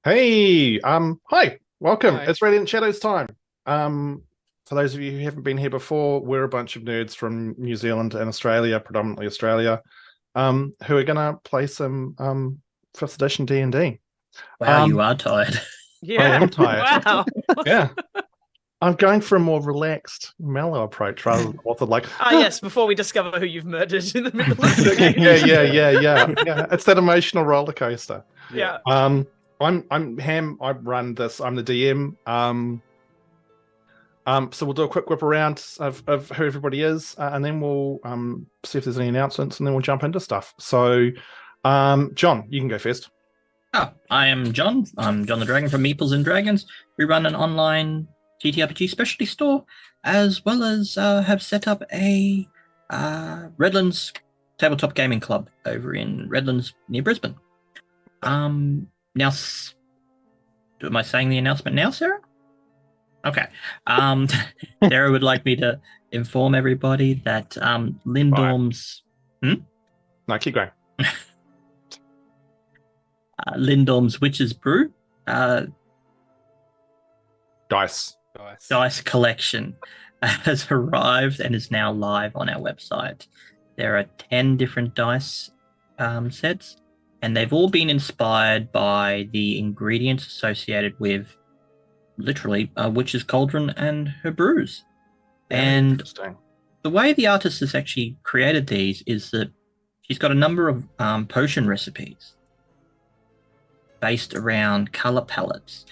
Hey, hi, welcome. Hi. It's Radiant Shadows time. For those of you who haven't been here before, we're a bunch of nerds from New Zealand and Australia, predominantly Australia, who are gonna play some fifth edition D&D. Wow, you Um, are tired. I Yeah. am tired. Wow. Yeah, I'm going for a more relaxed, mellow approach rather than author like. Yes, before we discover who you've murdered in the middle of the game. Yeah. It's that emotional roller coaster. Yeah. I'm Ham. I run this. I'm the DM. So we'll do a quick whip around of who everybody is, and then we'll see if there's any announcements, and then we'll jump into stuff. So, John, you can go first. Oh, I am John. I'm John the Dragon from Meeples and Dragons. We run an online TTRPG specialty store, as well as have set up a Redlands tabletop gaming club over in Redlands near Brisbane. Now, am I saying the announcement now, Sarah? Okay. Sarah would like me to inform everybody that Lindorm's... No, keep going. Lindorm's Witch's Brew Dice. dice collection has arrived and is now live on our website. There are 10 different dice sets, and they've all been inspired by the ingredients associated with literally Witch's Cauldron and her brews. And Interesting. the way the artist has actually created these is that she's got a number of potion recipes based around color palettes,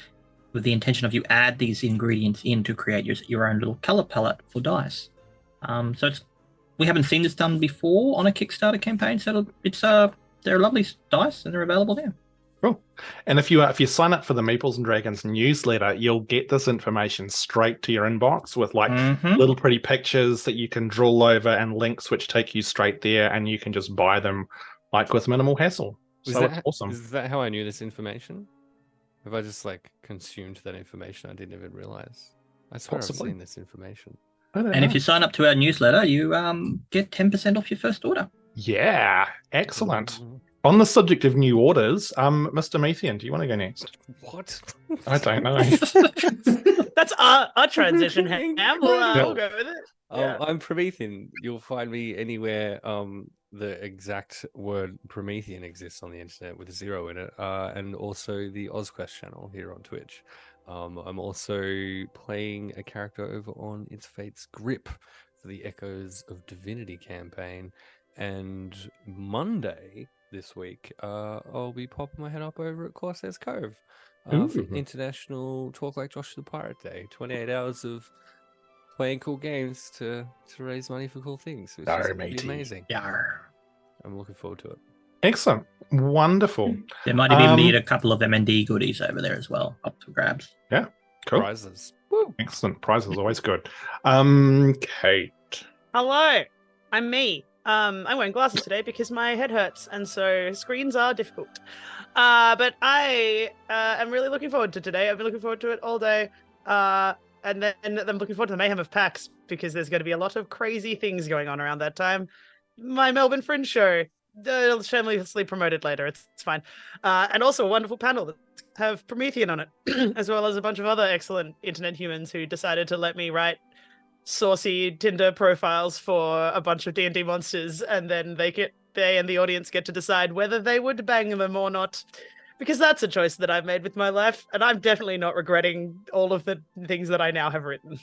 with the intention of you add these ingredients in to create your own little color palette for dice. We haven't seen this done before on a Kickstarter campaign, so they're lovely dice and they're available now. Cool. And if you sign up for the Meeples and Dragons newsletter, you'll get this information straight to your inbox with little pretty pictures that you can drool over and links which take you straight there, and you can just buy them with minimal hassle. It's awesome. Is that how I knew this information? Have I just consumed that information I didn't even realize? I swear Possibly. I've seen this information. And if you sign up to our newsletter, you get 10% off your first order. Yeah, excellent. On the subject of new orders, Mr. Methian, do you want to go next? What? I don't know. That's our transition, Ham. We'll go with it. Yeah. I'm Promethean. You'll find me anywhere the exact word Promethean exists on the internet with a 0 in it, and also the OzQuest channel here on Twitch. I'm also playing a character over on It's Fate's Grip for the Echoes of Divinity campaign, and Monday this week I'll be popping my head up over at Corsair's Cove for International Talk Like Josh the Pirate Day. 28 hours of playing cool games to raise money for cool things. It's just gonna be amazing. Yar. I'm looking forward to it. Excellent. Wonderful. There might even be a couple of M&D goodies over there as well, up for grabs. Yeah, cool. Prizes. Woo. Excellent. Prizes always good. Kate. Hello, I'm me. I'm wearing glasses today because my head hurts, and so screens are difficult. But I am really looking forward to today. I've been looking forward to it all day. And then I'm looking forward to the mayhem of PAX, because there's going to be a lot of crazy things going on around that time. My Melbourne Fringe show, it'll shamelessly promoted later. It's fine. And also a wonderful panel that have Promethean on it, as well as a bunch of other excellent internet humans who decided to let me write saucy Tinder profiles for a bunch of D&D monsters, and then they and the audience get to decide whether they would bang them or not. Because that's a choice that I've made with my life, and I'm definitely not regretting all of the things that I now have written.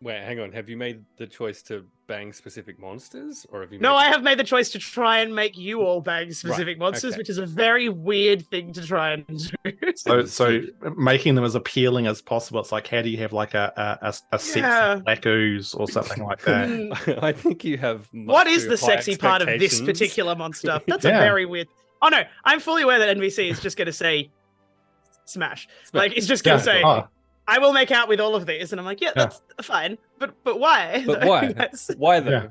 Wait, hang on. Have you made the choice to bang specific monsters, or have you? No, I have made the choice to try and make you all bang specific monsters, okay. which is a very weird thing to try and do. So making them as appealing as possible. It's like, how do you have like a sexy black ooze or something like that? I think you have. What is the sexy part of this particular monster? That's a very weird. Oh no, I'm fully aware that NVC is just going to say smash. Like it's just going to say. I will make out with all of these, and I'm like, that's fine, but why? But why? Why though?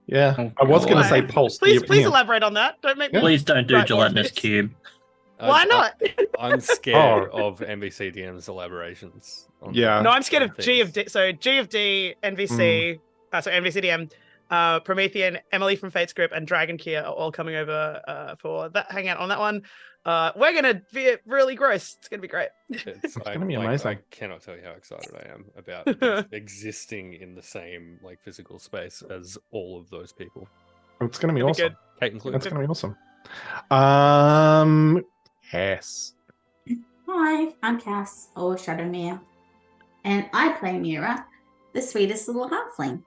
Yeah, I was going to say pulse. Please elaborate on that. Don't make me. Please don't do gelatinous cube. Why not? I'm scared of NVC DM's elaborations. No, I'm scared of G of D. So G of D, NVC, so NVC DM, Promethean, Emily from Fate's Grip, and Dragon Kia are all coming over for that hangout on that one. We're gonna be really gross. It's gonna be great. It's gonna be amazing. I cannot tell you how excited I am about existing in the same physical space as all of those people. It's gonna be awesome. Kate included. It's gonna be awesome. Cass. Hi, I'm Cass, or Shadowmere, and I play Meira, the sweetest little halfling.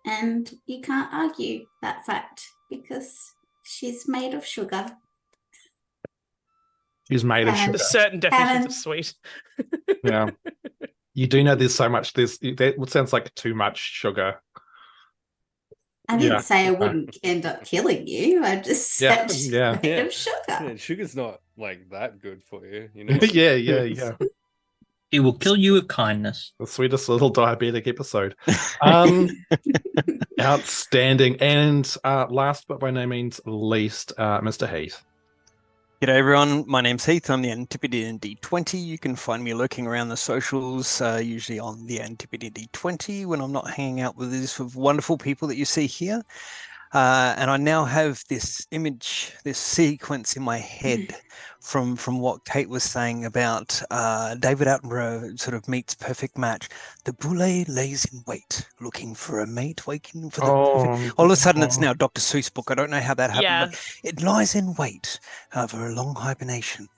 And you can't argue that fact because she's made of sugar. She's made of sugar. There's certain definitions of sweet. Yeah. You do know there's so much, that sounds like too much sugar. I didn't say I wouldn't end up killing you. I just said made of sugar. Yeah, sugar's not that good for you, you know? Yeah. He will kill you with kindness. The sweetest little diabetic episode. Outstanding. And last but by no means least, Mr. Heath. G'day everyone, my name's Heath, I'm the Antipodean D20. You can find me lurking around the socials, usually on the Antipodean D20 when I'm not hanging out with these wonderful people that you see here. And I now have this image, this sequence in my head from what Kate was saying about David Attenborough sort of meets perfect match. The boule lays in wait, looking for a mate, waiting for the perfect... All of a sudden it's now Dr. Seuss book. I don't know how that happened, but it lies in wait for a long hibernation.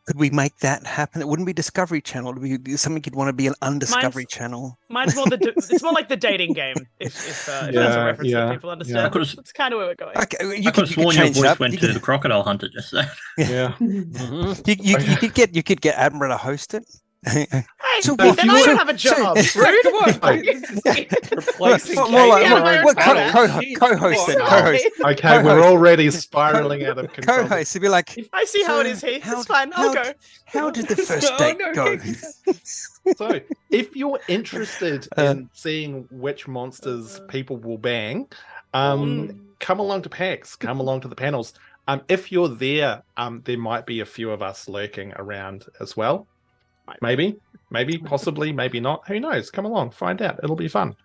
Could we make that happen? It wouldn't be Discovery Channel. It would be something you'd want to be an undiscovery channel. Mine's more it's more like the dating game. If that's a reference that people understand. That's kind of where we're going. Okay, you could have sworn your voice went to the Crocodile Hunter just there. Yeah. You could get Admiral to host it. Hey, so then I don't have a job. Rude. Replacing co-host. Okay, we're already spiraling out of control. Co-host, it'd be like, I see how it is, Heath. It's fine. I'll go. How did the first date go? So, if you're interested in seeing which monsters people will bang, come along to PAX. Come along to the panels. If you're there, there might be a few of us lurking around as well. Maybe, possibly, maybe not. Who knows? Come along, find out. It'll be fun.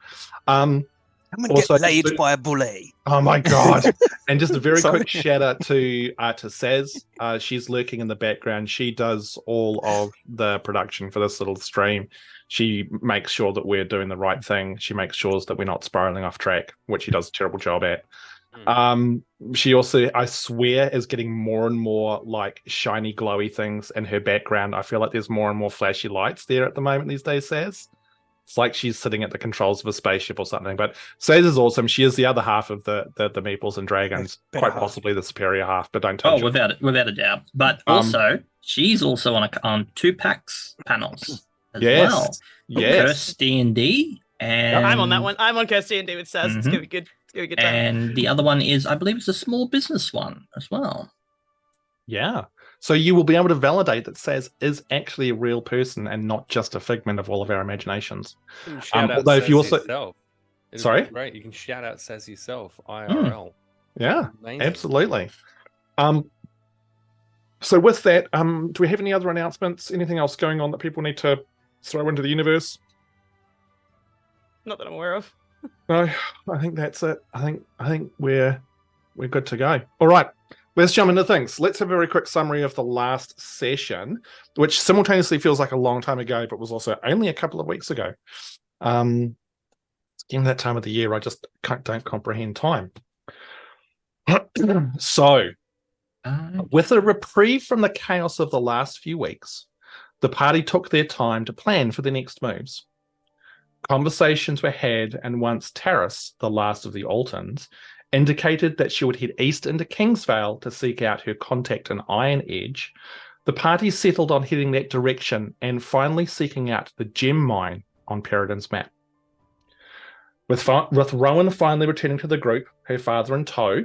I'm gonna get laid by a boule. Oh my god! And just a very quick shout out to Saz. She's lurking in the background. She does all of the production for this little stream. She makes sure that we're doing the right thing. She makes sure that we're not spiraling off track, which she does a terrible job at. She also, I swear, is getting more and more like shiny glowy things in her background. I feel like there's more and more flashy lights there at the moment these days, Saz. It's like she's sitting at the controls of a spaceship or something. But Saz is awesome. She is the other half of the Meeples and Dragons, quite possibly the superior half, but don't touch it. Without a doubt. But also, she's also on 2 PAX panels as well. Yes. Curse D&D. And I'm on that one. I'm on Curse D&D with Saz. It's going to be good. Good time. And the other one is, I believe it's a small business one as well. Yeah. So you will be able to validate that Saz is actually a real person and not just a figment of all of our imaginations. Although if you also... Sorry? Right, you can shout out Saz yourself, IRL. Yeah, absolutely. So with that, do we have any other announcements? Anything else going on that people need to throw into the universe? Not that I'm aware of. No, I think that's it. I think we're good to go. All right, let's jump into things. Let's have a very quick summary of the last session, which simultaneously feels like a long time ago, but was also only a couple of weeks ago. It's getting that time of the year, I just don't comprehend time. So, with a reprieve from the chaos of the last few weeks, The party took their time to plan for their next moves. Conversations were had, and once Taris, the last of the Altons, indicated that she would head east into Kingsvale to seek out her contact in Iron Edge, the party settled on heading that direction and finally seeking out the gem mine on Peridon's map. With Rowan finally returning to the group, her father in tow,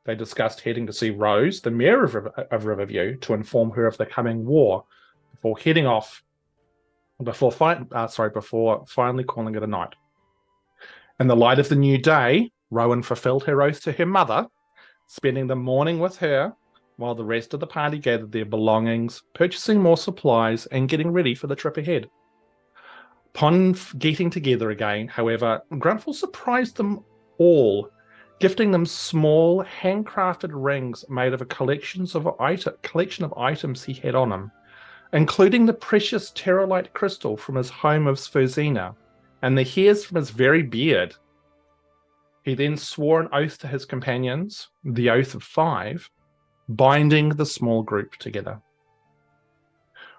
they discussed heading to see Rose, the mayor of Riverview, to inform her of the coming war before heading off. Before finally calling it a night. In the light of the new day, Rowan fulfilled her oath to her mother, spending the morning with her while the rest of the party gathered their belongings, purchasing more supplies, and getting ready for the trip ahead. Upon getting together again, however, Grumpfel surprised them all, gifting them small, handcrafted rings made of a collection of items he had on him, including the precious terralite crystal from his home of Sfurzina and the hairs from his very beard. He then swore an oath to his companions, the Oath of Five, binding the small group together.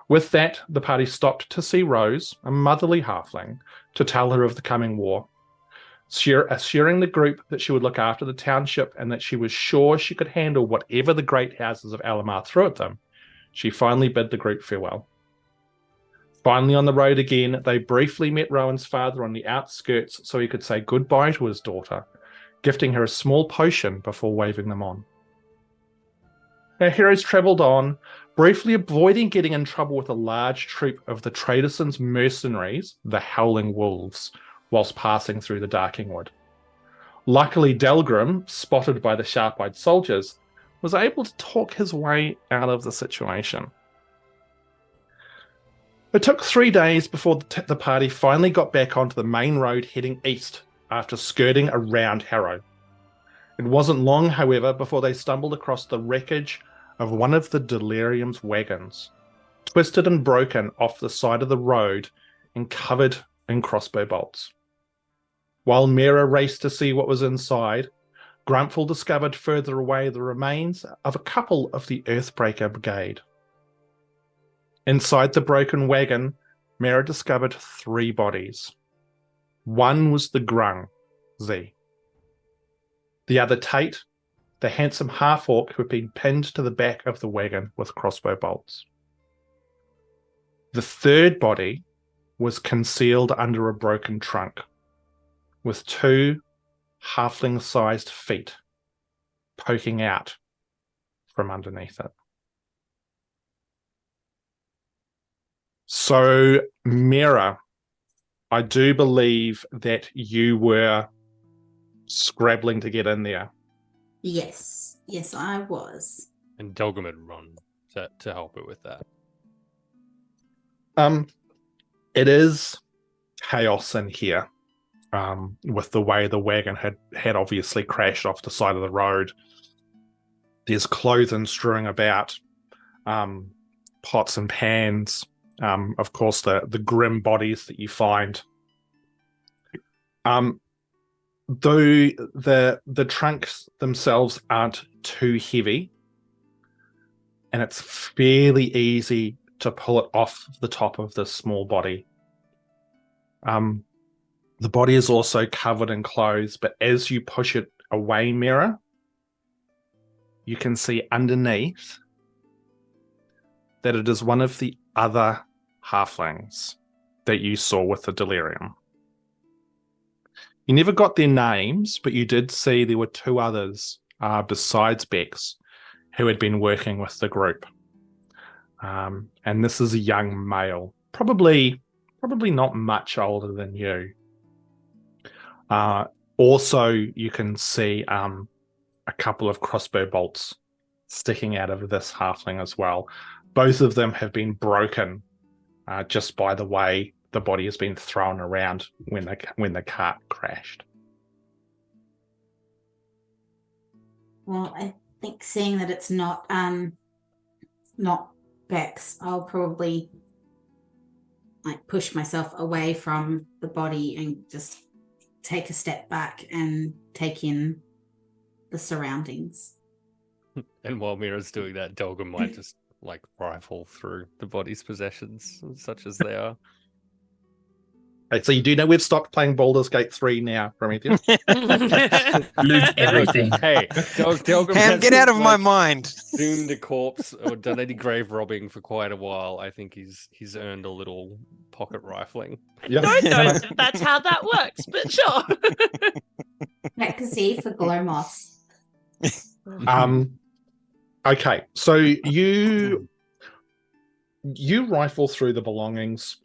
With that, the party stopped to see Rose, a motherly halfling, to tell her of the coming war, assuring the group that she would look after the township and that she was sure she could handle whatever the great houses of Alamar threw at them. She finally bid the group farewell. Finally on the road again, they briefly met Rowan's father on the outskirts so he could say goodbye to his daughter, gifting her a small potion before waving them on. Our heroes travelled on, briefly avoiding getting in trouble with a large troop of the Tradeson's mercenaries, the Howling Wolves, whilst passing through the Darking Wood. Luckily, Delgrim, spotted by the sharp-eyed soldiers, was able to talk his way out of the situation. It took 3 days before the party finally got back onto the main road heading east after skirting around Harrow. It wasn't long, however, before they stumbled across the wreckage of one of the Delerium's wagons, twisted and broken off the side of the road and covered in crossbow bolts. While Meira raced to see what was inside, Grumpfel discovered further away the remains of a couple of the Earthbreaker Brigade. Inside the broken wagon, Meira discovered 3 bodies. One was the Grung, Z. The other Tate, the handsome half-orc who had been pinned to the back of the wagon with crossbow bolts. The third body was concealed under a broken trunk, with 2 halfling-sized feet poking out from underneath it. So, Meira, I do believe that you were scrabbling to get in there. Yes, I was. And Delgrim had run to help it with that. It is chaos in here. With the way the wagon had obviously crashed off the side of the road. There's clothing strewing about, pots and pans, of course the grim bodies that you find. Though the trunks themselves aren't too heavy, and it's fairly easy to pull it off the top of this small body. The body is also covered in clothes, but as you push it away, Meira, you can see underneath that it is one of the other halflings that you saw with the Delerium. You never got their names, but you did see there were 2 others besides Bex who had been working with the group. And this is a young male, probably not much older than you. Also, you can see a couple of crossbow bolts sticking out of this halfling as well. Both of them have been broken just by the way the body has been thrown around when the cart crashed. Well, I think seeing that it's not Bex, I'll probably push myself away from the body and just take a step back and take in the surroundings. And while Mira's doing that, Delgrim might just like rifle through the body's possessions, such as they are. Okay, so you do know we've stopped playing Baldur's Gate 3 now, Prometheus. Loot everything. Hey, Delgrim Ham, get out of my like, mind. Doomed a corpse or done any grave robbing for quite a while. I think he's earned a little pocket rifling. Yeah. Don't know if that's how that works, but sure. Legacy for glow moths. Okay, so you rifle through the belongings.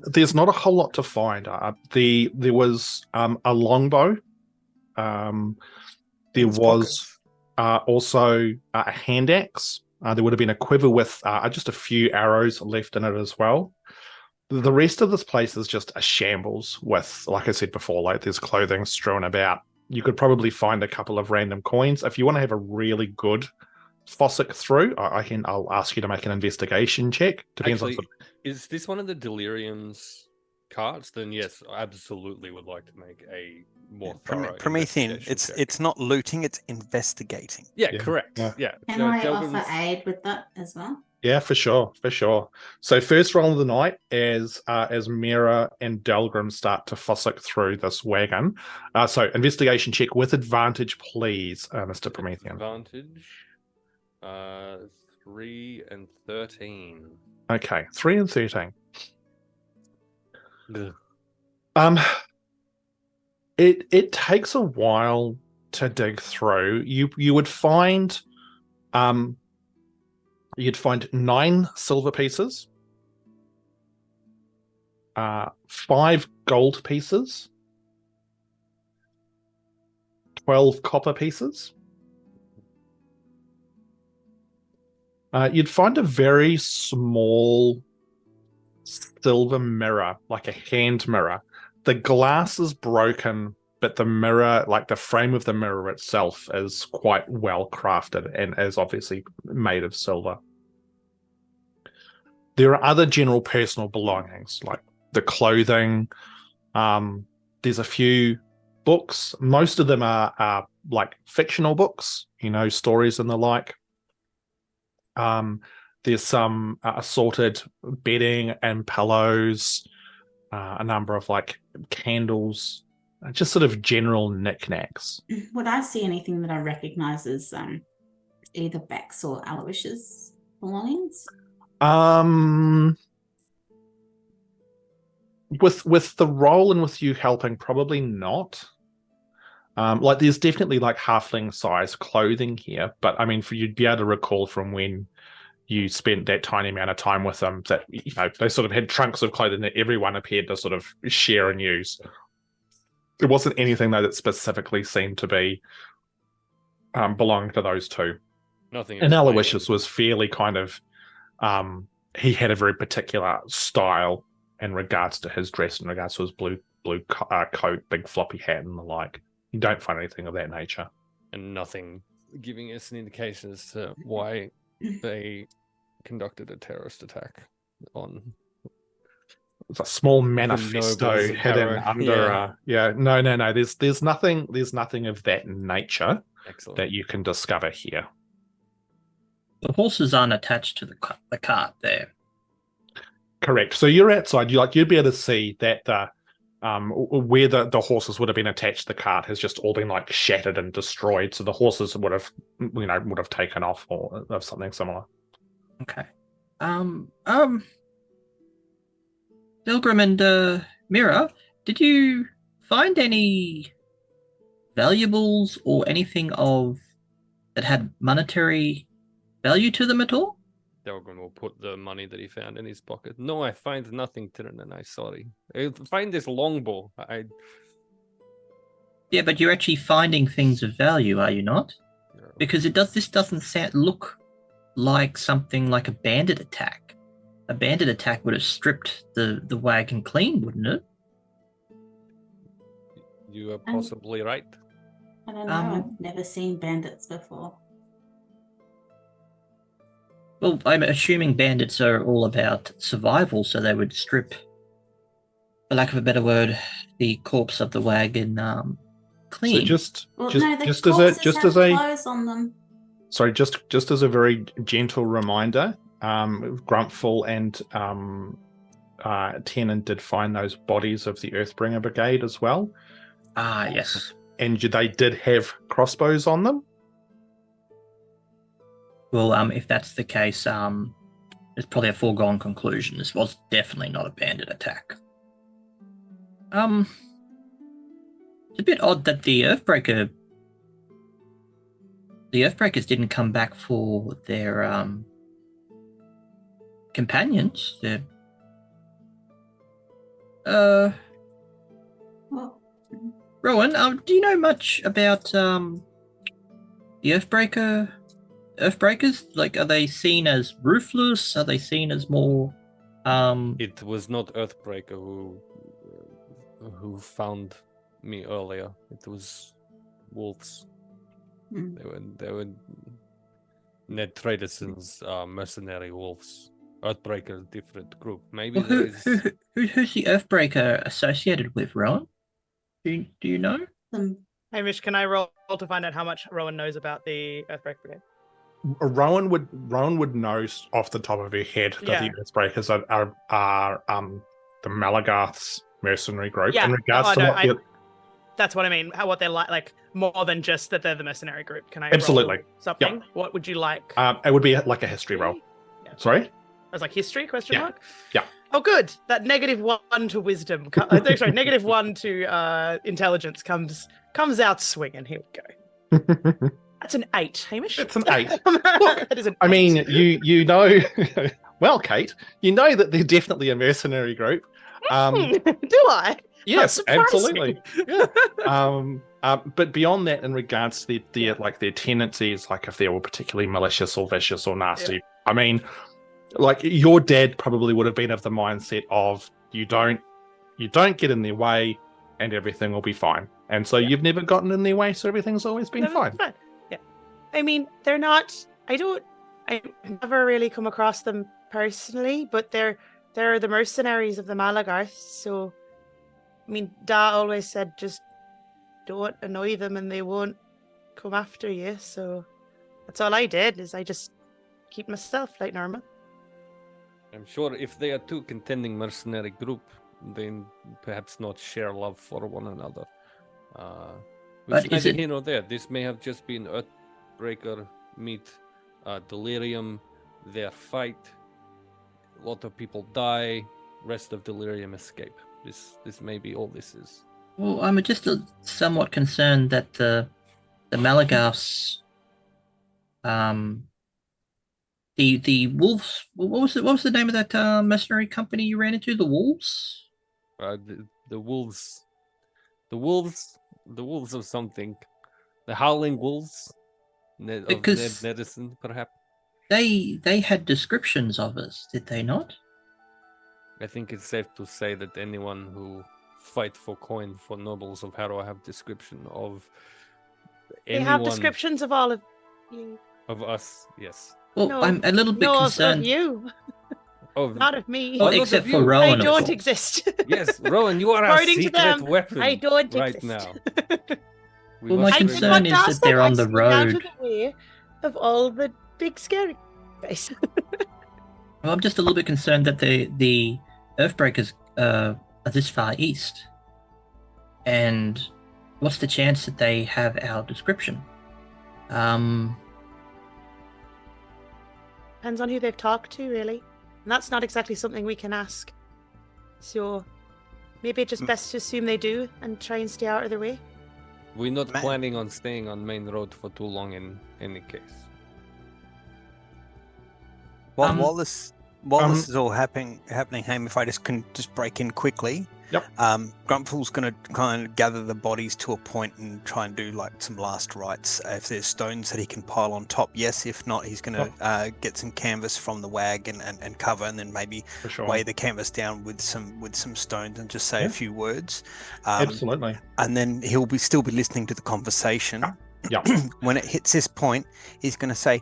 There's not a whole lot to find. There was a longbow. There was also a hand axe. There would have been a quiver with just a few arrows left in it as well. The rest of this place is just a shambles with, like I said before, like there's clothing strewn about. You could probably find a couple of random coins. If you want to have a really good fossick through, I'll ask you to make an investigation check. Depends on. Is this one of the Delerium's carts? Then yes, I absolutely would like to make a more thorough Promethean. It's not looting, it's investigating. Yeah, correct. Yeah. Can I offer aid with that as well? Yeah, for sure. So first roll of the night as Meira and Delgrim start to fossick through this wagon. So investigation check with advantage, please, Mr. Promethean. Advantage. 3 and 13. Okay, 3 and 13. Ugh. It takes a while to dig through. You would find you'd find 9 silver pieces, 5 gold pieces, 12 copper pieces. You'd find a very small silver mirror, like a hand mirror. The glass is broken, but the mirror, like the frame of the mirror itself, is quite well crafted and is obviously made of silver. There are other general personal belongings, like the clothing. There's a few books. Most of them are like fictional books, stories and the like. There's some assorted bedding and pillows, a number of like candles, just sort of general knickknacks. Would I see anything that I recognize as either Bex or Aloysius' belongings? With the role and with you helping, probably not. Like there's definitely like halfling size clothing here, but I mean, you'd be able to recall from when you spent that tiny amount of time with them that they sort of had trunks of clothing that everyone appeared to sort of share and use. It wasn't anything though that specifically seemed to be belonging to those two. Nothing. And Aloysius was fairly kind of he had a very particular style in regards to his dress, in regards to his blue coat, big floppy hat, and the like. You don't find anything of that nature, and nothing giving us an indication as to why they conducted a terrorist attack on. It's a small manifesto hidden under. No. There's nothing of that nature. Excellent. That you can discover here. The horses aren't attached to the cart there. Correct. So you're outside. You'd be able to see that where the horses would have been attached, the cart has just all been like shattered and destroyed. So the horses would have taken off or of something similar. Okay. Delgrim and Meira, did you find any valuables or anything that had monetary value to them at all? Delgrim will put the money that he found in his pocket. No, I find nothing, Tiernan. I'm sorry. I find this longbow. Yeah, but you're actually finding things of value, are you not? No. Because this doesn't look like something like a bandit attack. A bandit attack would have stripped the wagon clean, wouldn't it? You are possibly right. I don't know. I've never seen bandits before. Well, I'm assuming bandits are all about survival, so they would strip, for lack of a better word, the corpse of the wagon clean. So just Well, as no, the corpses have clothes on them. Sorry, just as a very gentle reminder, Grumpfel and Tiernan did find those bodies of the Earthbringer Brigade as well. Ah, yes. And they did have crossbows on them. Well, if that's the case, it's probably a foregone conclusion. This was definitely not a bandit attack. It's a bit odd that the Earthbreakers didn't come back for their companions. Well, Rowan, do you know much about the Earthbreakers? Like, are they seen as ruthless? Are they seen as more? It was not Earthbreaker who found me earlier. It was wolves. They were Ned Traderson's mercenary wolves. Earthbreaker, different group. Maybe Well, who's the Earthbreaker associated with, Rowan? Do you know? Hamish, can I roll to find out how much Rowan knows about the Earthbreaker Brigade? Rowan would know off the top of her head that the Earthbreakers are the Malagarth's mercenary group. Yeah, In regards to that's what I mean. What they're like more than just that they're the mercenary group. Can I Absolutely. roll something? What would you like? it would be like a history roll. Yeah. Sorry? I was like history question mark? Yeah. Oh, good. That -1 to wisdom. Sorry, -1 to intelligence comes out swinging. Here we go. That's an 8, Hamish. It's an 8. Look, that is an 8. I mean, you know, well, Kate, you know that they're definitely a mercenary group. Do I? Yes, That's absolutely. Yeah. But beyond that, in regards to their tendencies, like if they were particularly malicious or vicious or nasty, I mean, like your dad probably would have been of the mindset of you don't get in their way and everything will be fine. And so you've never gotten in their way, so everything's always been fine. Yeah. I mean, they're not. I never really come across them personally, but they're the mercenaries of the Malagarth. So, I mean, Da always said just don't annoy them and they won't come after you. So that's all I did, is I just keep myself like normal. I'm sure if they are two contending mercenary group, then perhaps not share love for one another. Which is neither here nor there. This may have just been Earthbreaker meet Delerium, their fight. A lot of people die. Rest of Delerium escape. This may be all this is. Well, I'm just somewhat concerned that the Malagarths, the wolves. What was the name of that mercenary company you ran into? The wolves. The wolves. The wolves of something. The howling wolves. Ned Medicine, perhaps. They had descriptions of us, did they not? I think it's safe to say that anyone who fight for coin for nobles of Harrow have description of anyone. They have descriptions of all of you. Of us, yes. Well, no, I'm a little bit concerned. Of you. Not of me. Oh, except for Rowan. I don't exist. Yes, Rowan, you are our secret weapon. I don't right exist. now. Well, my concern is that they're on the road. Out of the way of all the big scary guys. Well, I'm just a little bit concerned that the Earthbreakers are this far east. And what's the chance that they have our description? Depends on who they've talked to, really. And that's not exactly something we can ask. So maybe it's just best to assume they do and try and stay out of their way. We're not planning on staying on main road for too long in any case. While this is all happening, Ham, if I can break in quickly. Yep. Grumpfel's going to kind of gather the bodies to a point and try and do like some last rites. If there's stones that he can pile on top, yes. If not, he's going to get some canvas from the wagon and cover, and then maybe weigh the canvas down with some stones and just say a few words. Absolutely. And then he'll still be listening to the conversation. Yeah. When it hits this point, he's going to say,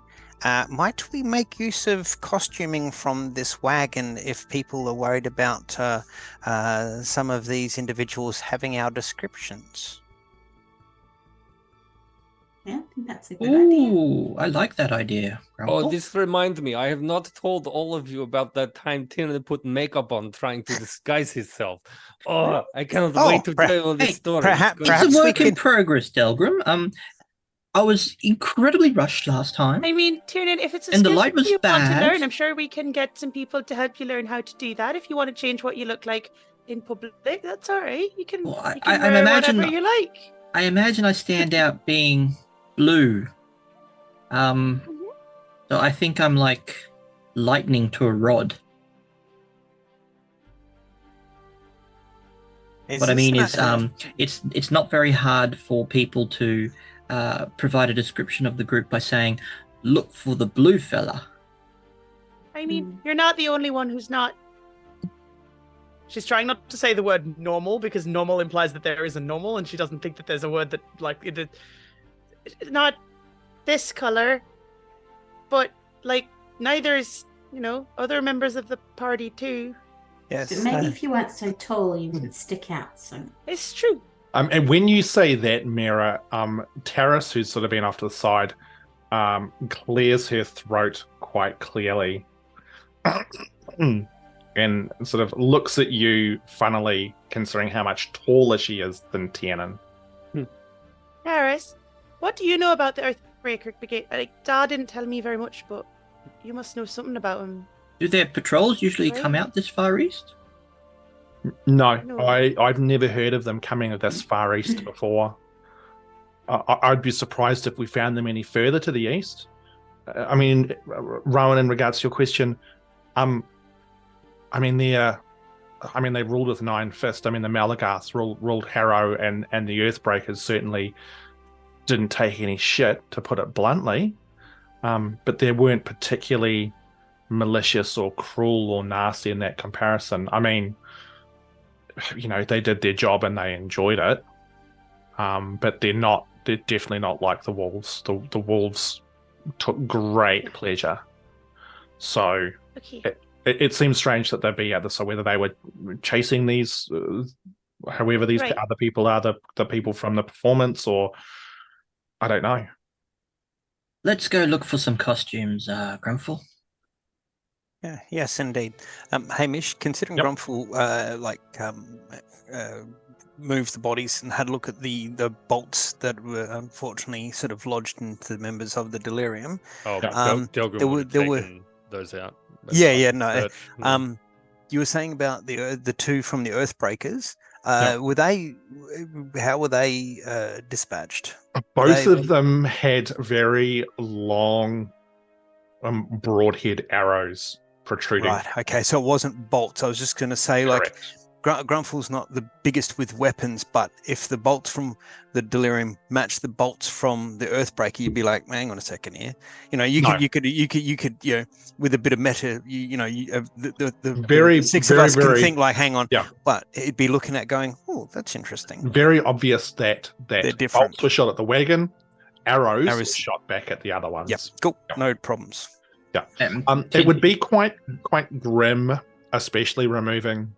might we make use of costuming from this wagon if people are worried about some of these individuals having our descriptions? Yeah, I think that's a good idea. Ooh, I like that idea. Oh, Grumpfel. this reminds me. I have not told all of you about that time Tiernan put makeup on trying to disguise himself. Oh, I cannot Oh, wait to tell you this hey, story. perhaps- It's going It's a perhaps we work in could- progress, Delgrim. I was incredibly rushed last time. I mean, Tiernan, if it's a And the skill light was you want to bad. learn, I'm sure we can get some people to help you learn how to do that. If you want to change what you look like in public, that's all right. You can, Well, you can I wear imagine- whatever you like. I imagine I stand out being blue. So I think I'm like lightning to a rod. What I mean is, it's not very hard for people to provide a description of the group by saying, "Look for the blue fella." I mean, you're not the only one who's not. She's trying not to say the word normal because normal implies that there is a normal, and she doesn't think that there's a word that not this color, but like neither is other members of the party too. Yes. But maybe if you weren't so tall, you would stick out. So It's true. And when you say that, Meira, Taris, who's sort of been off to the side, clears her throat quite clearly and sort of looks at you funnily, considering how much taller she is than Tiernan. Harris, what do you know about the Earthbreaker Brigade? Dad didn't tell me very much, but you must know something about him. Do their patrols usually Right. come out this far east? No, No. I've never heard of them coming this far east before. I'd be surprised if we found them any further to the east. I mean, Rowan, in regards to your question, they ruled with 9 fists. I mean, the Malagas ruled Harrow, and the Earthbreakers certainly didn't take any shit, to put it bluntly. But they weren't particularly malicious or cruel or nasty in that comparison. I mean, they did their job and they enjoyed it. But they're definitely not like the wolves. The wolves took great pleasure. So Okay. it seems strange that they'd be at this. So whether they were chasing these, however these Right. other people are, the people from the performance, or I don't know. Let's go look for some costumes, Grumpfel. Yeah, yes, indeed. Hamish, considering Yep. Grumpfel moved the bodies and had a look at the bolts that were unfortunately sort of lodged into the members of the Delirium. Oh, there Delgrim would were- have there were- taken those out. That's Yeah, fine. yeah, no. Search. You were saying about the two from the Earthbreakers. Yep. How were they dispatched? Both They- of them had very long, broadhead arrows protruding. Right. Okay. So it wasn't bolts. I was just going to say, like, Correct. Grumpfel's not the biggest with weapons, but if the bolts from the Delirium match the bolts from the Earthbreaker, you'd be like, hang on a second here. You could, with a bit of meta, the Very, six very, of us very- can think like, hang on, Yeah. but it'd be looking at going, oh, that's interesting. Very obvious that They're different. bolts were shot at the wagon, arrows were Arrows. shot back at the other ones. Yep. Cool. Yep. No problems. It would be quite grim, especially removing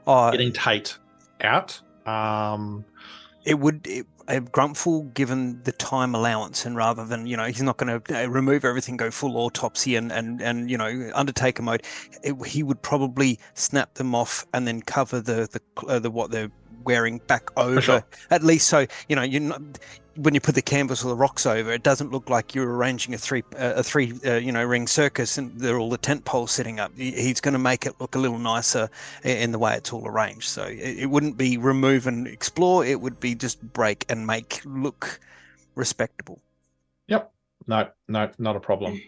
getting Tate out. It would Grumpfel, given the time allowance, and rather than he's not going to remove everything, go full autopsy and Undertaker mode, he would probably snap them off and then cover the what they're wearing back over, sure. at least, so you're not, when you put the canvas or the rocks over, it doesn't look like you're arranging a three ring circus and they're all the tent poles sitting up. He's going to make it look a little nicer in the way it's all arranged. So it wouldn't be remove and explore, it would be just break and make look respectable. Yep. No, not a problem.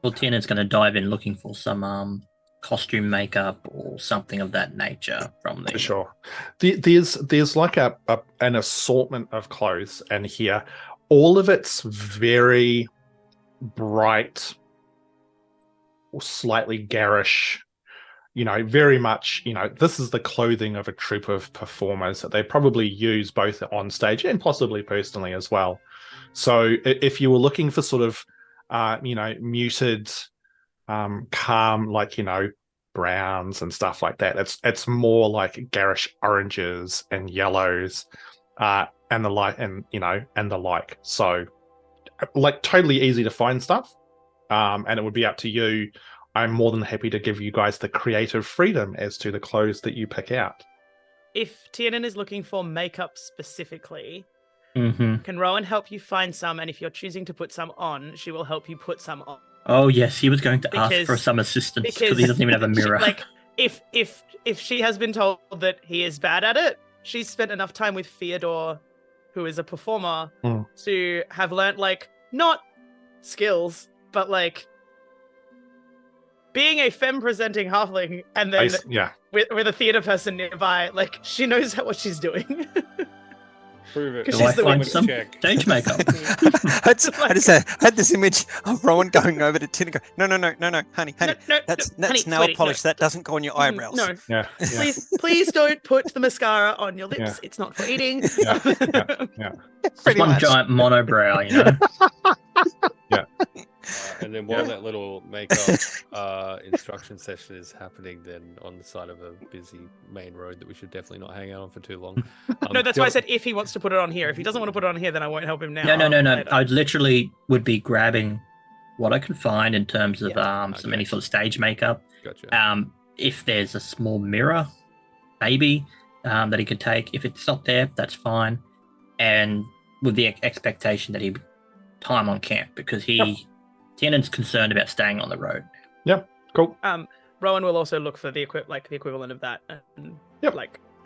Well, Tiernan's going to dive in looking for some costume makeup or something of that nature from the For sure. There's like an assortment of clothes in here. All of it's very bright or slightly garish. Very much, this is the clothing of a troupe of performers that they probably use both on stage and possibly personally as well. So if you were looking for sort of, muted, calm, like, browns and stuff like that, it's more like garish oranges and yellows and the like, and the like. So, like, totally easy to find stuff, and it would be up to you. I'm more than happy to give you guys the creative freedom as to the clothes that you pick out. If Tiernan is looking for makeup specifically, Mm-hmm. can Rowan help you find some? And if you're choosing to put some on, she will help you put some on. Oh yes, he was going to ask for Because- some assistance because because he doesn't even have a mirror. If she has been told that he is bad at it, she's spent enough time with Theodore, who is a performer, to have learnt not skills, but being a femme presenting halfling and then with a theater person nearby, she knows what she's doing. Prove it. Do Do she's I the find witness some check. stage makeup? I just had this image of Rowan going over to Tin and go, no, honey, No, that's honey, nail sweetie, polish. no. That doesn't go on your eyebrows. No, Yeah. please don't put the mascara on your lips. Yeah. It's not for eating. Yeah. Just Pretty one much. giant monobrow, you know. And then while that little makeup instruction session is happening, then on the side of a busy main road that we should definitely not hang out on for too long. No, that's why I said if he wants to put it on here. If he doesn't want to put it on here, then I won't help him now. No. Later. I literally would be grabbing what I can find in terms of Okay. any sort of stage makeup. Gotcha. If there's a small mirror, maybe that he could take. If it's not there, that's fine. And with the expectation that he time on camp because Tiernan's concerned about staying on the road. Cool. Rowan will also look for the equivalent of that and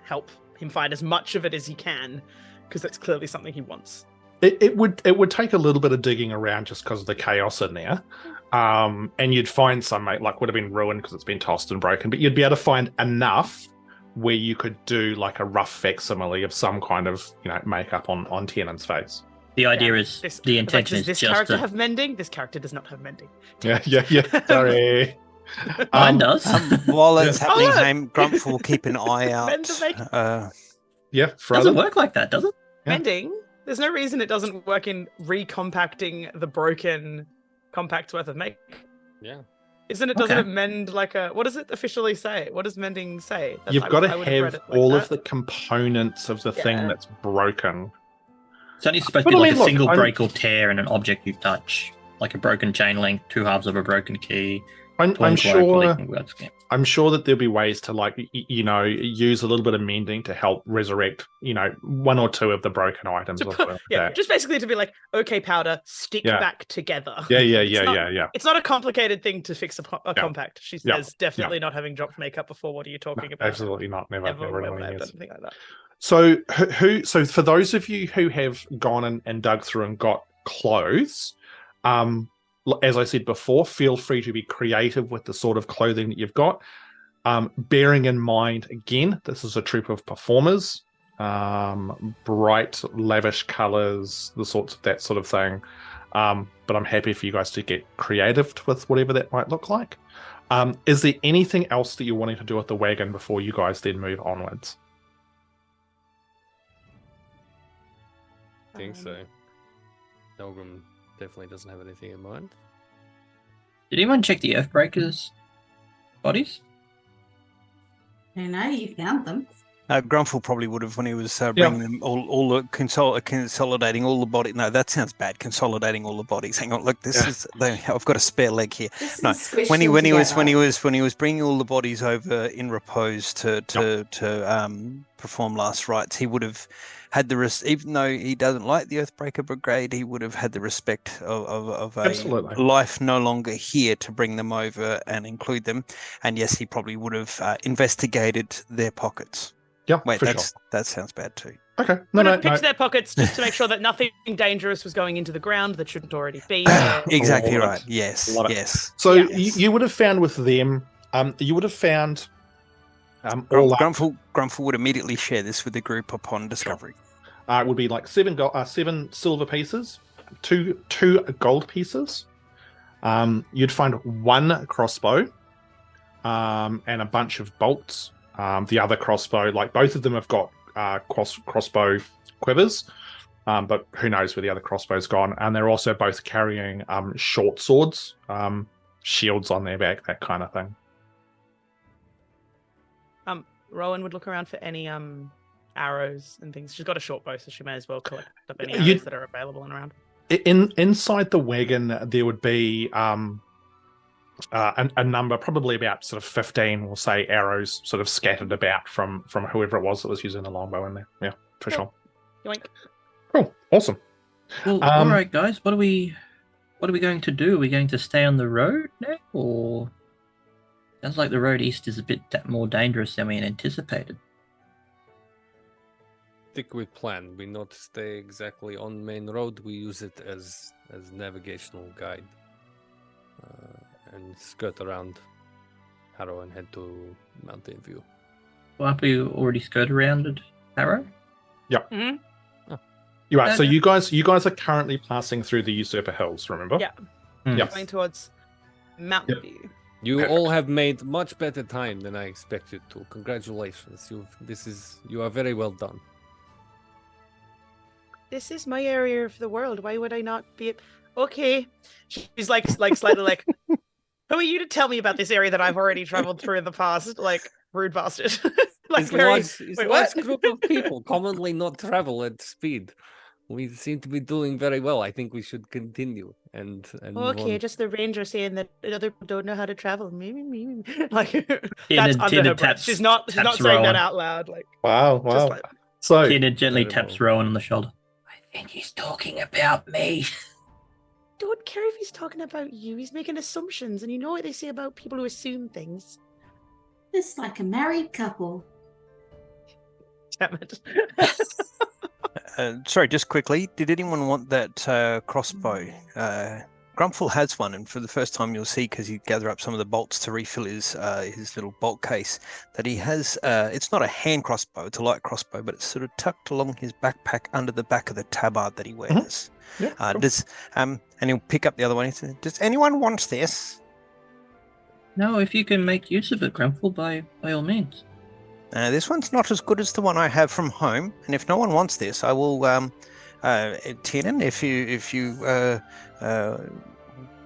help him find as much of it as he can because that's clearly something he wants. It would take a little bit of digging around just because of the chaos in there, and you'd find some would have been ruined because it's been tossed and broken, but you'd be able to find enough where you could do a rough facsimile of some kind of makeup on Tiernan's face. The idea is the intention does is this just character to... have mending? This character does not have mending. Yeah. Sorry. Mine does. While it's Yeah. happening, Grumpfel will keep an eye out. Mend the makeup. Doesn't work like that, does it? Yeah. Mending? There's no reason it doesn't work in recompacting the broken compact's worth of makeup. Yeah. Doesn't it mend what does it officially say? What does mending say? You've got to I would read have it like all that. of the components of the thing that's broken. It's only supposed But to be I like mean, a look, single I'm- break or tear in an object you touch, like a broken chain link, two halves of a broken key. I'm torn cloak, or sure. leaking blood skin. I'm sure that there'll be ways to use a little bit of mending to help resurrect, one or two of the broken items. To Or put, something like that. just basically to be okay, powder, stick Yeah. back together. Yeah. It's not a complicated thing to fix a Yeah. compact. She Yeah. says, definitely not having dropped makeup before. What are you talking about? Absolutely not. Never Ever in a have million I done years. anything like that. So for those of you who have gone and dug through and got clothes, as I said before, feel free to be creative with the sort of clothing that you've got. Bearing in mind, again, this is a troupe of performers, bright, lavish colors, that sort of thing. But I'm happy for you guys to get creative with whatever that might look like. Is there anything else that you're wanting to do with the wagon before you guys then move onwards? I think so. Delgrim definitely doesn't have anything in mind. Did anyone check the Earthbreakers' bodies? I know you found them. Grumpfel probably would have when he was bringing them all the consolidating all the body. No, that sounds bad. Consolidating all the bodies. Hang on, look, I've got a spare leg here. Just No, squish when he them was bringing all the bodies over in repose to perform last rites, he would have had even though he doesn't like the Earthbreaker Brigade, he would have had the respect of a Absolutely. life no longer here to bring them over and include them. And yes, he probably would have investigated their pockets. Yeah, Wait, for that sounds bad too. Okay. Would have picked their pockets just to make sure that nothing dangerous was going into the ground that shouldn't already be there. Exactly Love it. right. Yes. Love it. Yes. So Yes. you would have found with them, you would have found all up, Grumpfel would immediately share this with the group upon discovery. it would be like 7 silver pieces, two gold pieces. You'd find 1 crossbow, and a bunch of bolts. The other crossbow, both of them have got crossbow quivers, but who knows where the other crossbow's gone. And they're also both carrying short swords, shields on their back, that kind of thing. Rowan would look around for any arrows and things. She's got a short bow, so she may as well collect up any You- arrows that are available and around. Inside the wagon, there would be a number, probably about sort of 15, we'll say, arrows sort of scattered about from whoever it was that was using the longbow in there. Yeah, for sure. Yoink. Cool, awesome. Well, all right, guys. What are we going to do? Are we going to stay on the road now, or sounds like the road east is a bit more dangerous than we had anticipated? Stick with plan. We not stay exactly on main road. We use it as navigational guide, and skirt around Harrow and head to Mountain View. Well, have we already skirted around Harrow? Mm-hmm. You're right. So Okay. you guys are currently passing through the Usurper Hills. Remember? Yeah. Yep. Going towards Mountain Yep. View. You Perfect. all have made much better time than I expected to. Congratulations. You are very well done. This is my area of the world. Why would I not be? Okay. She's like slightly like, who are you to tell me about this area that I've already traveled through in the past? Like, rude bastard. like, It's very. large wait, what? group of people commonly not travel at speed. We seem to be doing very well. I think we should continue and move Okay, on. just the ranger saying that other people don't know how to travel. Like Tina- that's under Tina her breath. taps- She's not taps saying that Rowan. out loud. Like Wow. just like So Tina gently Incredible. taps Rowan on the shoulder. I think he's talking about me. don't care if he's talking about you. He's making assumptions, and you know what they say about people who assume things. It's like a married couple. Damn it. Sorry, just quickly, did anyone want that crossbow? Grumpfel has one, and for the first time you'll see, because he gather up some of the bolts to refill his little bolt case, that he has. It's not a hand crossbow; it's a light crossbow, but it's sort of tucked along his backpack under the back of the tabard that he wears. Yeah, cool. And he'll pick up the other one. He says, "Does anyone want this?" No, if you can make use of it, Grumpfel, by all means. This one's not as good as the one I have from home, and if no one wants this, I will. Tiernan, if you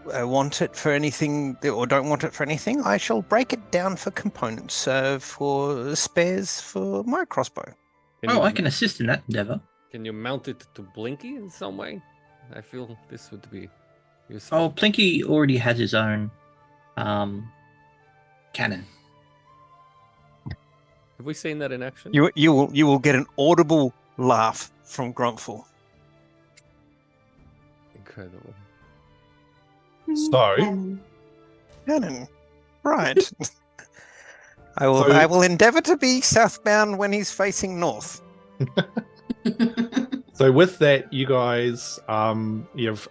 want it for anything or don't want it for anything, I shall break it down for components for spares for my crossbow. I can assist in that endeavor. Can you mount it to Blinky in some way? I feel this would be useful. Oh, Plinky already has his own cannon. Have we seen that in action? You will get an audible laugh from Grumpfel. Incredible. So- Cannon, right? I will endeavour to be southbound when he's facing north. So with that, you guys, you've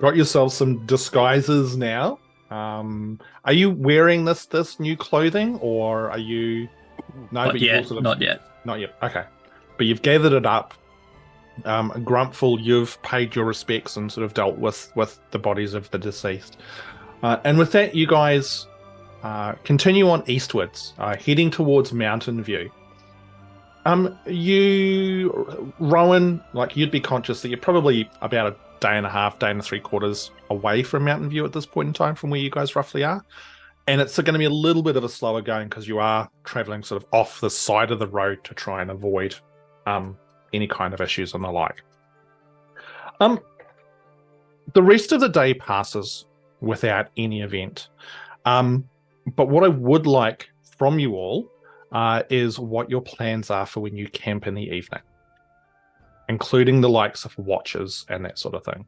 got yourselves some disguises now. Are you wearing this new clothing, or are you? No, Not you yet. all sort of- Not yet. Not yet. Okay, but you've gathered it up. Grumpfel, you've paid your respects and sort of dealt with the bodies of the deceased. And with that, you guys continue on eastwards, heading towards Mountain View. You, Rowan, like you'd be conscious that you're probably about a day and a half, day and 3/4 away from Mountain View at this point in time from where you guys roughly are. And it's going to be a little bit of a slower going because you are traveling sort of off the side of the road to try and avoid any kind of issues and the like. The rest of the day passes without any event. But what I would like from you all is what your plans are for when you camp in the evening, including the likes of watches and that sort of thing.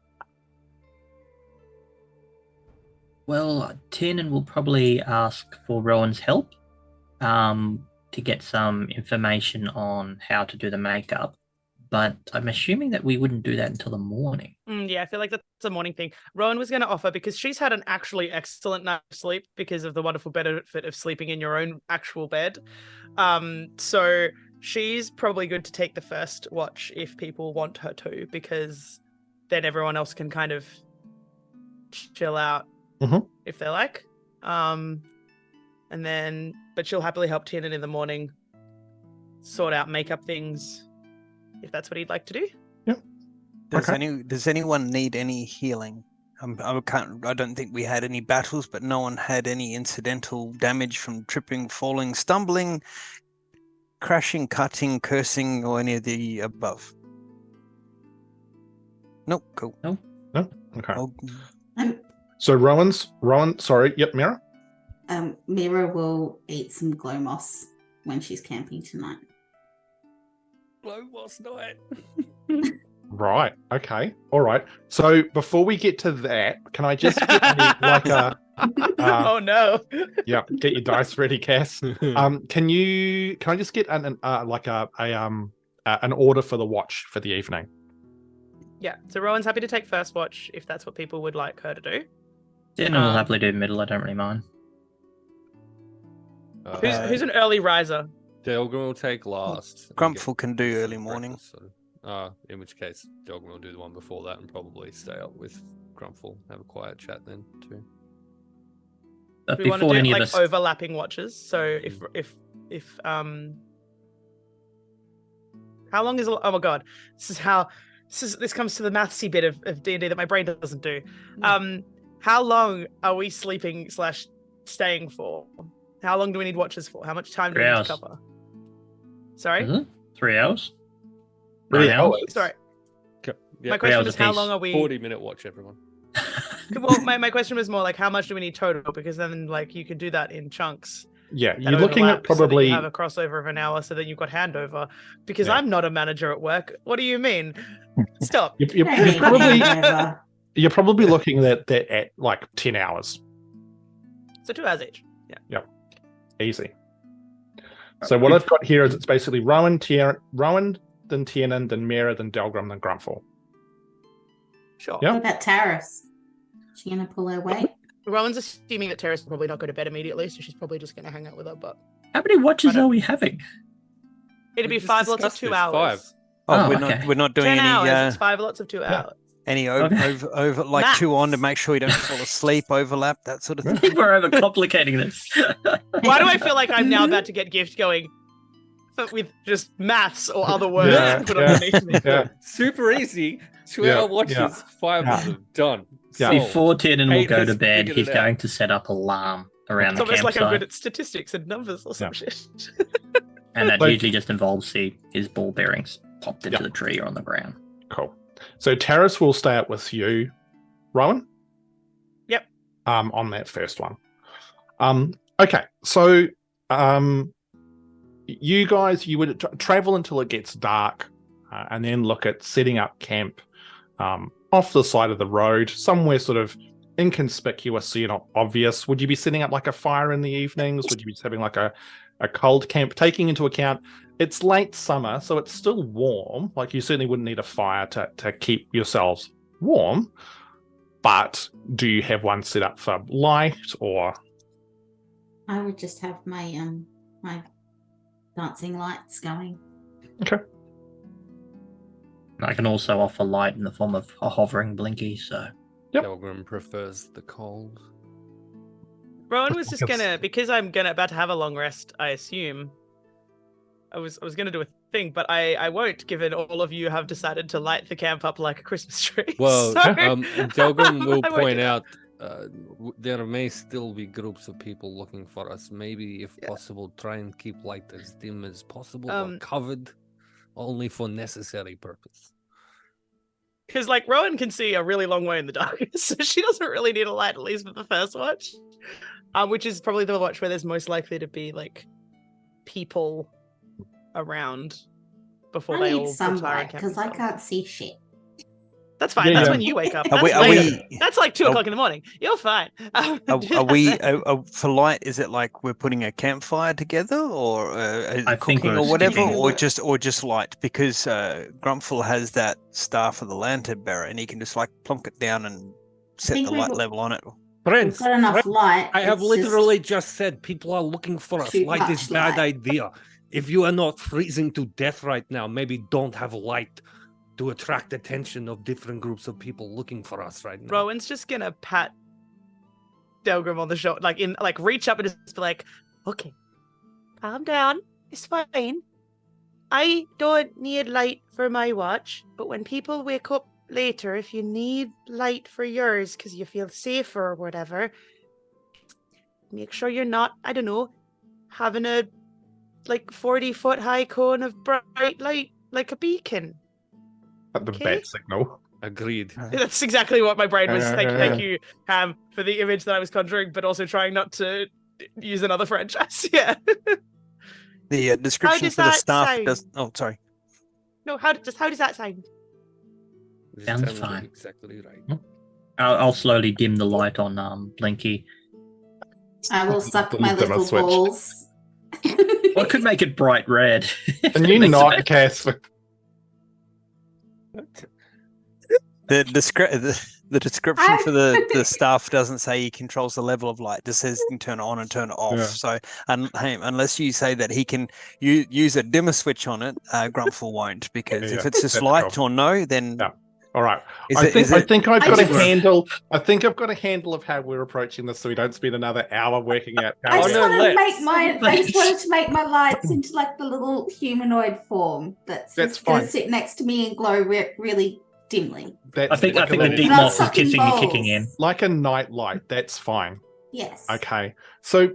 Well, Tiernan will probably ask for Rowan's help to get some information on how to do the makeup, but I'm assuming that we wouldn't do that until the morning. Yeah, I feel like that's a morning thing. Rowan was going to offer, because she's had an actually excellent night of sleep because of the wonderful benefit of sleeping in your own actual bed. So she's probably good to take the first watch if people want her to, because then everyone else can kind of chill out if they like. And then, but she'll happily help Tiernan in the morning sort out makeup things if that's what he'd like to do. Does anyone need any healing? I don't think we had any battles, but no one had any incidental damage from tripping, falling, stumbling, crashing, cutting, cursing, or any of the above? Nope. Cool. No? Okay. Oh, So Rowan, sorry, yep, Meira? Meira will eat some glow moss when she's camping tonight. Glow moss night. Right. Okay. All right. So before we get to that, can I just get a Oh no. yeah, get your dice ready, Cass. Can I just get an order for the watch for the evening? Yeah. So Rowan's happy to take first watch if that's what people would like her to do. Tiernan will happily do middle. I don't really mind. Who's an early riser? Delgrim will take last. Grumpfel can do early morning. In which case, Delgrim will do the one before that and probably stay up with Grumpfel. Have a quiet chat then too. But We want to before do any like of us, overlapping watches. So if how long is oh my god, this comes to the mathsy bit of D&D that my brain doesn't do. How long are we sleeping / staying for? How long do we need watches for? How much time do we need to cover? Sorry? is it 3 hours? 3 9 hours. Sorry. Yeah, My question hours is how apiece. long are we 40-minute watch, everyone. Well, my question was more like how much do we need total? Because then like you could do that in chunks. Yeah, that you're looking at overlap so that probably you have a crossover of an hour, so then you've got handover. Because Yeah. I'm not a manager at work. What do you mean? Stop. you're Hey, probably handover. you're probably looking at like 10 hours. So 2 hours each. Yeah. Easy. So what I've got here is it's basically Rowan, then Tiernan, then Meira, then Delgrim, then Grumpfel. Sure. Yeah. What about Taris? She gonna pull her weight? Rowan's assuming that Terrace will probably not go to bed immediately, so she's probably just going to hang out with her. But How many watches I don't- are we having? it'd We be just 5 lots of discussed 2 this, hours. Oh, okay. we're not doing 10 any hours. It's 5 lots of 2 yeah. hours. any Okay. over like 2 on to Maths. make sure you don't fall asleep, overlap, that sort of Yeah. thing. I think we're overcomplicating this. Why do I feel like I'm now about to get gift going with just maths or other words Yeah, put yeah. underneath me? Yeah. Super easy. 2 Yeah, hour watches, yeah. 5 Yeah. of them done. Yeah. Solved. Before Tiernan will Kate go has to bed, figured he's it out. going to set up alarm around It's the almost like I'm campsite. good at statistics and numbers or some Yeah. shit. And that Like- usually just involves his ball bearings popped into Yeah. the tree or on the ground. Cool. So Taris will stay up with you, Rowan. Yep. On that first one. Okay. So you guys, you would travel until it gets dark, and then look at setting up camp off the side of the road, somewhere sort of inconspicuous, so you're not obvious. Would you be setting up like a fire in the evenings? Would you be having like a cold camp, taking into account it's late summer, so it's still warm. Like you certainly wouldn't need a fire to keep yourselves warm. But do you have one set up for light or? I would just have my my dancing lights going. Okay. I can also offer light in the form of a hovering blinky, so Yep. Delgrim prefers the cold. Rowan was just Yes. gonna, because I'm about to have a long rest, I assume. I was gonna do a thing, but I won't, given all of you have decided to light the camp up like a Christmas tree. Well, So, Delgrim will I won't point do that. out there may still be groups of people looking for us. Maybe, if possible, try and keep light as dim as possible or covered only for necessary purpose. Because like Rowan can see a really long way in the dark, so she doesn't really need a light, at least for the first watch, which is probably the watch where there's most likely to be like people around before I they need all some retire and light camp because I themselves. can't see shit. That's fine. Yeah, That's yeah. when you wake up. Are That's we- are later. we- That's like 2 are- o'clock in the morning. You're fine. Are for light? Is it like we're putting a campfire together, or I think cooking we're or whatever, sticking- or just light? Because Grumpfel has that staff of the lantern bearer, and he can just like plonk it down and set think the we've light got- level on it. We've Friends, got enough light. I have it's just- literally just said people are looking for us. Too Light is much bad light. idea. If you are not freezing to death right now, maybe don't have light to attract attention of different groups of people looking for us right now. Rowan's just gonna pat Delgrim on the shoulder, like reach up and just be like, "Okay, calm down. It's fine. I don't need light for my watch, but when people wake up later, if you need light for yours because you feel safer or whatever, make sure you're not, I don't know, having a like 40-foot high cone of bright light, like a beacon. At the bat signal. Agreed. That's exactly what my brain was. Thank Yeah. you, Ham, for the image that I was conjuring, but also trying not to use another franchise. Yeah. The description does for the that staff sound? does. Oh, sorry. No, how does that sound? It Sounds sounded fine. Exactly right. I'll slowly dim the light on Blinky. I will suck my Give them a little switch. balls. Well, I could make it bright red. Can you not, Cass? The description for the staff doesn't say he controls the level of light. It just says he can turn it on and turn it off. Yeah. So unless you say that he can use a dimmer switch on it, Grumpfel won't, because if it's just that's light cool. or no, then Yeah. All right. is I it- think is I it- think I've I got a just- handle. I think I've got a handle of how we're approaching this, so we don't spend another hour working out I how. just no, wanted to let's. make mine. I just wanted to make my lights into like the little humanoid form that's just going fine. to sit next to me and glow really dimly. That's I think like a the little- deep Not moth is sucking kissing you, balls. kicking in. like a night light. That's fine. Yes. Okay. So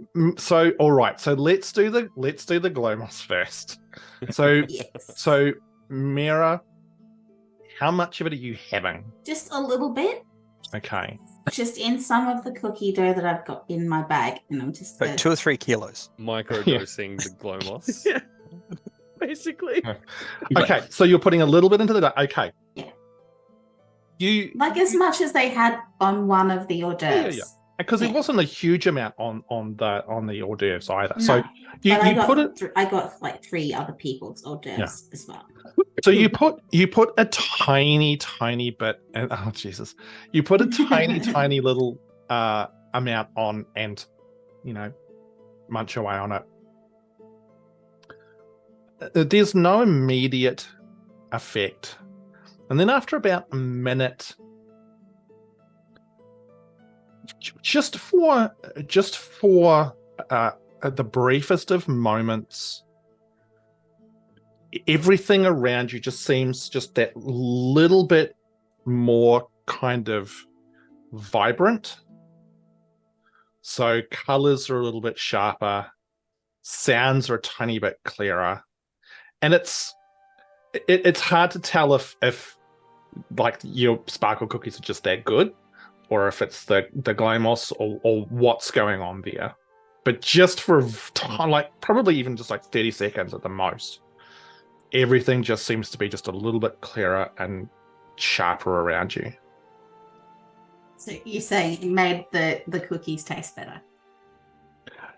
all right. So let's do the glow moss first. So Yes. so Meira, how much of it are you having? Just a little bit. Okay. Just in some of the cookie dough that I've got in my bag, and I'm just. like 2 or 3 kilos. Microdosing the glow moss. Yeah. Basically. Okay. So you're putting a little bit into the. Okay. Yeah. You Like as much as they had on one of the hors d'oeuvres. Yeah. Because it Yeah. wasn't a huge amount on the hors d'oeuvres either. So No, you but put it. I got like 3 other people's hors d'oeuvres as well. So you put a tiny bit, and oh Jesus, you put a tiny little amount on, and munch away on it. There's no immediate effect, and then after about a minute, just for the briefest of moments, everything around you just seems just that little bit more kind of vibrant. So colors are a little bit sharper, sounds are a tiny bit clearer, and it's hard to tell if like your sparkle cookies are just that good, or if it's the glow moss or what's going on there. But just for like probably even just like 30 seconds at the most, everything just seems to be just a little bit clearer and sharper around you. So you're saying it made the cookies taste better?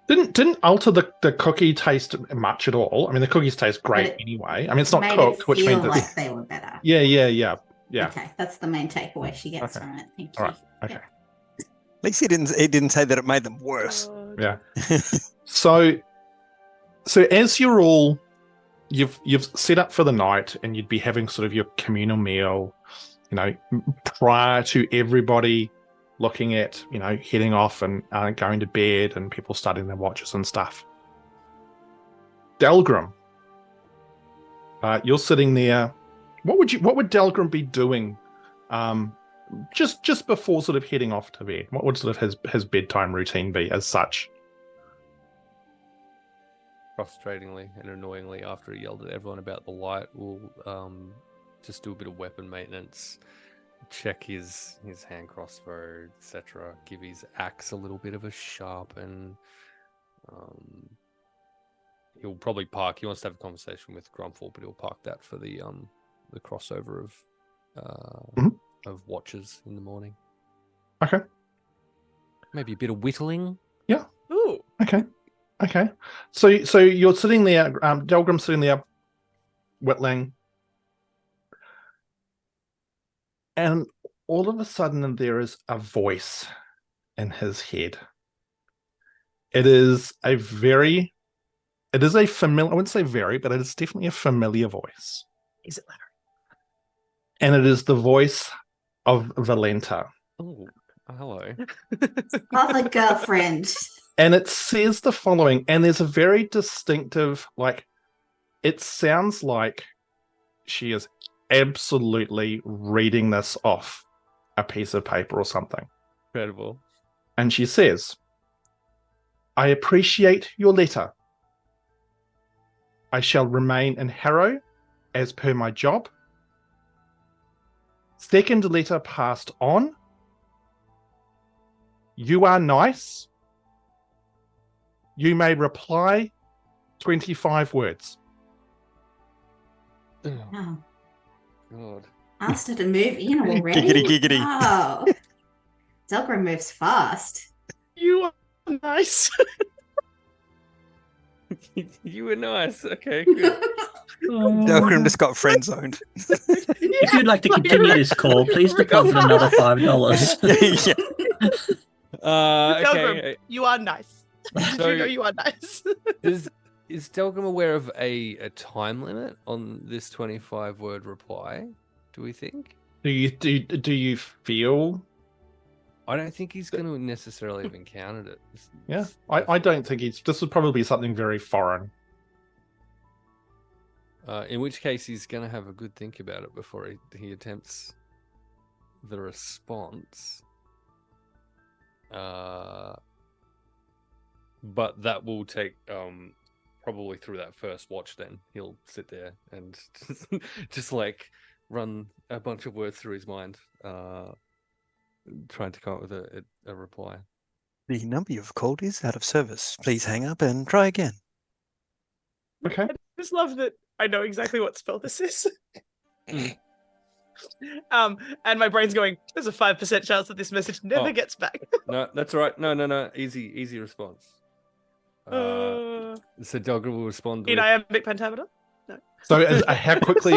Didn't alter the cookie taste much at all. I mean, the cookies taste great But it anyway. I mean, it's not made cooked, it which feel means like it's... they were better. Yeah. Okay, that's the main takeaway she gets Okay. from it. Thank you. All right. Okay. At least he didn't say that it made them worse. Yeah. So as you're all, you've set up for the night, and you'd be having sort of your communal meal, prior to everybody looking at, heading off and going to bed, and people starting their watches and stuff. Delgrim, you're sitting there. What would Delgrim be doing, just before sort of heading off to bed? What would sort of his bedtime routine be as such? Frustratingly and annoyingly, after he yelled at everyone about the light, we'll just do a bit of weapon maintenance, check his hand crossbow, etc. Give his axe a little bit of a sharpen. He'll probably park. He wants to have a conversation with Grumpfel, but he'll park that for the crossover of watches in the morning. Okay. Maybe a bit of whittling. Ooh. Okay. So you're sitting there, Delgrim's sitting there, whittling, and all of a sudden there is a voice in his head. It is a familiar, I wouldn't say very, but it is definitely a familiar voice. Is it Larry? And it is the voice of Valenta. Oh, hello. Other girlfriend. And it says the following, and there's a very distinctive, it sounds like she is absolutely reading this off a piece of paper or something. Incredible. And she says, "I appreciate your letter. I shall remain in Harrow as per my job. Second letter passed on. You are nice. You may reply 25 words. Oh, God. I started moving already. Giggity. Wow. Delgrim moves fast. You are nice. You were nice. Okay, good. Delgrim just got friend zoned. If you'd like to continue this call, please deposit another $5. Yeah. Delgrim, Okay. you are nice. So- you know you are nice. Is Delgrim aware of a time limit on this 25-word reply? Do we think? Do you feel? I don't think he's going to necessarily have encountered it. Yeah, I don't think this would probably be something very foreign. In which case, he's going to have a good think about it before he attempts the response. But that will take probably through that first watch. Then he'll sit there and just like run a bunch of words through his mind, trying to come up with a reply. The number you've called is out of service. Please hang up and try again. Okay. I just love that I know exactly what spell this is. Mm. And my brain's going, there's a 5% chance that this message never Oh. gets back. No, that's all right. No. Easy response. So Delgrim will respond In with, iambic pentameter? So how quickly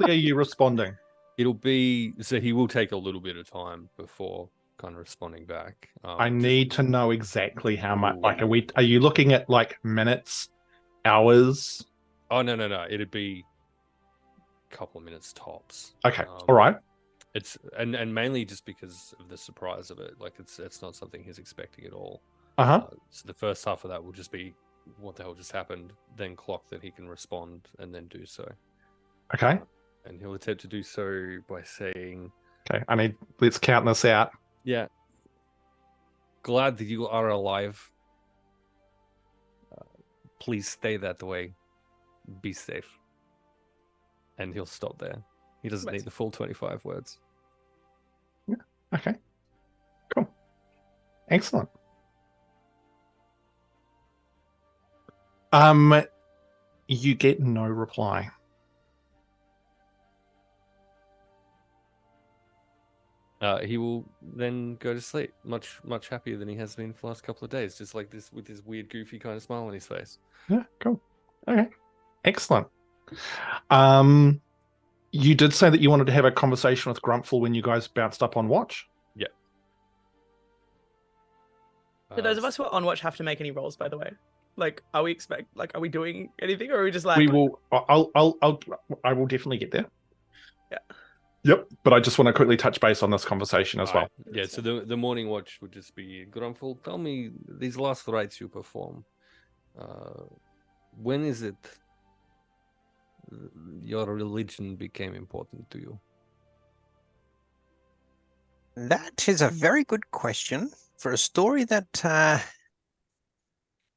are you responding? it'll be, so he will take a little bit of time before kind of responding back. I need to know exactly how much. Like, are you looking at like minutes, hours? Oh, no. It'd be a couple of minutes tops. Okay, all right. It's and mainly just because of the surprise of it. Like it's not something he's expecting at all. Uh-huh. So the first half of that will just be what the hell just happened, then clock that he can respond and then do so. Okay. And he'll attempt to do so by saying, Okay, let's count this out. yeah, glad that you are alive. Please stay that way. Be safe. And he'll stop there. He doesn't need the full 25 words. Okay. Cool. Excellent. You get no reply. He will then go to sleep, much happier than he has been for the last couple of days, just like this, with his weird, goofy kind of smile on his face. Yeah, cool. Okay. Excellent. You did say that you wanted to have a conversation with Grumpfel when you guys bounced up on watch? Yeah. Do those of us who are on watch have to make any rolls, by the way? Like, are we doing anything, or are we just like... We will. I will definitely get there. Yeah. Yep. But I just want to quickly touch base on this conversation as well. Right. Yeah. So the morning watch would just be, Grumpfel, tell me these last rites you perform. When is it your religion became important to you? That is a very good question for a story that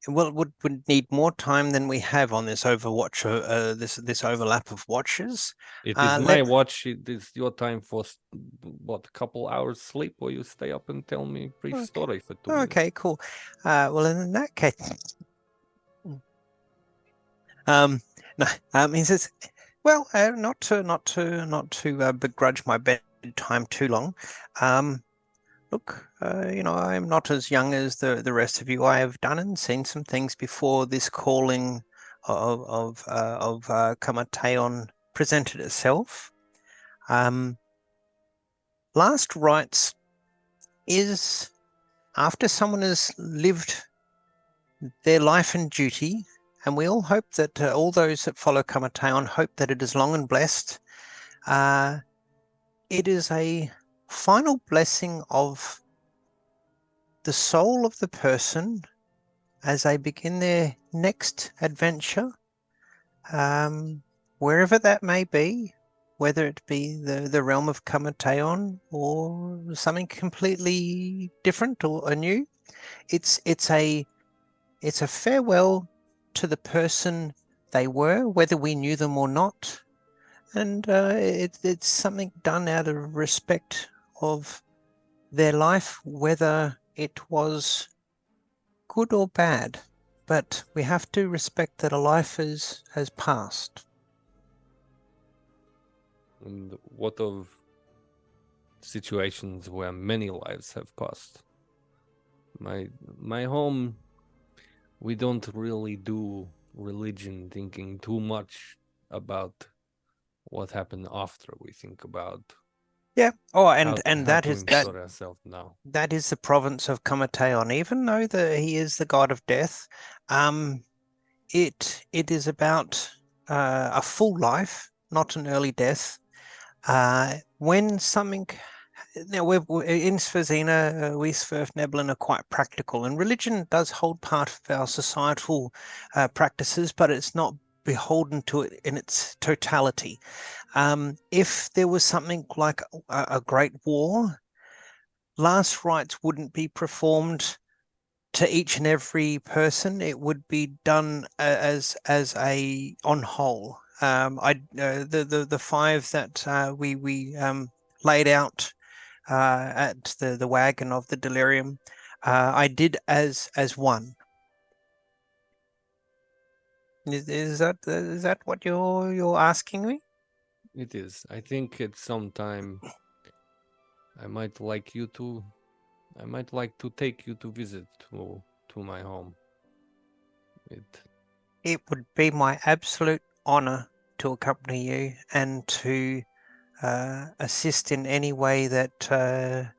would need more time than we have on this overwatch. This overlap of watches. It is my watch. It is your time for what, a couple hours sleep, or you stay up and tell me a brief story for 2 minutes. Okay, cool. Well, in that case, he says, well, not to begrudge my bedtime too long. Look, I'm not as young as the rest of you. I have done and seen some things before this calling of Kamateon presented itself. Last rites is after someone has lived their life and duty, and we all hope that all those that follow Kamateon hope that it is long and blessed. It is a final blessing of the soul of the person as they begin their next adventure, wherever that may be, whether it be the realm of Kamateon or something completely different or new. It's a farewell to the person they were, whether we knew them or not. And it's something done out of respect of their life, whether it was good or bad. But we have to respect that a life has passed. And what of situations where many lives have passed? My home, we don't really do religion thinking too much about what happened after. We think about that is sort ourselves now. That is the province of Kamateon. Even though he is the god of death, it is about a full life, not an early death. When something, we're in Svazina, we Sverfneblin are quite practical, and religion does hold part of our societal practices, but it's not beholden to it in its totality. If there was something like a great war, last rites wouldn't be performed to each and every person. It would be done as a on whole. The five that we laid out at the wagon of the Delerium, I did as one. Is that what you're asking me? It is. I think at some time I might like to take you to visit to my home. It would be my absolute honor to accompany you and to assist in any way that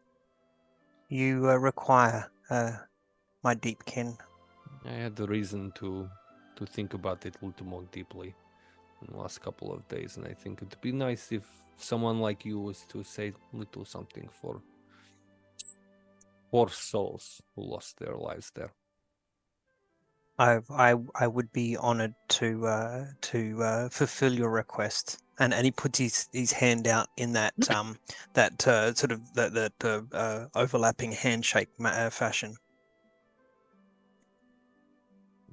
you require, my deep kin. I had the reason to think about it a little more deeply in the last couple of days, and I think it'd be nice if someone like you was to say little something for poor souls who lost their lives there. I would be honored to fulfill your request, and he puts his hand out in that sort of that overlapping handshake fashion.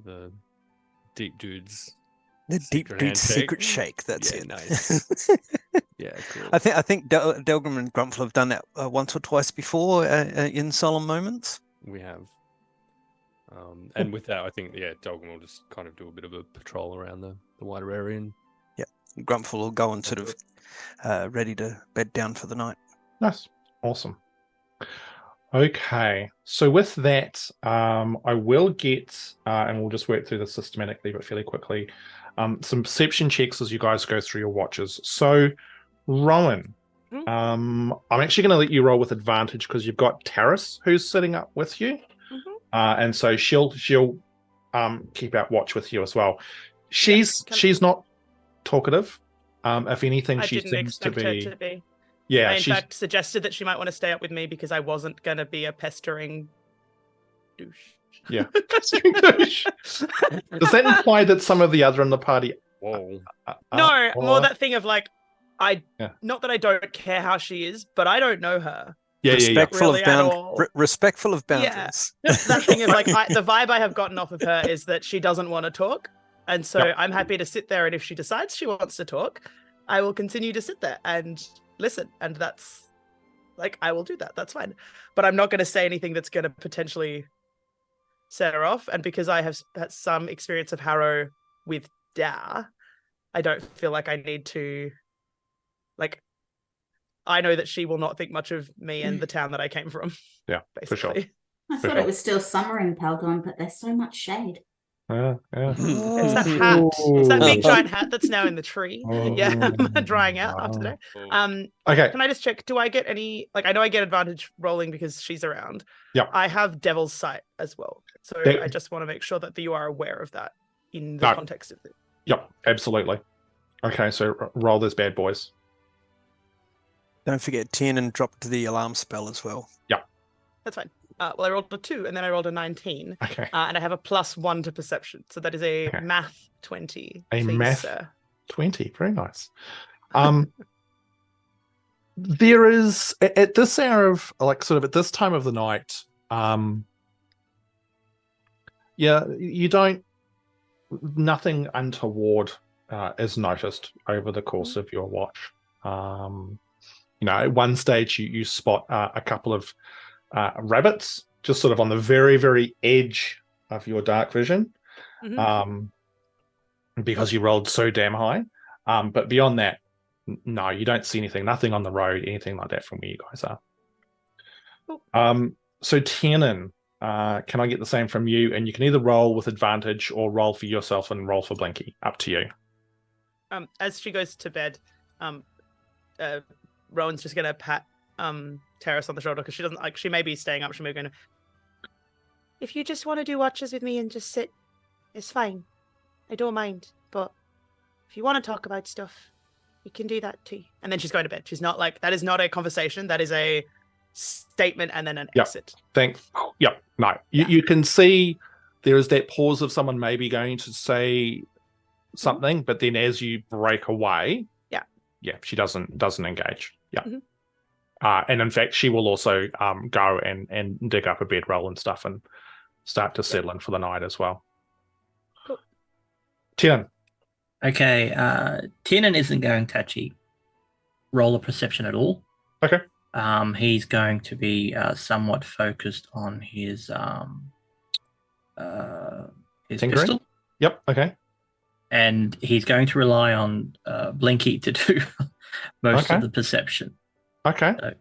The deep dude's The deep dude's handshake. secret shake. That's Yeah, it. nice. Yeah, cool. I think Delgrim and Grumpfel have done that once or twice before in solemn moments. We have. And with that, I think, Delgrim will just kind of do a bit of a patrol around the wider area. And Grumpfel will go and sort of ready to bed down for the night. Nice. Awesome. Okay. So with that, I will get, and we'll just work through this systematically but fairly quickly, some perception checks as you guys go through your watches. So, Rowan, I'm actually going to let you roll with advantage because you've got Taris who's sitting up with you. And so she'll keep out watch with you as well. She's not talkative. If anything, she seems to be. Her to be. Yeah, I in fact suggested that she might want to stay up with me because I wasn't going to be a pestering douche. Yeah, pestering douche. Does that imply that some of the other in the party? Whoa. No, more that thing of like, not that I don't care how she is, but I don't know her. Respectful really respectful of boundaries. Yeah. That thing of like the vibe I have gotten off of her is that she doesn't want to talk, and so I'm happy to sit there. And if she decides she wants to talk, I will continue to sit there and listen. And that's like I will do that. That's fine. But I'm not going to say anything that's going to potentially set her off. And because I have had some experience of Harrow with Da, I don't feel like I need to like. I know that she will not think much of me and the town that I came from. Yeah, basically. for sure. I thought it was still summer in Pelgon, but there's so much shade. Yeah. It's that hat. It's that big giant hat that's now in the tree. Yeah, drying out after today. Okay. Can I just check? Do I get any? Like, I know I get advantage rolling because she's around. Yeah. I have Devil's Sight as well, so I just want to make sure that you are aware of that in the context of it. Yep, absolutely. Okay, so roll those bad boys. Don't forget Tiernan dropped the alarm spell as well. Yeah. That's fine. Well, I rolled a 2 and then I rolled a 19. Okay. And I have a +1 to perception. So that is a math 20. A please, math sir. 20. Very nice. There is, at this hour of, like, sort of at this time of the night, you don't nothing untoward is noticed over the course of your watch. At one stage you spot a couple of rabbits just sort of on the very, very edge of your dark vision, because you rolled so damn high. But beyond that, no, you don't see anything. Nothing on the road, anything like that from where you guys are. Cool. So Tiernan, can I get the same from you? And you can either roll with advantage or roll for yourself and roll for Blinky. Up to you. As she goes to bed, Rowan's just gonna pat Terrace on the shoulder because she doesn't she may be staying up. She may be going, if you just want to do watches with me and just sit, it's fine. I don't mind. But if you want to talk about stuff, you can do that too. And then she's going to bed. She's not that is not a conversation. That is a statement and then an exit. No. You can see there is that pause of someone maybe going to say something, but then as you break away, she doesn't engage. And in fact, she will also go and dig up a bedroll and stuff and start to settle in for the night as well. Cool. Tiernan. Okay, Tiernan isn't going to actually roll a perception at all. Okay. He's going to be somewhat focused on his pistol. Yep. Okay. And he's going to rely on Blinky to do most of the perception. Okay. So,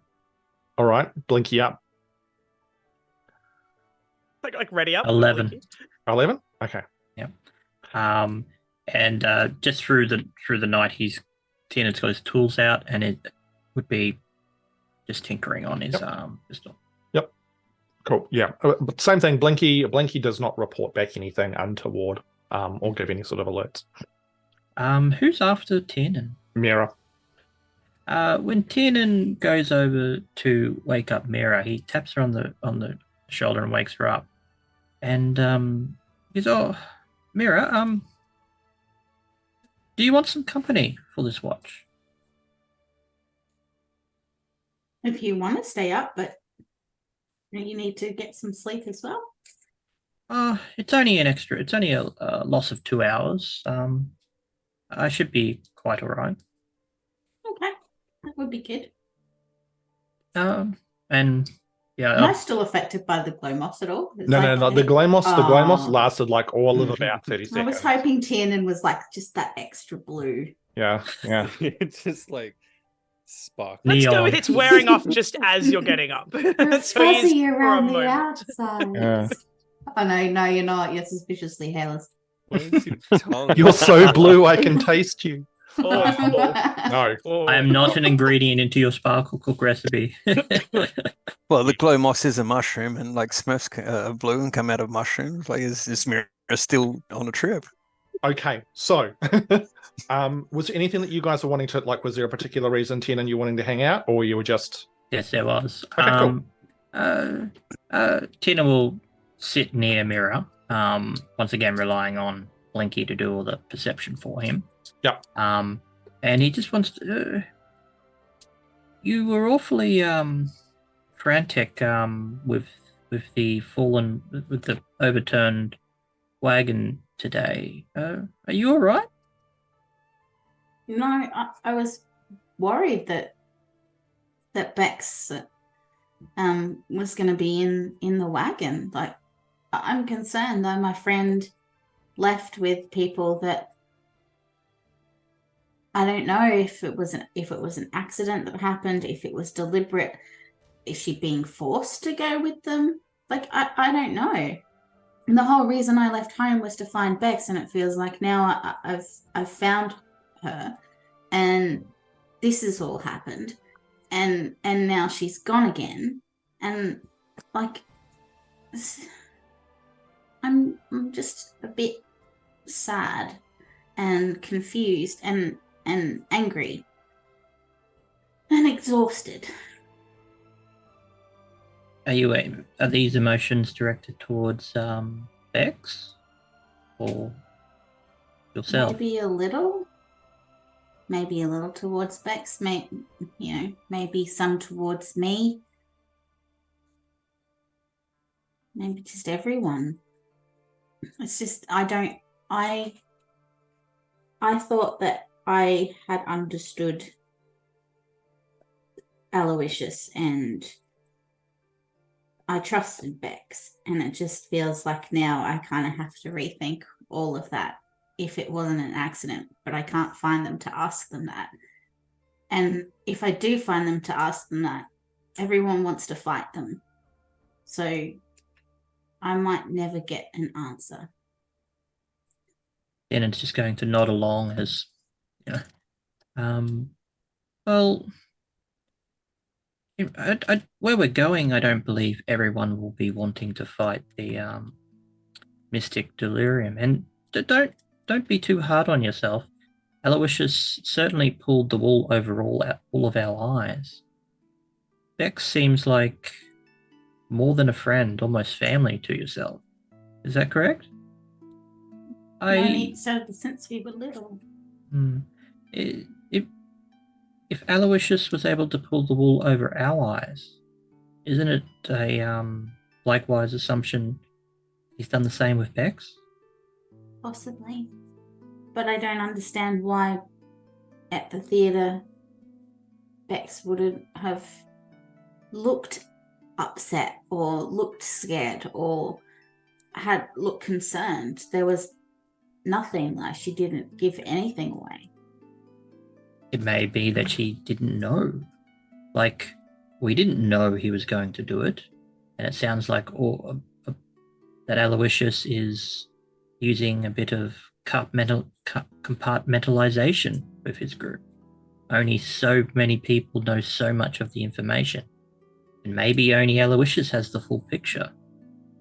all right. Blinky up. Like ready up. 11. 11. Okay. Yeah. And just through the night, Tiernan's got his tools out, and it would be just tinkering on his pistol. Yep. Cool. Yeah. But same thing. Blinky does not report back anything untoward, or give any sort of alerts. Who's after Tiernan? Meira. When Tiernan goes over to wake up Meira, he taps her on the shoulder and wakes her up. And he goes, "Oh, Meira, do you want some company for this watch?" If you want to stay up, but you need to get some sleep as well. It's only a loss of 2 hours. I should be quite all right. Okay, that would be good. And yeah, Am I still affected by the glow moss at all? No. The glow moss lasted like all of about 30 seconds. I was hoping Tiernan was like just that extra blue. Yeah. It's just like spark. Let's go with it's wearing off just as you're getting up. It's fuzzy around the outside. Yeah. Oh no, you're not. You're suspiciously hairless. You're so blue, I can taste you. No. I am not an ingredient into your sparkle cook recipe. Well, the glow moss is a mushroom, and like Smurfs are blue and come out of mushrooms. Like, is Meira still on a trip? Okay, so was there anything that you guys were wanting to like? Was there a particular reason, Tiernan, you wanting to hang out, or you were just? Yes, there was. Okay, cool. Tiernan will sit near Meira, once again relying on Blinky to do all the perception for him. Yep. And he just wants to. You were awfully frantic with the overturned wagon today. Are you all right? No, I was worried that Bex was going to be in the wagon. Like, I'm concerned that my friend left with people that I don't know if it was an accident that happened, if it was deliberate, is she being forced to go with them? Like, I don't know. And the whole reason I left home was to find Bex, and it feels like now I've found her, and this has all happened, and now she's gone again, and like I'm just a bit sad and confused and angry and exhausted. Are these emotions directed towards Bex or yourself? Maybe a little towards Bex. Maybe some towards me. Maybe just everyone. It's just I I thought that I had understood Aloysius and I trusted Bex, and it just feels like now I kind of have to rethink all of that if it wasn't an accident, but I can't find them to ask them that. And if I do find them to ask them that, everyone wants to fight them. So I might never get an answer. And it's just going to nod along as, well, where we're going, I don't believe everyone will be wanting to fight the mystic Delerium. And don't be too hard on yourself. Aloysius certainly pulled the wool over all of our eyes. Bex seems like more than a friend, almost family to yourself. Is that correct? No need so since we were little. If Aloysius was able to pull the wool over our eyes, isn't it a likewise assumption he's done the same with Bex? Possibly. But I don't understand why at the theatre Bex wouldn't have looked upset or looked scared or had looked concerned. There was nothing, like she didn't give anything away. It may be that she didn't know. Like, we didn't know he was going to do it. And it sounds like that Aloysius is using a bit of compartmentalization with his group. Only so many people know so much of the information. And maybe only Aloysius has the full picture.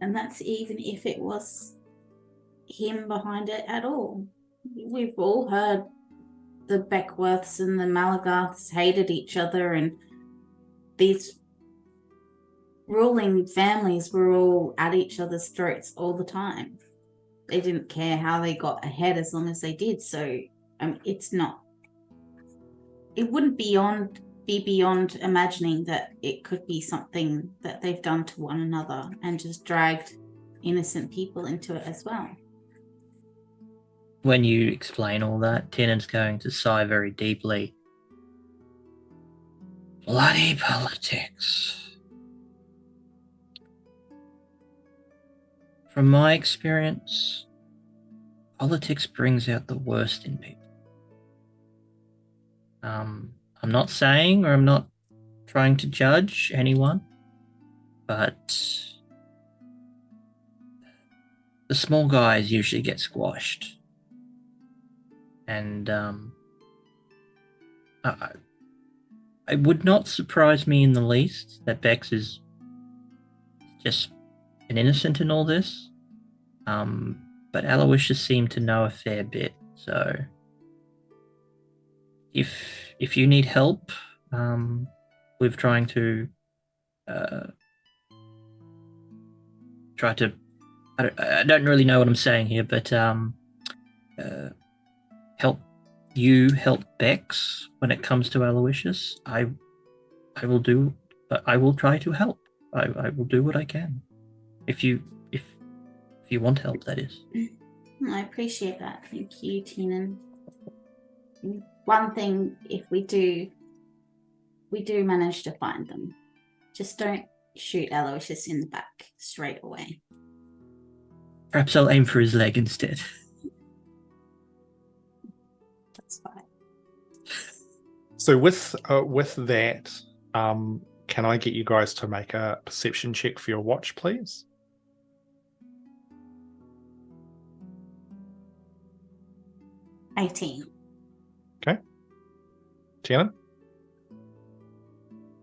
And that's even if it was him behind it at all. We've all heard the Beckworths and the Malagarths hated each other, and these ruling families were all at each other's throats all the time. They didn't care how they got ahead as long as they did. So it wouldn't be beyond imagining that it could be something that they've done to one another and just dragged innocent people into it as well. When you explain all that, Tiernan's going to sigh very deeply. Bloody politics. From my experience, politics brings out the worst in people. I'm not saying, or I'm not trying to judge anyone, but the small guys usually get squashed. And it would not surprise me in the least that Bex is just an innocent in all this. But Aloysius seemed to know a fair bit, so if you need help with trying to I don't really know what I'm saying here, but help Bex when it comes to Aloysius, I will do, but I will try to help. I will do what I can. If you want help, that is. I appreciate that. Thank you, Tiernan. One thing, if we do manage to find them, just don't shoot Aloysius in the back straight away. Perhaps I'll aim for his leg instead. That's fine. So with that, can I get you guys to make a perception check for your watch, please? $18. Okay. Tiernan?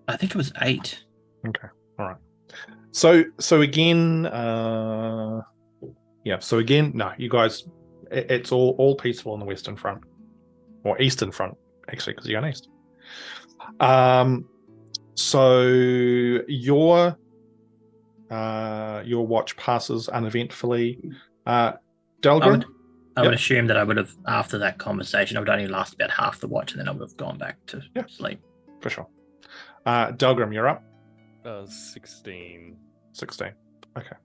I think it was 8. Okay. All right. So again, So again, no, you guys, it's all peaceful on the Western Front, or Eastern Front, actually, because you're going east. So your watch passes uneventfully. Delgrim? I would assume that I would have, after that conversation, I would only last about half the watch, and then I would have gone back to sleep. For sure. Delgrim, you're up. 16. 16. Okay.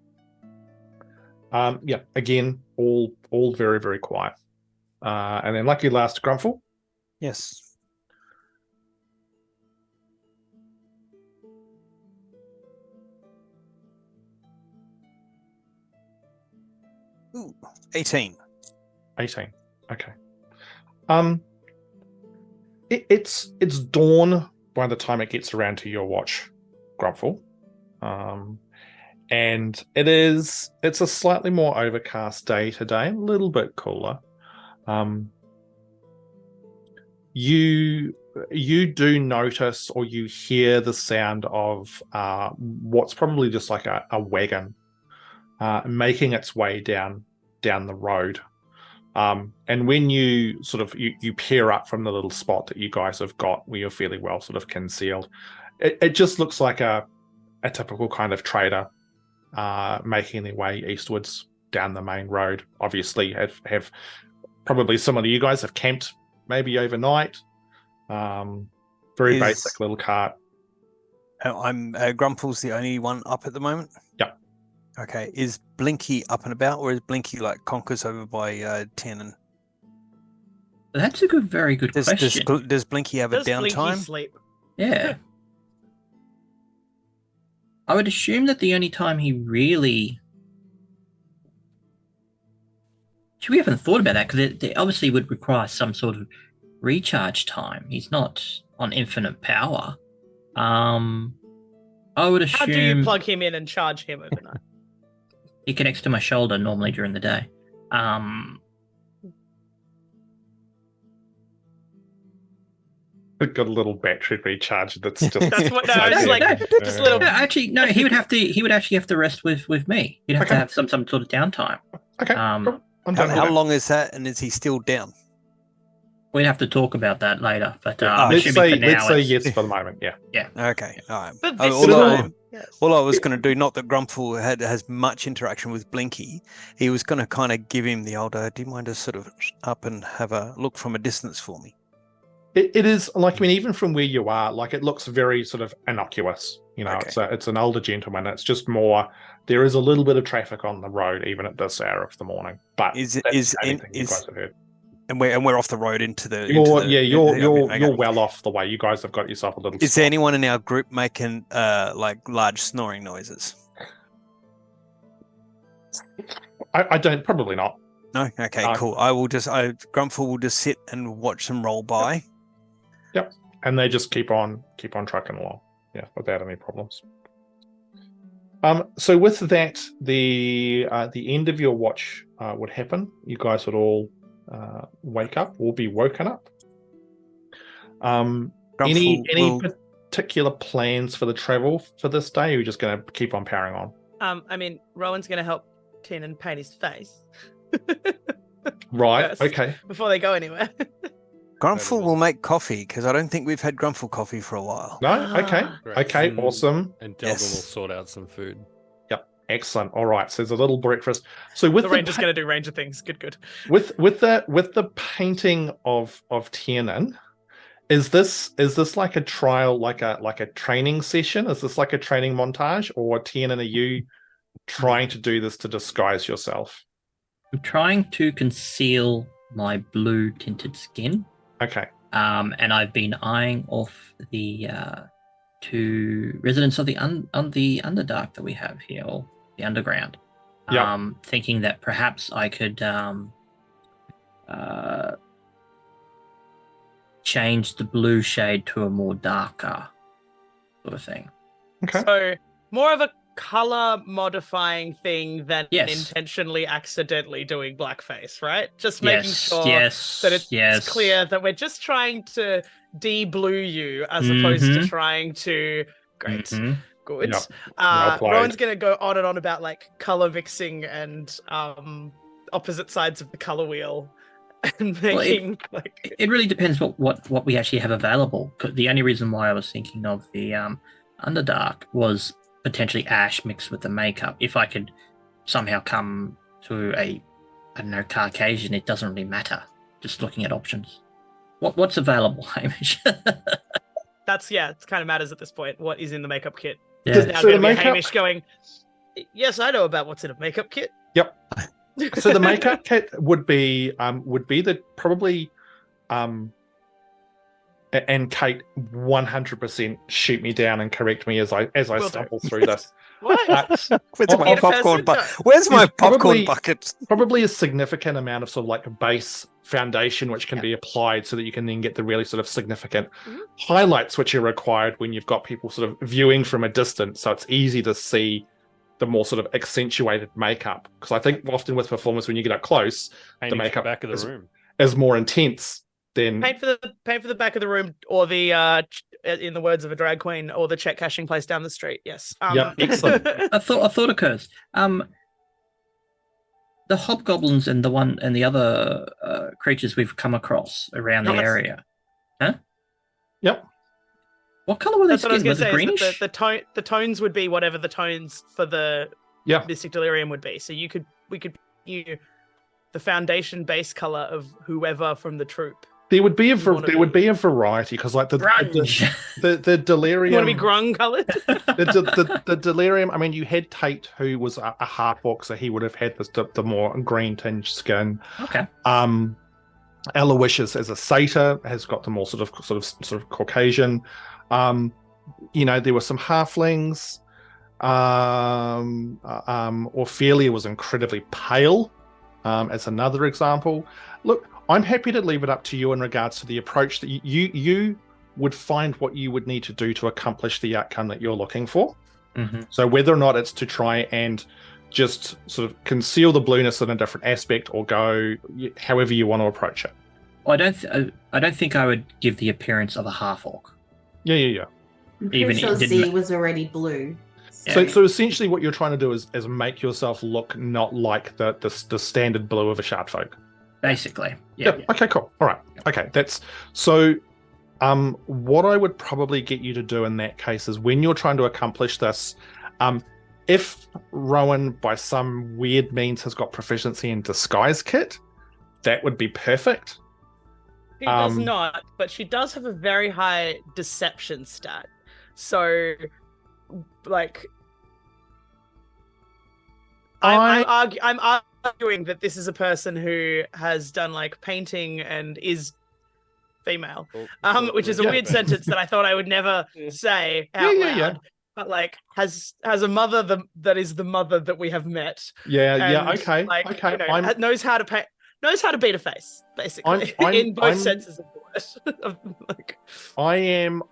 Yeah, again, all very, very quiet. And then lucky last, Grumpfel. Yes. Ooh, 18. 18. Okay. It's dawn by the time it gets around to your watch, Grumpfel. And it's a slightly more overcast day today, a little bit cooler. You do notice, or you hear the sound of what's probably just like a wagon making its way down the road. And when you sort of you peer up from the little spot that you guys have got where you're fairly well sort of concealed, it just looks like a typical kind of trader making their way eastwards down the main road. Obviously have probably some of you guys have camped maybe overnight. Very basic little cart. I'm Grumpel's the only one up at the moment. Yep. Okay, is Blinky up and about, or is Blinky like Conkers over by Tiernan? That's a very good question. Does Blinky have a Blinky downtime? sleep? Yeah. I would assume that the only time he really... We haven't thought about that, because it obviously would require some sort of recharge time. He's not on infinite power. I would assume... How do you plug him in and charge him overnight? He connects to my shoulder normally during the day. We've got a little battery recharge that's just... That's what... No, I was like, just a little... No, actually, no, he would actually have to rest with me. He'd have to have some sort of downtime. Okay, cool. How long is that, and is he still down? We'd have to talk about that later, but let's say yes for the moment. Yeah. Yeah. Okay. All right. But this All I was going to do, not that Grumpfel has much interaction with Blinky, he was going to kind of give him the old, do you mind to sort of up and have a look from a distance for me? It is like, I mean, even from where you are, like it looks very sort of innocuous. You know, Okay. it's an older gentleman. It's just more. There is a little bit of traffic on the road, even at this hour of the morning. But Is anything you guys have heard. and we're off the road into the. You're well off the way. You guys have got yourself a little. Is there anyone in our group making like large snoring noises? I don't. Probably not. No. Okay. Cool. Grumpfel will just sit and watch them roll by. Yep. And they just keep on trucking along. Yeah, without any problems. So with that, the end of your watch would happen. You guys would all wake up or be woken up. Any particular plans for the travel for this day? Or are you just going to keep on powering on? I mean, Rowan's going to help Tiernan paint his face. Right. First, okay. Before they go anywhere. Grumpfel will make coffee, because I don't think we've had Grumpfel coffee for a while. No. Okay. Great. Okay. Awesome. And Delgrim will sort out some food. Yep. Excellent. All right. So there's a little breakfast. So with the ranger's going to do ranger things. Good. With the painting of Tiernan, is this like a trial, like a training session? Is this like a training montage, or Tiernan, are you trying to do this to disguise yourself? I'm trying to conceal my blue tinted skin. Okay. And I've been eyeing off the two residents of the Underdark that we have here, or the Underground. Yep. Thinking that perhaps I could change the blue shade to a more darker sort of thing. Okay. So more of a color modifying thing than Yes. intentionally accidentally doing blackface, right? Just making sure yes, that it's yes. clear that we're just trying to de-blue you as opposed to Mhm. trying to Mhm. good. Yep. Well played. Rowan's gonna go on and on about like color mixing and opposite sides of the color wheel and making It really depends what we actually have available. 'Cause the only reason why I was thinking of the Underdark was potentially ash mixed with the makeup. If I could somehow come to I don't know, Caucasian, it doesn't really matter. Just looking at options. What's available, Hamish? that's it kind of matters at this point. What is in the makeup kit? Yeah. There's now So going the to be makeup- Hamish going, yes, I know about what's in a makeup kit. Yep. So the makeup kit would be the probably and Kate 100% shoot me down and correct me as I stumble through this. What? Where's my popcorn bucket? Where's my popcorn bucket? Probably a significant amount of sort of like a base foundation which can be applied so that you can then get the really sort of significant highlights which are required when you've got people sort of viewing from a distance, so it's easy to see the more sort of accentuated makeup. Because I think often with performers, when you get up close, the makeup back of the room is more intense than paint for the back of the room, or the in the words of a drag queen, or the check cashing place down the street. Yes. Yeah, excellent. A thought occurs. The hobgoblins and the other creatures we've come across around the area. Huh? Yep. What color were they? That's what I was going to say. Greenish? The tones would be whatever the tones for the Mystic Delirium would be. So we could the foundation base color of whoever from the troupe. There would be a variety, because like the Delerium. You want to be grung colored? the Delerium. I mean, you had Tate, who was a half orc, so he would have had the more green tinged skin. Okay. Aloysius as a satyr has got the more sort of Caucasian. There were some halflings. Ophelia was incredibly pale, as another example. Look, I'm happy to leave it up to you in regards to the approach that you would find what you would need to do to accomplish the outcome that you're looking for. Mm-hmm. So whether or not it's to try and just sort of conceal the blueness in a different aspect, or go however you want to approach it. Well, I don't think I would give the appearance of a half orc. Yeah. I'm pretty sure Z was already blue. So essentially, what you're trying to do is make yourself look not like the standard blue of a shardfolk. Basically, yeah. Okay, cool. All right. Okay, that's so. What I would probably get you to do in that case is, when you're trying to accomplish this, if Rowan by some weird means has got proficiency in disguise kit, that would be perfect. She does not, but she does have a very high deception stat. So, like, I'm arguing that this is a person who has done like painting and is female, which is a weird sentence that I thought I would never say out loud. Yeah. But like has a mother that is the mother that we have met. Okay. Like, okay. Knows how to beat a face, basically, in both senses of the word. Like, I'm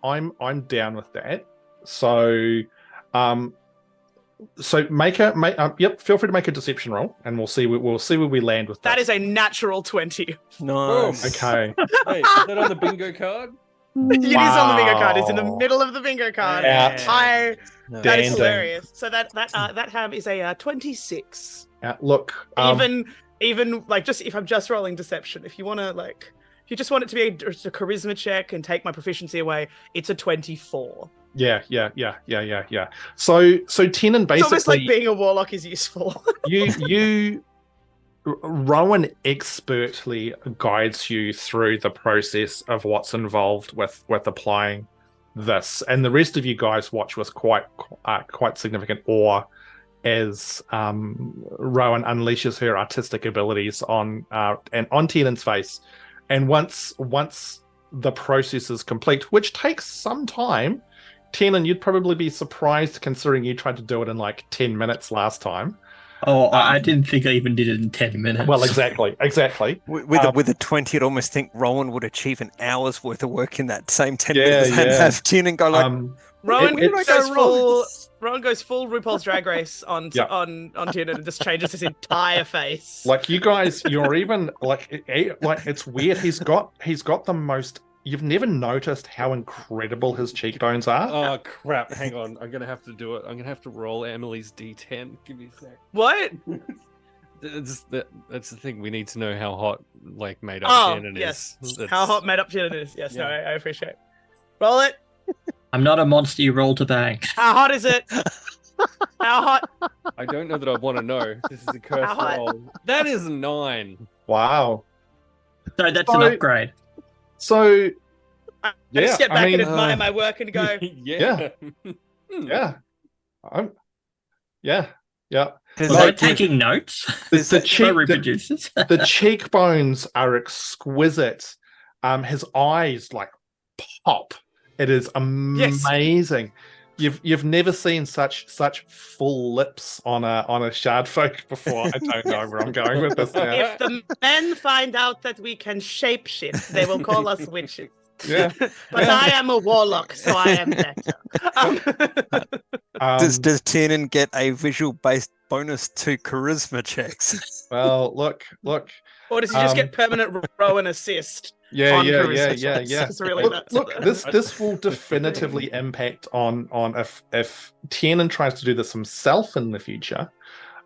down with that. So, feel free to make a deception roll, and we'll see where we land with that. That is a natural 20. Nice. Okay. Wait, is that on the bingo card? It is on the bingo card. It's in the middle of the bingo card. That is hilarious. So that ham is a 26. Look, even like, just if I'm just rolling deception, if you want to like, if you just want it to be just a charisma check and take my proficiency away, it's a 24. Yeah. So Tiernan basically, it's almost like being a warlock is useful. Rowan expertly guides you through the process of what's involved with applying this, and the rest of you guys watch with quite significant awe as Rowan unleashes her artistic abilities on Tiernan's face. And once the process is complete, which takes some time, Tiernan, you'd probably be surprised considering you tried to do it in like 10 minutes last time. Oh, I didn't think I even did it in 10 minutes. Well, exactly. With a 20, I'd almost think Rowan would achieve an hour's worth of work in that same 10 minutes. And have Tiernan go like, Rowan goes full RuPaul's Drag Race on Tiernan and just changes his entire face. Like, you guys, you're even like it's weird. He's got the most. You've never noticed how incredible his cheekbones are. Oh crap! Hang on, I'm gonna have to do it. I'm gonna have to roll Emily's D10. Give me a sec. What? That's the thing. We need to know how hot like made up Tiernan is. How hot made up Tiernan is. Yes, yeah. No, I appreciate it. Roll it. I'm not a monster you roll to bang. How hot is it? How hot? I don't know that I want to know. This is a cursed roll. That is 9. Wow. So that's an upgrade. So, I just get back and admire my work and go, yeah. Yeah. Was Like, I taking notes? The cheekbones are exquisite. His eyes like pop. It is amazing. You've never seen such full lips on a shard folk before. I don't know where I'm going with this now. If the men find out that we can shapeshift, they will call us witches. Yeah. But I am a warlock, so I am better. Does Tiernan get a visual-based bonus to charisma checks? Well, look. Or does he just get permanent Rowan assist? Yeah. It's really Look, this will definitively impact on if Tiernan tries to do this himself in the future.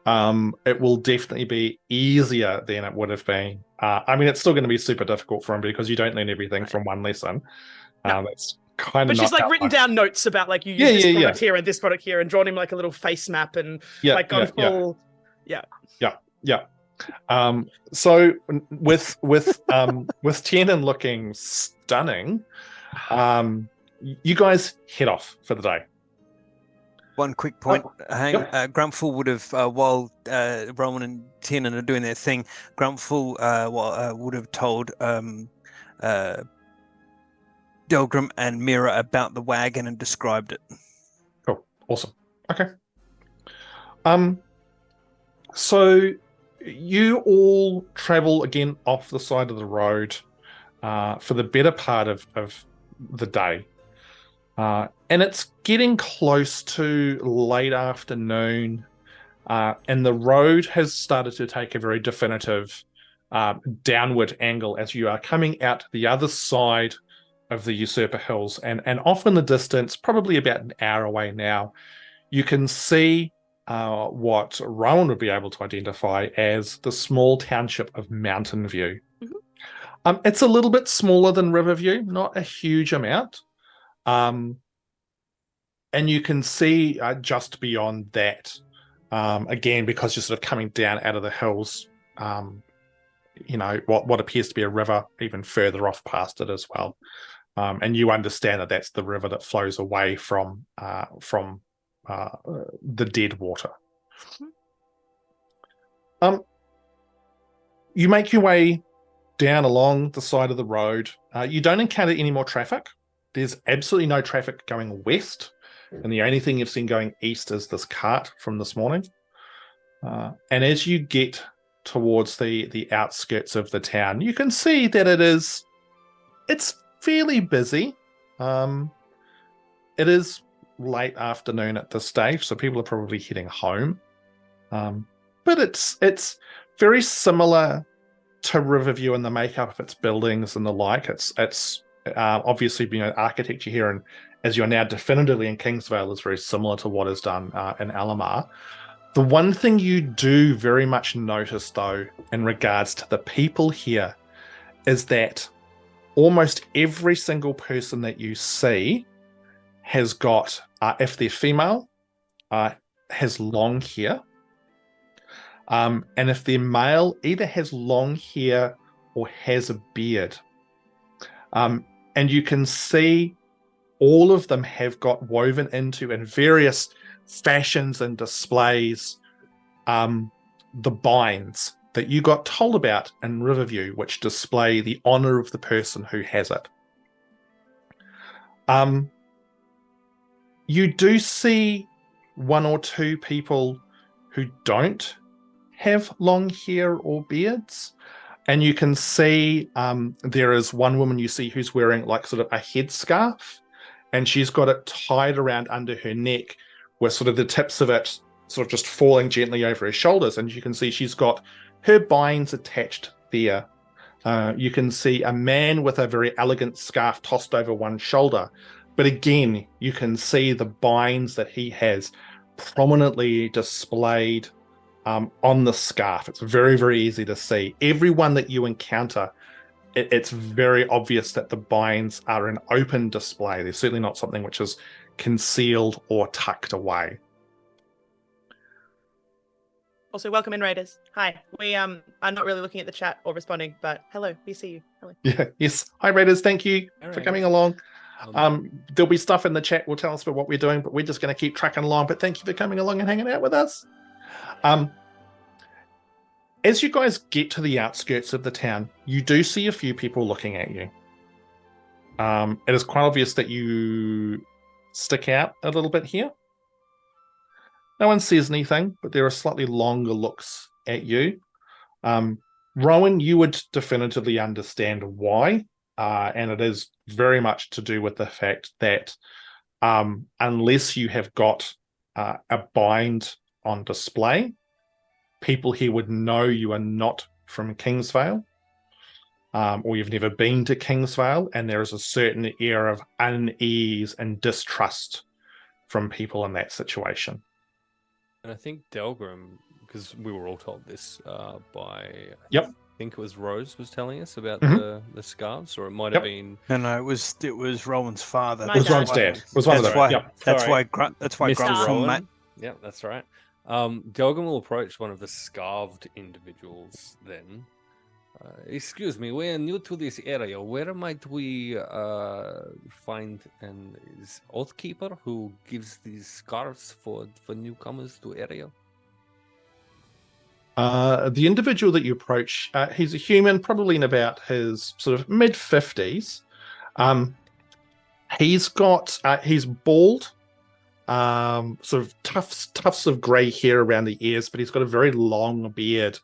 It will definitely be easier than it would have been. I mean, it's still going to be super difficult for him because you don't learn everything from one lesson. It's kind of. But she's like written down notes about like you use this product here and this product here, and drawn him like a little face map and like gone full. Yeah. So with Tiernan looking stunning, you guys head off for the day. One quick point, Grumpfel would have, while Rowan and Tiernan are doing their thing, Grumpfel would have told Delgrim and Meira about the wagon and described it. Cool. Awesome. Okay. So you all travel again off the side of the road for the better part of the day. And it's getting close to late afternoon, and the road has started to take a very definitive downward angle as you are coming out the other side of the Usurper Hills. And off in the distance, probably about an hour away now, you can see what Rowan would be able to identify as the small township of Mountain View. Mm-hmm. It's a little bit smaller than Riverview, not a huge amount. And you can see just beyond that, again, because you're sort of coming down out of the hills, what appears to be a river even further off past it as well. And you understand that that's the river that flows away from the dead water. You make your way down along the side of the road. You don't encounter any more traffic. There's absolutely no traffic going west, and the only thing you've seen going east is this cart from this morning. And as you get towards the outskirts of the town, you can see that it's fairly busy. It is late afternoon at this stage, so people are probably heading home. But it's very similar to Riverview in the makeup of its buildings and the like. It's obviously, architecture here, and as you're now definitively in Kingsvale, is very similar to what is done in Alamar. The one thing you do very much notice, though, in regards to the people here, is that almost every single person that you see has got, if they're female, has long hair. And if they're male, either has long hair or has a beard. And you can see all of them have got woven into, in various fashions and displays, the binds that you got told about in Riverview, which display the honor of the person who has it. You do see one or two people who don't have long hair or beards. And you can see there is one woman you see who's wearing like sort of a headscarf, and she's got it tied around under her neck with sort of the tips of it sort of just falling gently over her shoulders. And you can see she's got her binds attached there. You can see a man with a very elegant scarf tossed over one shoulder. But again, you can see the binds that he has prominently displayed on the scarf. It's very, very easy to see. Everyone that you encounter, it's very obvious that the binds are an open display. They're certainly not something which is concealed or tucked away. Also, welcome in, Raiders. Hi. We are not really looking at the chat or responding, but hello, we see you. Hello. Yeah. Yes. Hi, Raiders. Thank you for coming along. There'll be stuff in the chat will tell us about what we're doing, but we're just going to keep trucking along. But thank you for coming along and hanging out with us. As you guys get to the outskirts of the town, you do see a few people looking at you. It is quite obvious that you stick out a little bit here. No one says anything, but there are slightly longer looks at you. Rowan, you would definitively understand why, and it is very much to do with the fact that unless you have got a bind on display, people here would know you are not from Kingsvale, or you've never been to Kingsvale, and there is a certain air of unease and distrust from people in that situation. And I think Delgrim, because we were all told this by, Yep. I think it was Rose was telling us about the scarves, or it might have been. No, it was Rowan's father. My It was dad. Ron's dad. It was one of That's them. why. Yep. That's Sorry. why. That's why Mr. Grumpfel Rowan. met. Yeah, that's right. Delgrim will approach one of the scarved individuals then. Excuse me, we are new to this area. Where might we find an oathkeeper who gives these scarves for newcomers to area? The individual that you approach, he's a human, probably in about his sort of mid-50s. He's bald, sort of tufts of grey hair around the ears, but he's got a very long beard,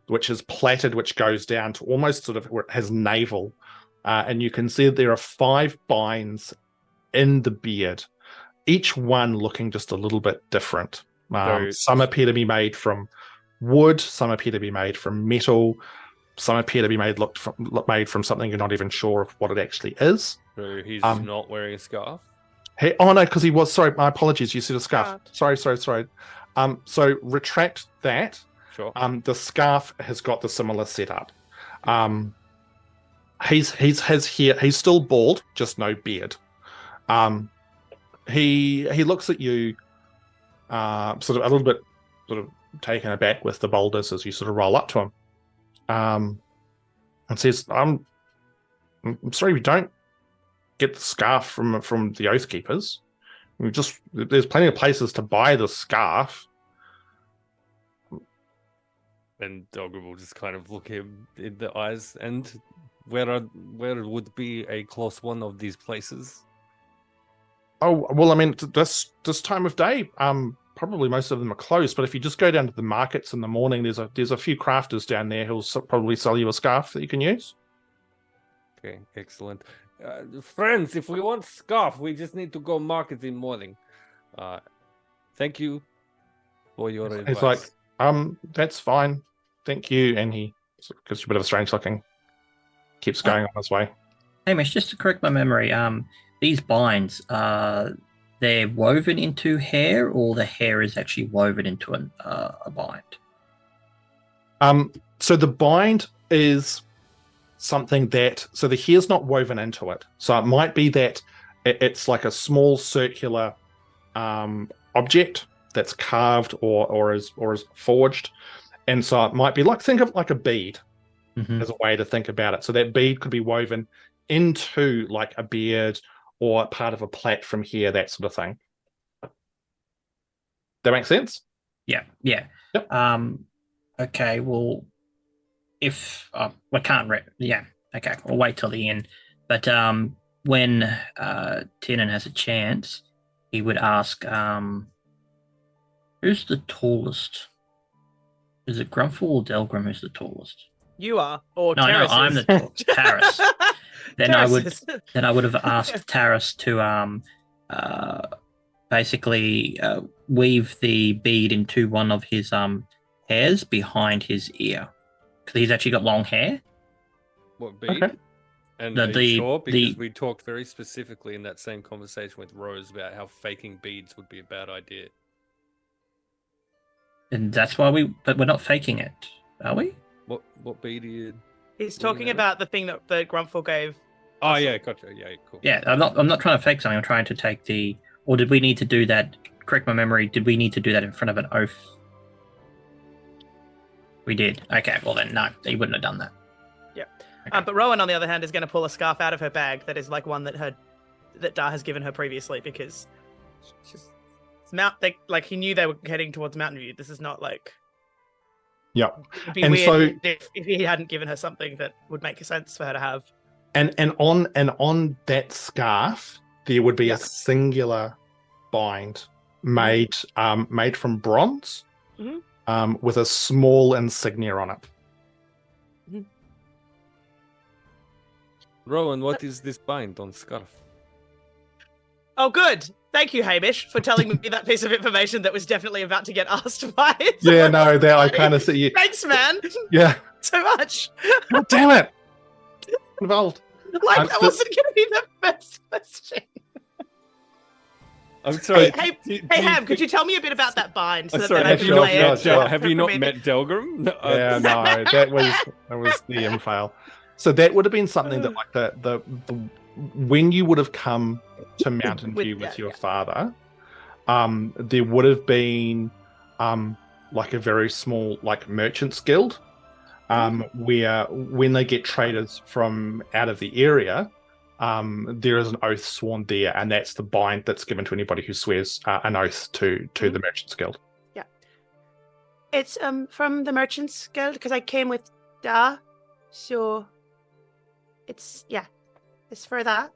which is plaited, which goes down to almost sort of where his navel. And you can see that there are 5 binds in the beard, each one looking just a little bit different. Some appear to be made from wood, some appear to be made from metal, some appear to be made from something you're not even sure of what it actually is. So he's not wearing a scarf? Hey, oh no, because he was, sorry, my apologies, you said a scarf. Sorry. So retract that. Sure. The scarf has got the similar setup. His hair, he's still bald, just no beard. He looks at you, sort of a little bit sort of taken aback with the boulders as you sort of roll up to him, and says, I'm sorry, we don't get the scarf from the Oathkeepers. There's plenty of places to buy the scarf. And Delgrim will just kind of look him in the eyes. And where would be a close one of these places? Oh well, I mean, this time of day, probably most of them are closed. But if you just go down to the markets in the morning, there's a few crafters down there who'll probably sell you a scarf that you can use. Okay, excellent. Friends, if we want scarf, we just need to go market in morning. Thank you for your advice. He's like, that's fine. Thank you. And he sort of gives you a bit of a strange looking, keeps going on his way. Hamish, just to correct my memory, these binds, they're woven into hair, or the hair is actually woven into a bind? So the bind is something that, so the hair's not woven into it. So it might be that it's like a small circular object that's carved or is forged. And so it might be like, think of like a bead as a way to think about it. So that bead could be woven into like a beard or part of a plait from here, that sort of thing. That makes sense? Yeah. Yep. Okay, well, if we can't okay, we'll wait till the end. But when Tiernan has a chance, he would ask, who's the tallest? Is it Grumpfel or Delgrim who's the tallest? You are, or No, Terrace I'm is. the tallest. Taris. Then I would have asked Taris to basically weave the bead into one of his hairs behind his ear, because he's actually got long hair. What bead? Okay. And are you sure? Because we talked very specifically in that same conversation with Rose about how faking beads would be a bad idea. And that's why but we're not faking it, are we? What bead are you? He's talking about the thing that Grumpfel gave. Oh yeah, gotcha. Yeah, cool. Yeah, I'm not trying to fake something. I'm trying to take or did we need to do that? Correct my memory. Did we need to do that in front of an oath? We did. Okay, well then, no, he wouldn't have done that. Yeah. Okay. But Rowan, on the other hand, is going to pull a scarf out of her bag that is like one that Dar has given her previously, because she's like he knew they were heading towards Mountain View. This is not like. Yeah. It'd be And weird if he hadn't given her something that would make sense for her to have. And on that scarf, there would be a singular bind made from bronze, with a small insignia on it. Rowan, what is this bind on scarf? Oh, good. Thank you, Hamish, for telling me that piece of information that was definitely about to get asked by. Yeah, no, that I kind of see you. Thanks, man. Yeah. So much. God damn it. Involved. Like, that wasn't going to be the best question. I'm sorry. Hey, Ham, could you tell me a bit about that bind? So sorry, that have you not met Delgrim? No, yeah, no, that was the infail. So that would have been something that, like, the when you would have come to Mountain View with your father, there would have been like a very small merchants guild, where when they get traders from out of the area, there is an oath sworn there, and that's the bind that's given to anybody who swears an oath to the merchants guild. Yeah, it's from the merchants guild because I came with Da, so it's for that.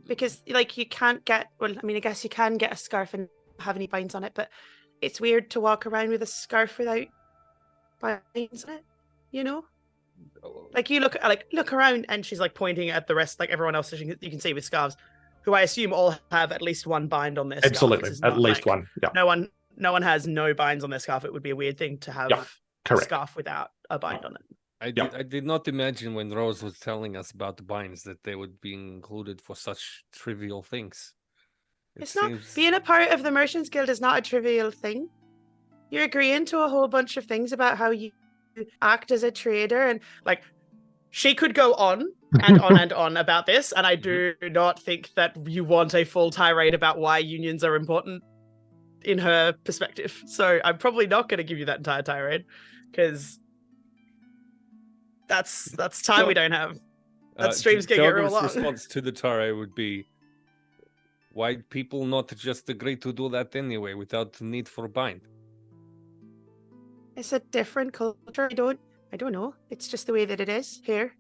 Because like you can't get, well, I mean, I guess you can get a scarf and have any binds on it, but it's weird to walk around with a scarf without binds on it, you know? Like you look around, and she's like pointing at the rest, like everyone else you can see with scarves, who I assume all have at least one bind on their scarf. Absolutely, at least one. Yeah. No one has no binds on their scarf. It would be a weird thing to have a scarf without a bind on it. I did not imagine when Rose was telling us about the binds that they would be included for such trivial things. It's not being a part of the Merchants Guild is not a trivial thing. You're agreeing to a whole bunch of things about how you act as a trader, and like she could go on and on and on about this, and I do not think that you want a full tirade about why unions are important in her perspective. So I'm probably not going to give you that entire tirade because that's time we don't have. That stream's getting real long. Response to the tirade would be, why people not just agree to do that anyway without the need for a bind? It's a different culture. I don't know. It's just the way that it is here.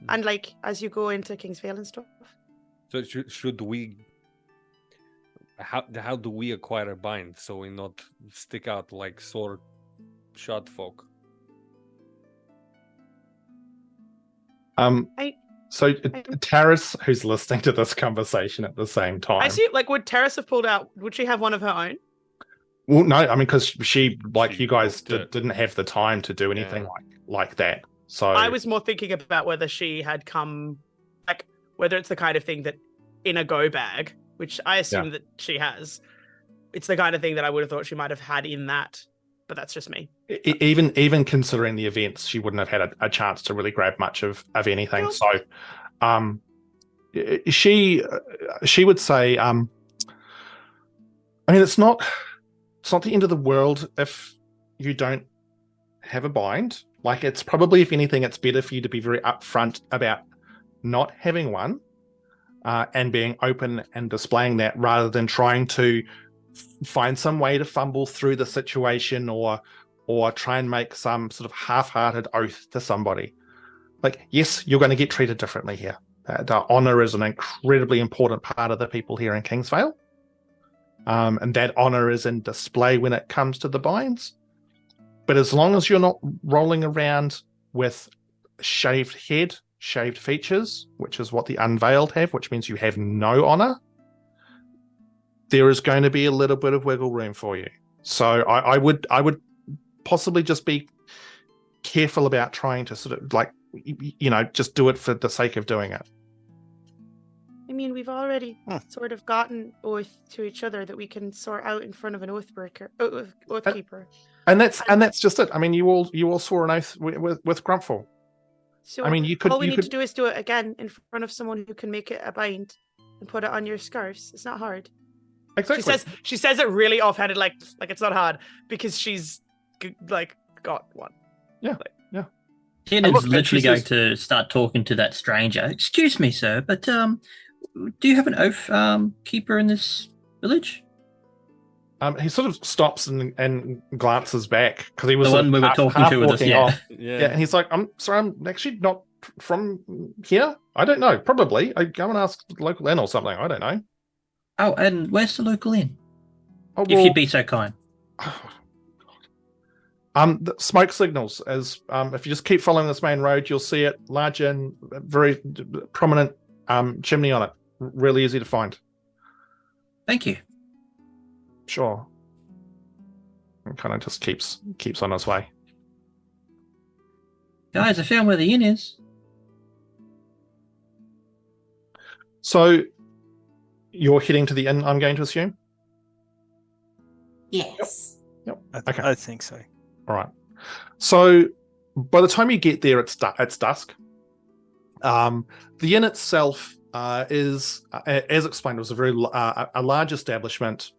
And like as you go into Kingsvale and stuff. So should we? How do we acquire a bind so we not stick out like sword shot folk? Taris, who's listening to this conversation at the same time, I see. Like, would Taris have pulled out? Would she have one of her own? Well, no. I mean, because she you guys didn't have the time to do anything like that. So I was more thinking about whether she had come, like, whether it's the kind of thing that in a go bag, which I assume that she has. It's the kind of thing that I would have thought she might have had in that. But that's just me. Even considering the events, she wouldn't have had a chance to really grab much of anything. So, she would say, I mean, it's not the end of the world if you don't have a bind. Like, it's probably, if anything, it's better for you to be very upfront about not having one, and being open and displaying that, rather than trying to find some way to fumble through the situation or try and make some sort of half-hearted oath to somebody. Like, yes, you're going to get treated differently here. The honor is an incredibly important part of the people here in Kingsvale. And that honor is in display when it comes to the binds. But as long as you're not rolling around with shaved head, shaved features, which is what the unveiled have, which means you have no honor, there is going to be a little bit of wiggle room for you. So I would possibly just be careful about trying to sort of, like, just do it for the sake of doing it. I mean, we've already sort of gotten oath to each other that we can sort out in front of an oathkeeper. And that's just it. I mean, you all swore an oath with Grumpfel. So I mean, all we need to do is do it again in front of someone who can make it a bind and put it on your scarves. It's not hard. Exactly. She says it really offhanded, like it's not hard because she's got one. Yeah, yeah. Tiernan's literally going to start talking to that stranger. Excuse me, sir, but do you have an oath keeper in this village? He sort of stops and glances back because he was The one we were talking to with us, walking yeah. off. Yeah, and he's like, "I'm sorry, I'm actually not from here. I don't know. Probably I go and ask the local inn or something. I don't know." Oh, and where's the local inn? Oh, If you'd be so kind. The smoke signals. As if you just keep following this main road, you'll see it. Large and very prominent chimney on it. Really easy to find. Thank you. Sure. And kind of just keeps on his way. Guys, I found where the inn is. So you're heading to the inn, I'm going to assume? Yes. Yep. Okay. I think so. All right. So by the time you get there, it's dusk. The inn itself is, as explained, it was a very a large establishment,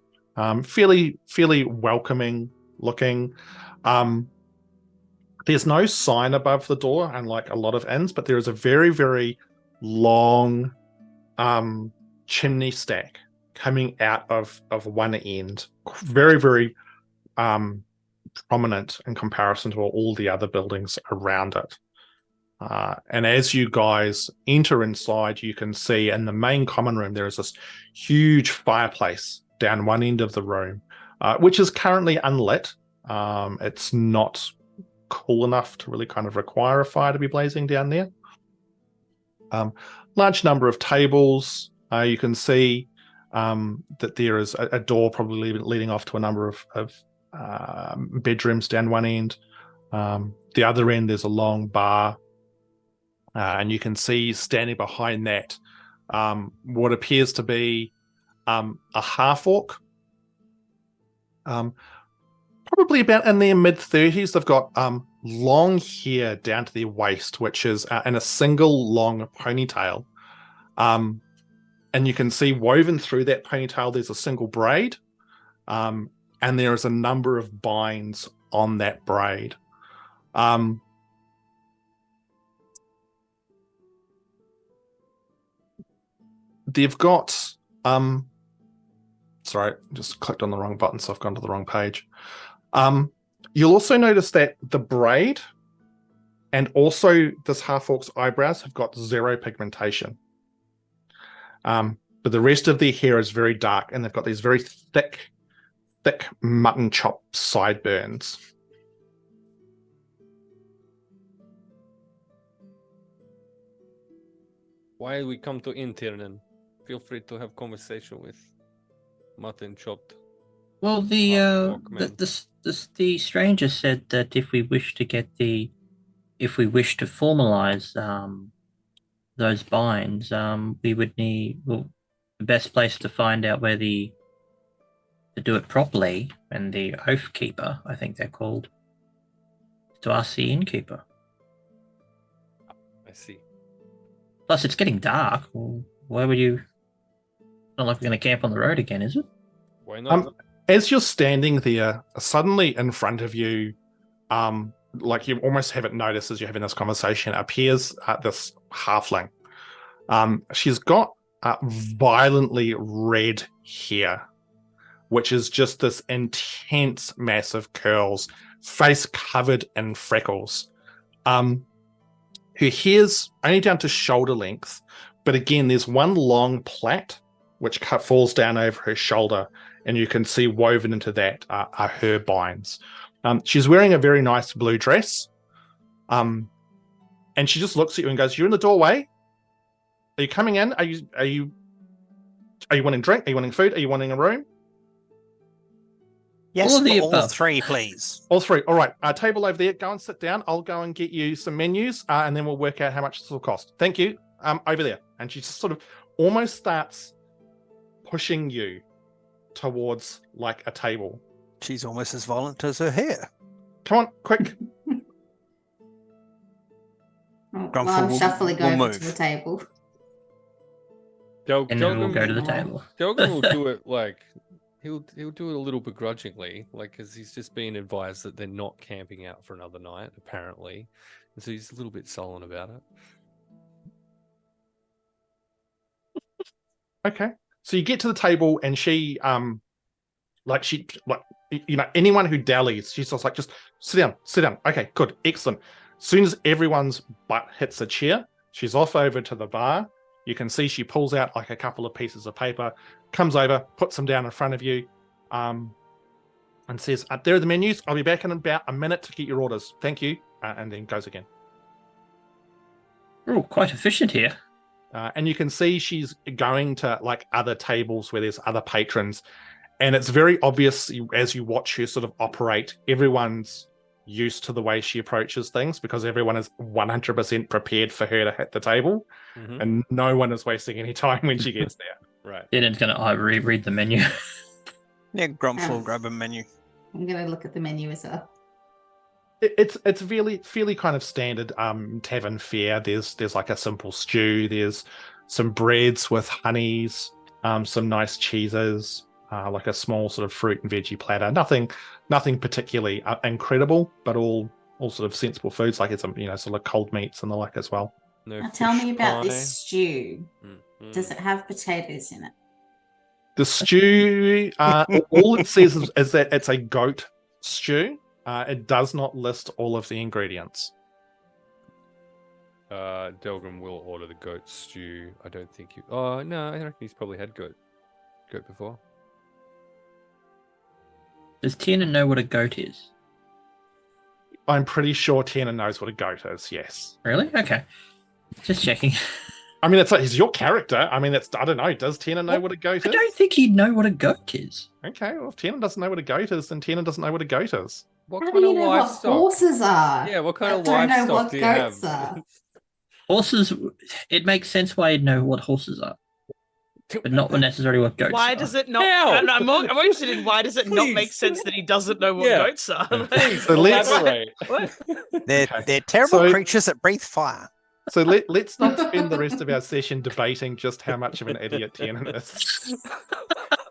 fairly welcoming looking. There's no sign above the door, unlike a lot of inns, but there is a very, very long chimney stack coming out of one end. Very, very prominent in comparison to all the other buildings around it. And as you guys enter inside, you can see in the main common room, there is this huge fireplace down one end of the room, which is currently unlit. It's not cool enough to really kind of require a fire to be blazing down there. Large number of tables. You can see that there is a door probably leading off to a number of bedrooms down one end. The other end, there's a long bar. And you can see standing behind that what appears to be a half-orc. Probably about in their mid-30s. They've got long hair down to their waist, which is in a single long ponytail. And you can see woven through that ponytail, there's a single braid. And there is a number of binds on that braid. They've got sorry, just clicked on the wrong button, so I've gone to the wrong page. You'll also notice that the braid and also this half-orc's eyebrows have got zero pigmentation. But the rest of their hair is very dark, and they've got these very thick mutton chop sideburns. Why we come to Tiernan? Feel free to have conversation with mutton chopped. Well, the stranger said that if we wish to formalize those binds, we would need the best place to find out where to do it properly, and the oath keeper, I think they're called, to ask the innkeeper. I see. Plus, it's getting dark. Well, where would you? Not like we're going to camp on the road again, is it? Why not? As you're standing there, suddenly in front of you, like you almost haven't noticed as you're having this conversation, appears this halfling. She's got violently red hair, which is just this intense mass of curls, face covered in freckles. Her hair's only down to shoulder length, but again, there's one long plait which falls down over her shoulder, and you can see woven into that are her binds. She's wearing a very nice blue dress, and she just looks at you and goes, "You're in the doorway. Are you coming in? Are you wanting drink? Are you wanting food? Are you wanting a room?" Yes, all three, please. All three. All right. Table over there. Go and sit down. I'll go and get you some menus, and then we'll work out how much this will cost. Thank you. Over there. And she just sort of almost starts pushing you towards like a table. She's almost as violent as her hair. Come on, quick. I'm shuffling over to the table. And then we'll go to the table. Delgrim will do it like he'll do it a little begrudgingly, like because he's just been advised that they're not camping out for another night, apparently, and so he's a little bit sullen about it. Okay. So you get to the table, and she anyone who dallies, she's just like, just sit down. Okay, good, excellent. As soon as everyone's butt hits a chair, she's off over to the bar. You can see she pulls out like a couple of pieces of paper, comes over, puts them down in front of you, and says, there are the menus. I'll be back in about a minute to get your orders. Thank you. And then goes again. We're all quite efficient here. And you can see she's going to like other tables where there's other patrons. And it's very obvious as you watch her sort of operate, everyone's used to the way she approaches things because everyone is 100% prepared for her to hit the table. Mm-hmm. And no one is wasting any time when she gets there. Right. Tiernan's going to reread the menu. Yeah, Grumpfel, grab a menu. I'm going to look at the menu as well. It's fairly kind of standard tavern fare. There's like a simple stew. There's some breads with honeys, some nice cheeses, like a small sort of fruit and veggie platter. Nothing particularly incredible, but all sort of sensible foods. Like it's sort of cold meats and the like as well. Now tell me about this stew. Mm-hmm. Does it have potatoes in it? The stew, all it says is that it's a goat stew. It does not list all of the ingredients. Delgrim will order the goat stew. I don't think you. Oh no, I reckon he's probably had goat before. Does Tiernan know what a goat is? I'm pretty sure Tiernan knows what a goat is. Yes. Really? Okay. Just checking. I mean, he's your character. I mean, I don't know. Does Tiernan know what a goat is? I don't think he'd know what a goat is. Okay, well, if Tiernan doesn't know what a goat is, then Tiernan doesn't know what a goat is. How do you know what horses are? Yeah, what kind of livestock do you have? Horses, it makes sense why you'd know what horses are, but not necessarily what goats are. Why does it not? I'm interested in why does it not make sense that he doesn't know what goats are? So elaborate. They're terrible creatures that breathe fire. So let's not spend the rest of our session debating just how much of an idiot Tiernan is.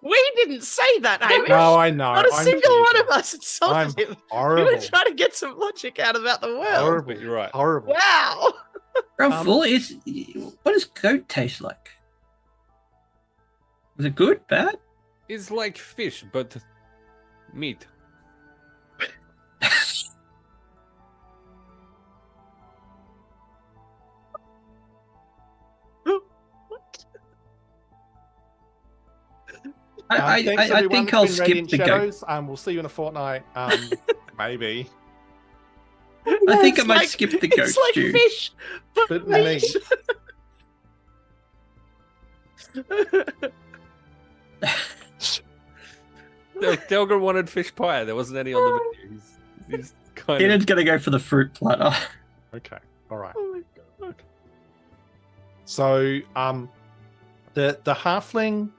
We didn't say that, Hamish. No, I know. Not a single one of us insulted him. Horrible. We were trying to get some logic out about the world. Horrible. You're right. Horrible. Wow. Grumpfel, what does goat taste like? Is it good? Bad? It's like fish, but meat. I think I'll skip the goat. We'll see you in a fortnight. Maybe. I think I might skip the goat stew. It's like fish, but meat. Delgrim wanted fish pie. There wasn't any on the menu. He's kind Tiernan's gonna go for the fruit platter. Okay. All right. Oh my god. So, the halfling.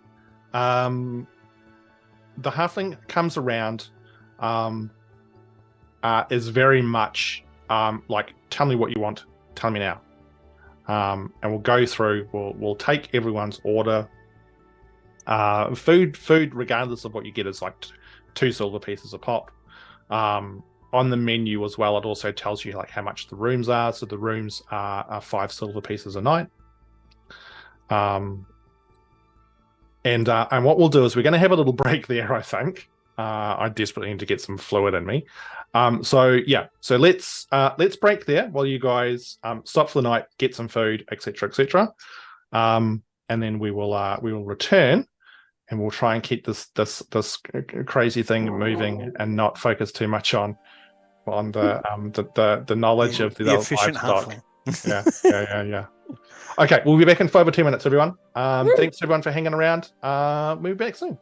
The halfling comes around, is very much like, tell me what you want, tell me now, and we'll go through. We'll take everyone's order. Food, regardless of what you get, is like 2 silver pieces a pop. On the menu as well, it also tells you like how much the rooms are. So the rooms are 5 silver pieces a night. And what we'll do is we're going to have a little break there, I think. I desperately need to get some fluid in me. So let's break there while you guys stop for the night, get some food, etc., etc. And then we will return, and we'll try and keep this crazy thing moving and not focus too much on the knowledge of the efficient livestock. Yeah. Okay, we'll be back in 5 or 10 minutes, everyone. Thanks everyone for hanging around. We'll be back soon.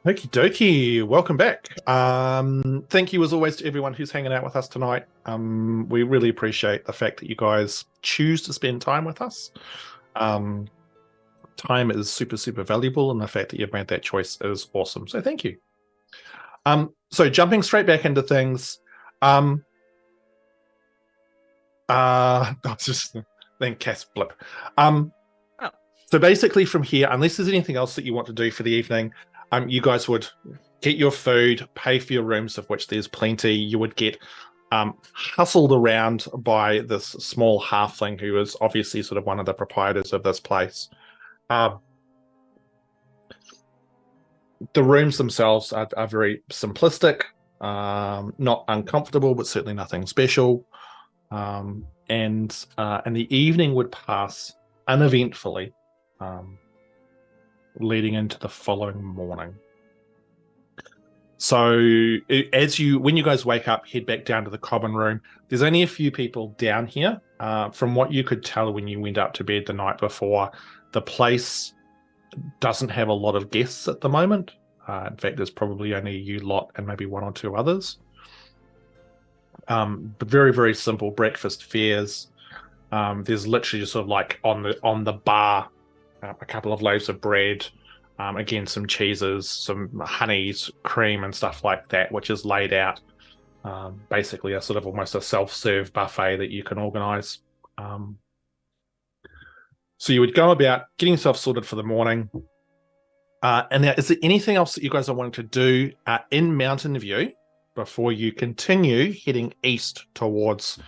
Okie dokie, welcome back. Thank you as always to everyone who's hanging out with us tonight. We really appreciate the fact that you guys choose to spend time with us. Time is super, super valuable, and the fact that you've made that choice is awesome. So thank you. So jumping straight back into things. Just then cast blip. So basically from here, unless there's anything else that you want to do for the evening, you guys would get your food, pay for your rooms, of which there's plenty. You would get hustled around by this small halfling who is obviously sort of one of the proprietors of this place. The rooms themselves are very simplistic, not uncomfortable, but certainly nothing special. And the evening would pass uneventfully, leading into the following morning. So when you guys wake up, head back down to the common room. There's only a few people down here. From what you could tell when you went up to bed the night before, the place doesn't have a lot of guests at the moment. In fact, there's probably only you lot and maybe one or two others. But very, very simple breakfast fares. There's literally just sort of like on the bar, a couple of loaves of bread, again some cheeses, some honeys, cream and stuff like that, which is laid out. Basically a sort of almost a self-serve buffet that you can organize. So you would go about getting yourself sorted for the morning. And now, is there anything else that you guys are wanting to do in Mountain View before you continue heading east towards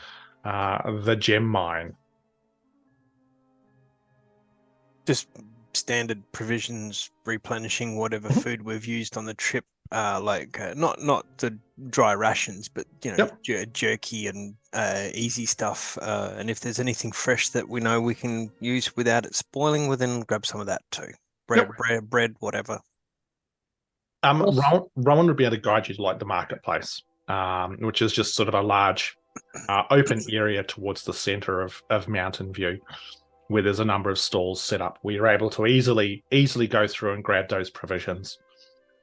the gem mine? Just standard provisions, replenishing whatever food we've used on the trip, not the dry rations, but jerky and easy stuff. And if there's anything fresh that we know we can use without it spoiling, well, then grab some of that too. Bread, whatever. Rowan would be able to guide you to like the marketplace, which is just sort of a large open area towards the center of Mountain View, where there's a number of stalls set up where you're able to easily go through and grab those provisions.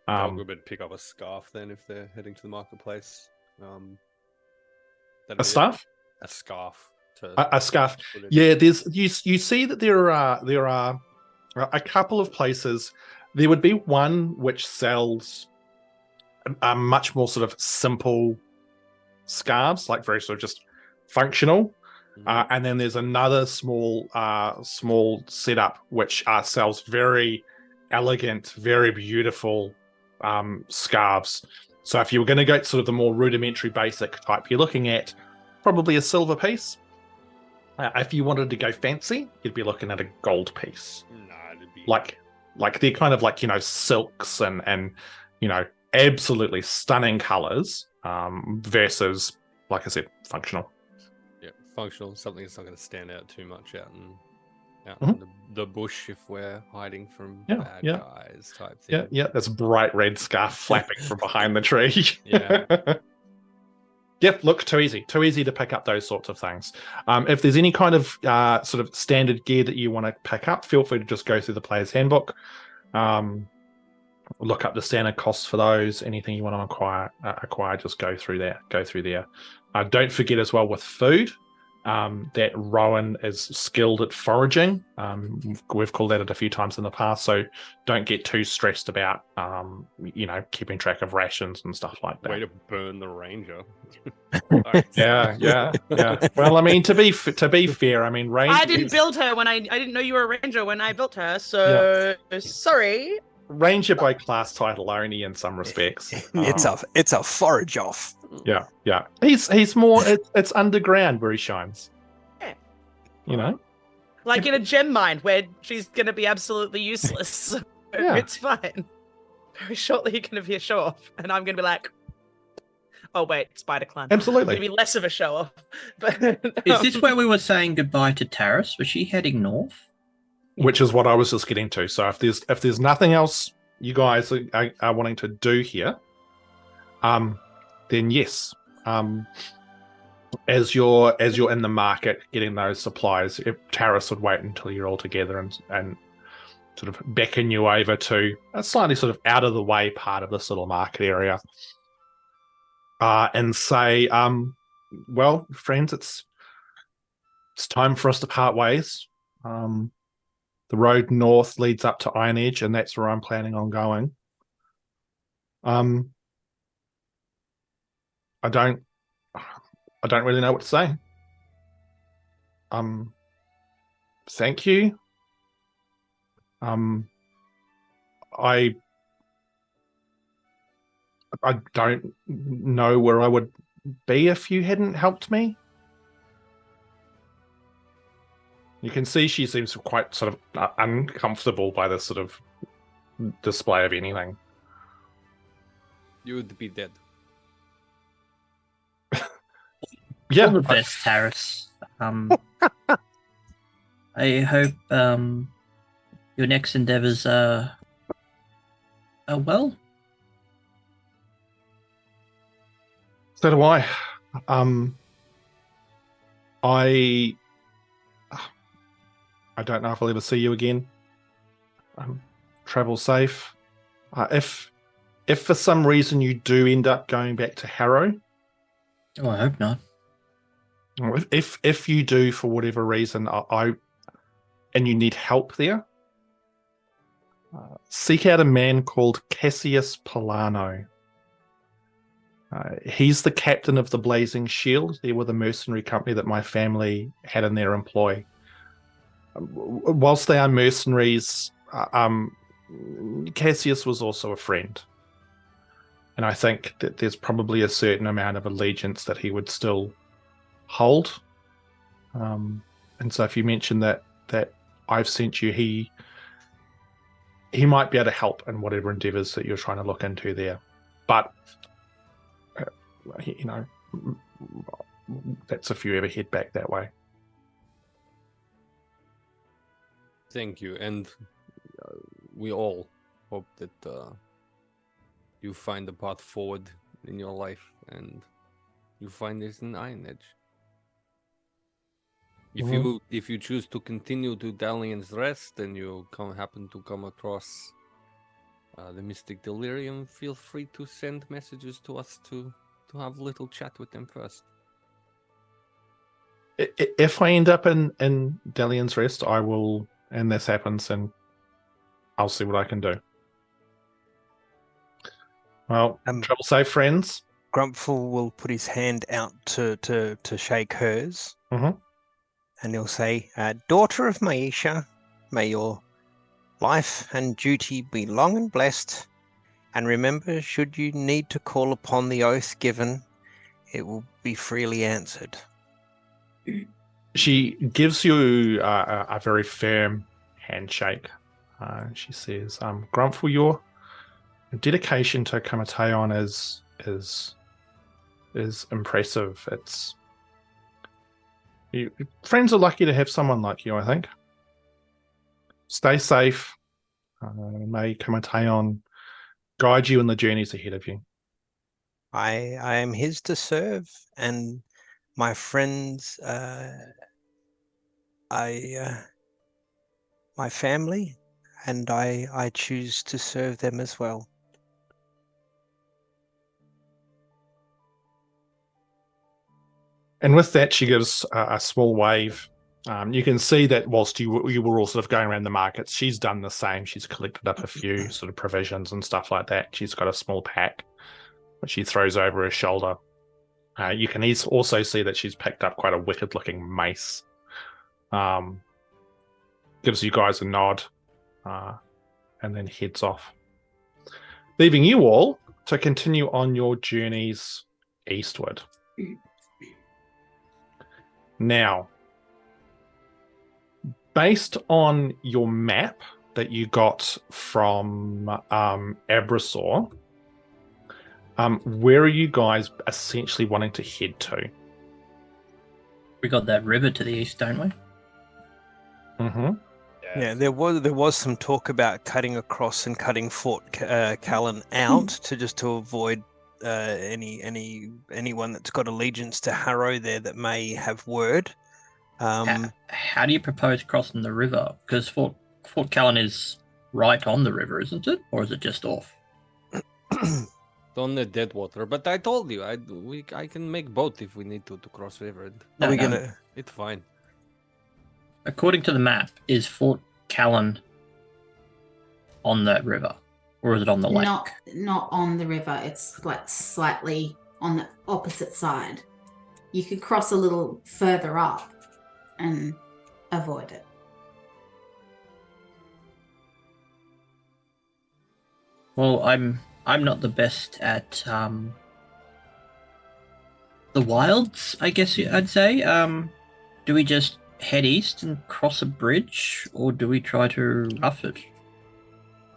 We would pick up a scarf then if they're heading to the marketplace. A scarf? A scarf. A scarf. Yeah, you see that there are a couple of places. There would be one which sells a much more sort of simple scarves, like very sort of just functional. And then there's another small setup which sells very elegant, very beautiful scarves. So if you were going to go sort of the more rudimentary basic type, you're looking at probably a silver piece. If you wanted to go fancy, you'd be looking at a gold piece. It'd be like they're kind of like, silks and absolutely stunning colors versus, like I said, functional. Yeah, functional, something that's not going to stand out too much out Mhm. in the bush if we're hiding from bad guys type thing. Yeah, that's bright red scarf flapping from behind the tree. Yeah. Yep, look, too easy to pick up those sorts of things. If there's any kind of sort of standard gear that you want to pick up, feel free to just go through the player's handbook. Look up the standard costs for those. Anything you want to acquire, just go through there. Don't forget as well with food that Rowan is skilled at foraging. We've called that a few times in the past, so don't get too stressed about keeping track of rations and stuff like that. Way to burn the ranger. Yeah. Well, I mean, to be fair, I mean, ranger. I didn't build her when I didn't know you were a ranger when I built her, so sorry. Ranger by class title only in some respects. It's a forage off. Yeah. He's more. It's underground where he shines. Yeah. Like in a gem mine where she's gonna be absolutely useless. So it's fine. Very shortly you're gonna be a show off, and I'm gonna be like, oh wait, spider clan. Absolutely. Maybe less of a show off. But Is this where we were saying goodbye to Taris? Was she heading north? Which is what I was just getting to. So if there's nothing else you guys are wanting to do here, then yes. As you're in the market getting those supplies, Taris would wait until you're all together and sort of beckon you over to a slightly sort of out of the way part of this little market area, and say, well, friends, it's time for us to part ways. The road north leads up to Iron Edge, and that's where I'm planning on going. I don't really know what to say. Thank you. I don't know where I would be if you hadn't helped me. You can see she seems quite sort of uncomfortable by this sort of display of anything. You would be dead. All the best, Harris. I hope your next endeavors are well. So do I. I don't know if I'll ever see you again. Travel safe. If for some reason you do end up going back to Harrow. Oh, I hope not. If you do, for whatever reason, and you need help there, seek out a man called Cassius Polano. He's the captain of the Blazing Shield. They were the mercenary company that my family had in their employ. Whilst they are mercenaries, Cassius was also a friend. And I think that there's probably a certain amount of allegiance that he would still hold. And so if you mention that I've sent you, he might be able to help in whatever endeavors that you're trying to look into there. But, that's if you ever head back that way. Thank you, and we all hope that you find the path forward in your life, and you find this in Iron Edge. If you choose to continue to Dalian's Rest, and you happen to come across the Mystic Delerium, feel free to send messages to us to have a little chat with them first. If I end up in Dalian's Rest, I will, and this happens, and I'll see what I can do. Well, travel safe, friends. Grumpfel will put his hand out to shake hers. Mm-hmm. And he'll say, daughter of Meisha, may your life and duty be long and blessed. And remember, should you need to call upon the oath given, it will be freely answered. She gives you a very firm handshake. She says, Grumpfel, your dedication to Kamatayon is impressive. Friends are lucky to have someone like you, I think. Stay safe. May Kamatayon guide you in the journeys ahead of you. I am his to serve, and my friends, my family, and I choose to serve them as well. And with that, she gives a small wave. You can see that whilst you were all sort of going around the markets, she's done the same. She's collected up a few sort of provisions and stuff like that. She's got a small pack, which she throws over her shoulder. You can also see that she's picked up quite a wicked-looking mace. Gives you guys a nod, and then heads off, leaving you all to continue on your journeys eastward. Now, based on your map that you got from Abrasaur, where are you guys essentially wanting to head to? We got that river to the east, don't we? Mm-hmm. Yeah, there was some talk about cutting across and cutting Fort Callan out to avoid anyone that's got allegiance to Harrow there that may have word. How do you propose crossing the river? Because Fort Callan is right on the river, isn't it? Or is it just off? It's on the dead water, but I told you I can make boat if we need to cross river. No, Are we no. gonna? It's fine. According to the map, is Fort Callan on that river, or is it on the lake? Not on the river. It's like slightly on the opposite side. You could cross a little further up and avoid it. Well, I'm not the best at the wilds, I guess I'd say. Do we just head east and cross a bridge, or do we try to rough it?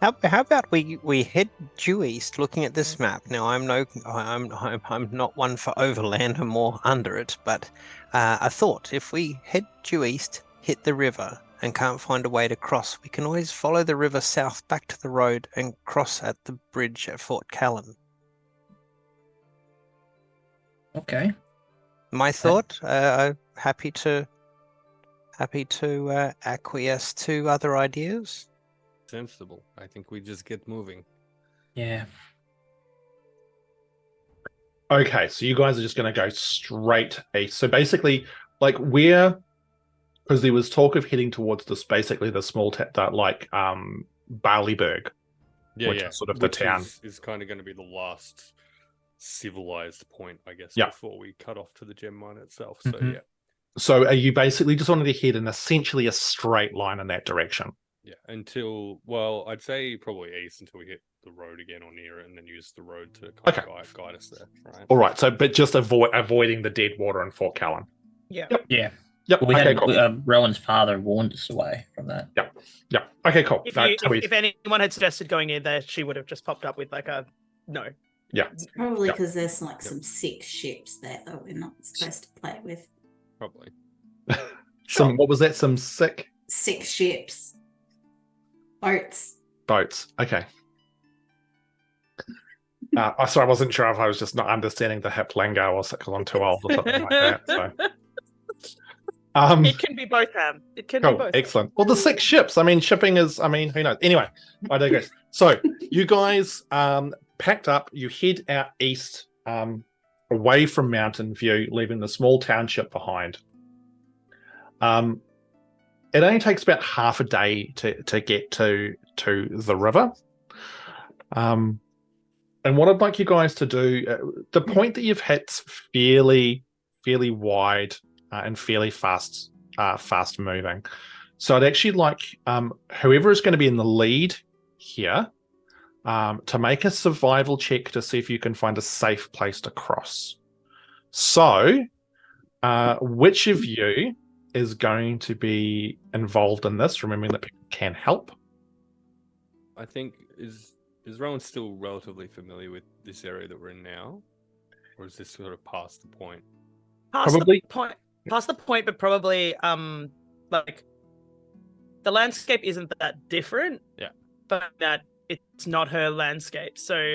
How about we head due east, looking at this map? Now I'm not one for overland. I'm more under it, but I thought if we head due east, hit the river, and can't find a way to cross, we can always follow the river south back to the road and cross at the bridge at Fort Callan. Okay. My thought. Happy to acquiesce to other ideas. Sensible. I think we just get moving. Yeah. Okay, so you guys are just going to go straight east. So basically, like because there was talk of heading towards this, basically the small Barleyburg, which is sort of the town. Is kind of going to be the last civilized point, I guess, Yeah. before we cut off to the gem mine itself. So Mhm. yeah. So are you basically just wanted to head in essentially a straight line in that direction? Yeah, I'd say probably east until we hit the road again or near it, and then use the road to kind of guide us there. Right. All right. So, but just avoiding the dead water in Fort Callan. Yeah. Yep. Yeah. Yep. Well, Okay. Cool. Rowan's father warned us away from that. Yeah. Okay. Cool. If anyone had suggested going in there, she would have just popped up with like a no. Yeah. Probably because there's some sick ships there that we're not supposed to play with. Probably. What was that? Some sick Sick ships. Boats. Okay. Sorry, I wasn't sure if I was just not understanding the hip lingo or because I'm too old or something like that. So. It can be both, Ham. It can Cool, be both. excellent. Well, the 6 ships. I mean, shipping is. I mean, who knows? Anyway, I digress. So you guys packed up. You head out east, away from Mountain View, leaving the small township behind. It only takes about half a day to get to the river. And what I'd like you guys to do, the point that you've hit's fairly wide and fairly fast moving. So I'd actually like whoever is going to be in the lead here to make a survival check to see if you can find a safe place to cross. So which of you is going to be involved in this, remembering that people can help? I think is Rowan still relatively familiar with this area that we're in now, or is this sort of past the point? Past the point, but probably like the landscape isn't that different. Yeah, but that it's not her landscape. So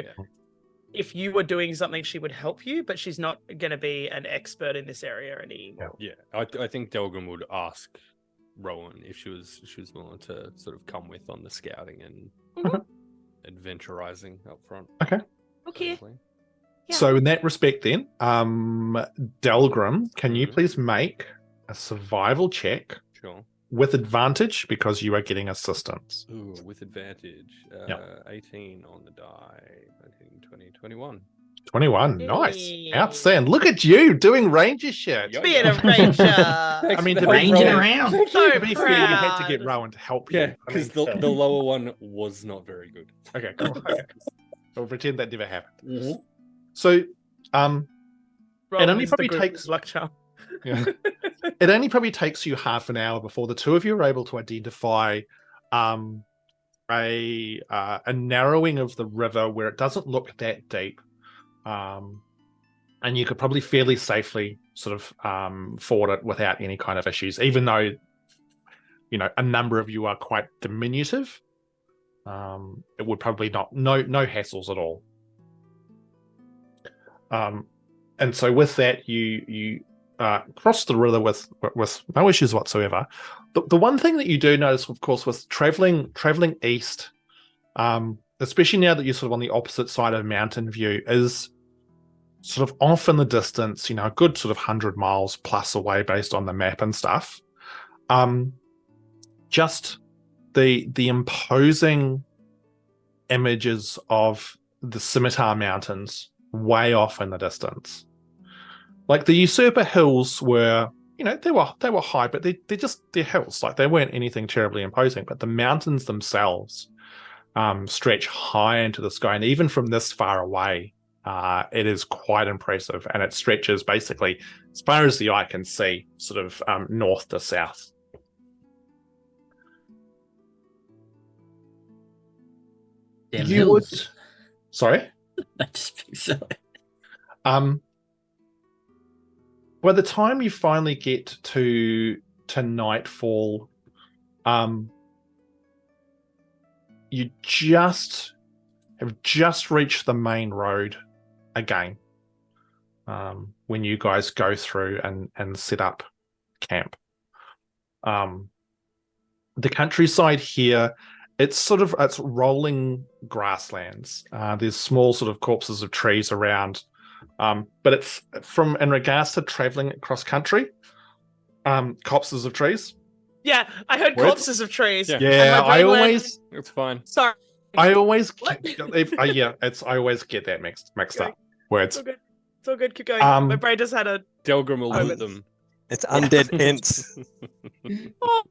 if you were doing something, she would help you, but she's not going to be an expert in this area anymore. Yeah, I think Delgrim would ask Rowan if she was willing to sort of come with on the scouting and adventurizing up front. Okay. Yeah. So in that respect then, Delgrim, can you please make a survival check? Sure. With advantage because you are getting assistance. Ooh, with advantage. 18 on the die. 19, 20, 21. 21, nice. Outstanding. Look at you doing ranger shit. Being a ranger. I mean, to ranging around. To be fair, you had to get Rowan to help you. Yeah, because the lower one was not very good. Okay, cool. Okay. We'll pretend that never happened. Mm-hmm. So, it only probably takes luck charm. Yeah. It only probably takes you half an hour before the two of you are able to identify a narrowing of the river where it doesn't look that deep, and you could probably fairly safely sort of ford it without any kind of issues, even though a number of you are quite diminutive. It would probably no hassles at all. And so with that, you cross the river with no issues whatsoever. The one thing that you do notice, of course, with traveling east, especially now that you're sort of on the opposite side of Mountain View, is sort of off in the distance, a good sort of 100 miles plus away based on the map and stuff. Just the imposing images of the Scimitar Mountains way off in the distance. Like the Usurper Hills were, they were high, but they're hills. Like they weren't anything terribly imposing. But the mountains themselves stretch high into the sky, and even from this far away, it is quite impressive. And it stretches basically as far as the eye can see, sort of north to south. Damn You hills. would, sorry. I just think so. By the time you finally get to nightfall, you have just reached the main road again. When you guys go through and set up camp. The countryside here, it's rolling grasslands. There's small sort of corpses of trees around. But it's in regards to traveling across country, copses of trees. Yeah, I heard What? corpses of trees. Yeah. and Yeah, my brain went, It's fine. Sorry. I always What? I always get that mixed Okay. up. Words. It's all good. It's all good. Keep going. Um, My brain just had a. Delgrim will I'm- loot them. It's undead ants. Oh,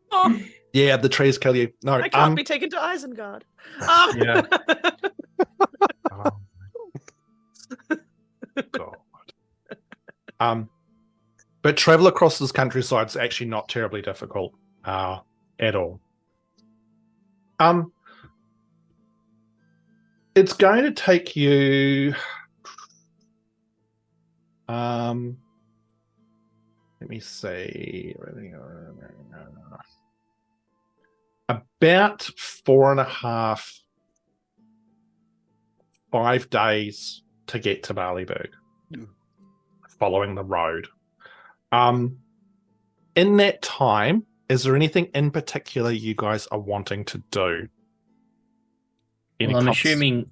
Yeah, the trees kill you. No, I can't be taken to Isengard. Yeah. God. But travel across this countryside is actually not terribly difficult at all. It's going to take you. Let me see. About 4.5, 5 days to get to Barleyburg, following the road. In that time, is there anything in particular you guys are wanting to do? Well, I'm assuming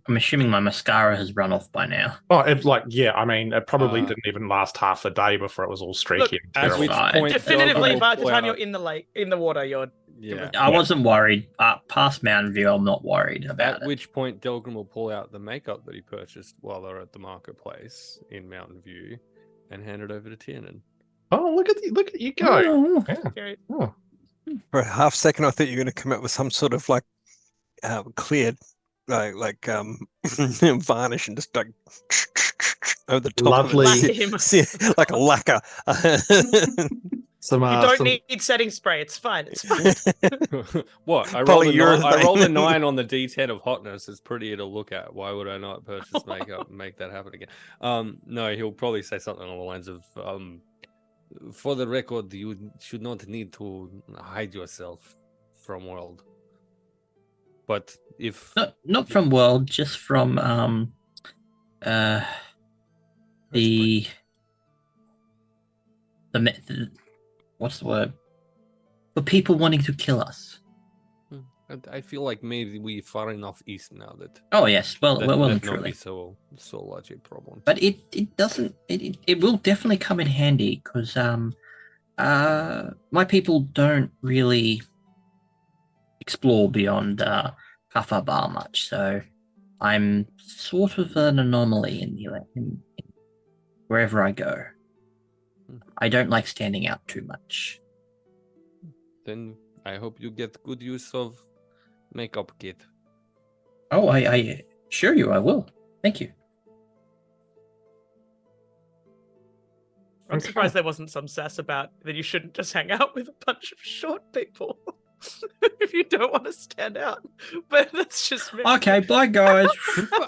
my mascara has run off by now. Oh, it probably didn't even last half a day before it was all streaky. Look, and At terrible. which Fine. point, Definitively, Delgrim will by the pull time out- you're in the water, you're. Yeah. I wasn't worried. Past Mountain View, I'm not worried about At it. which point, Delgrim will pull out the makeup that he purchased while they're at the marketplace in Mountain View, and hand it over to Tiernan. Oh, look at you go! Oh, Yeah. Great. Oh. For a half second, I thought you were going to come up with some sort of cleared, varnish and just over the top Lovely. of it, Him. like a lacquer. Some, You don't some- need setting spray. It's fine. It's fine. What? I Polyurethane. rolled a 9 on the D10 of hotness. It's prettier to look at. Why would I not purchase makeup and make that happen again? No, he'll probably say something along the lines of, for the record, you should not need to hide yourself from world. But if not from world, just from what's the word? For people wanting to kill us. I feel like maybe we're far enough east now that Oh yes, well that and not be truly. so large a problem. But it doesn't. It will definitely come in handy because my people don't really explore beyond Kafar much, so I'm sort of an anomaly in wherever I go. I don't like standing out too much. Then I hope you get good use of makeup kit. Oh, I assure you I will. Thank you. I'm Okay. surprised there wasn't some sass about that you shouldn't just hang out with a bunch of short people if you don't want to stand out. But that's just me. Okay, bye guys.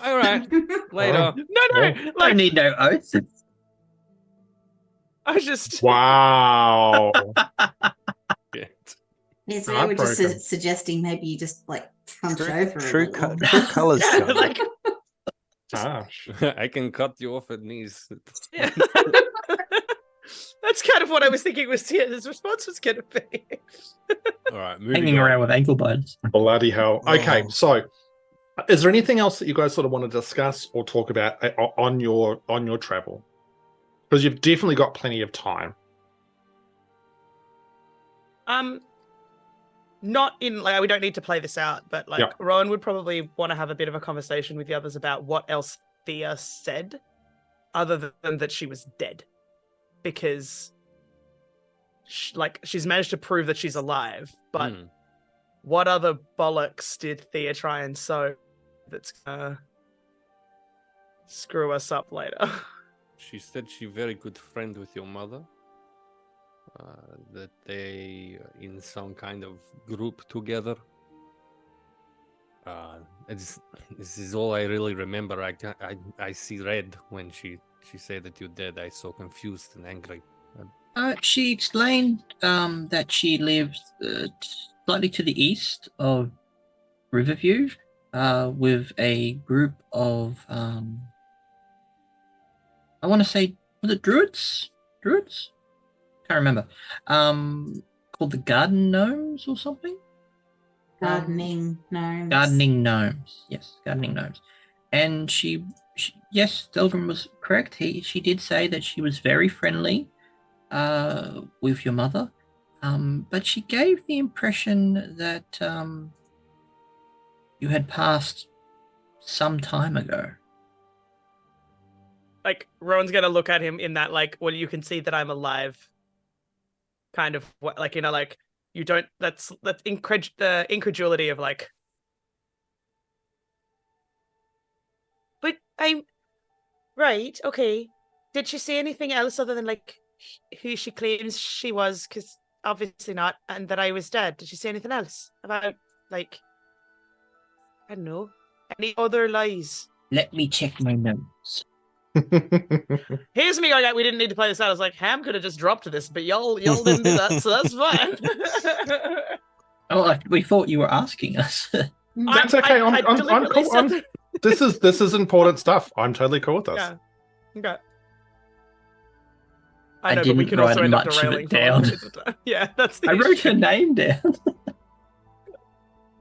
All right, later. No, I like don't need no oaths. I was just Wow. Is they were just Heartbroken. suggesting maybe you just hunch over True, a little. true colors. yeah, John. like Gosh. I can cut you off at knees. yeah. That's kind of what I was thinking was his response was going to be. All right, moving Hanging on. around with ankle biters. Bloody hell. Okay, Oh. so is there anything else that you guys sort of want to discuss or talk about on your travel? Because you've definitely got plenty of time. Not in like we don't need to play this out, but like Yeah. Rowan would probably want to have a bit of a conversation with the others about what else Thea said, other than that she was dead, because she's managed to prove that she's alive, but what other bollocks did Thea try and sow that's gonna screw us up later? She said she's very good friend with your mother. That they in some kind of group together. This is all I really remember. I see red when she said that you're dead. I so confused and angry. She explained that she lives slightly to the east of Riverview with a group of, I want to say, was it druids? Druids? Can't remember. Called the Garden Gnomes or something? Gardening gnomes. Gardening Gnomes. Yes, Gardening Gnomes. And she yes, Delgrim was correct. She did say that she was very friendly with your mother, but she gave the impression that you had passed some time ago. Like Rowan's gonna look at him in that like, well, you can see that I'm alive. Kind of what, like, you know, like you don't. That's the incredulity of like. But I'm right. Okay. Did she say anything else other than like who she claims she was? Because obviously not, and that I was dead. Did she say anything else about like? I don't know. Any other lies? Let me check my notes. Here's me going, we didn't need to play this out. I was like, Ham could have just dropped this, but y'all didn't do that, so that's fine. We thought you were asking us. That's okay. I'm cool. This is important stuff. I'm totally cool with this. Yeah. Okay. I know, but we didn't can also write end up much of derailing it down. Yeah, that's the I wrote issue. her name down.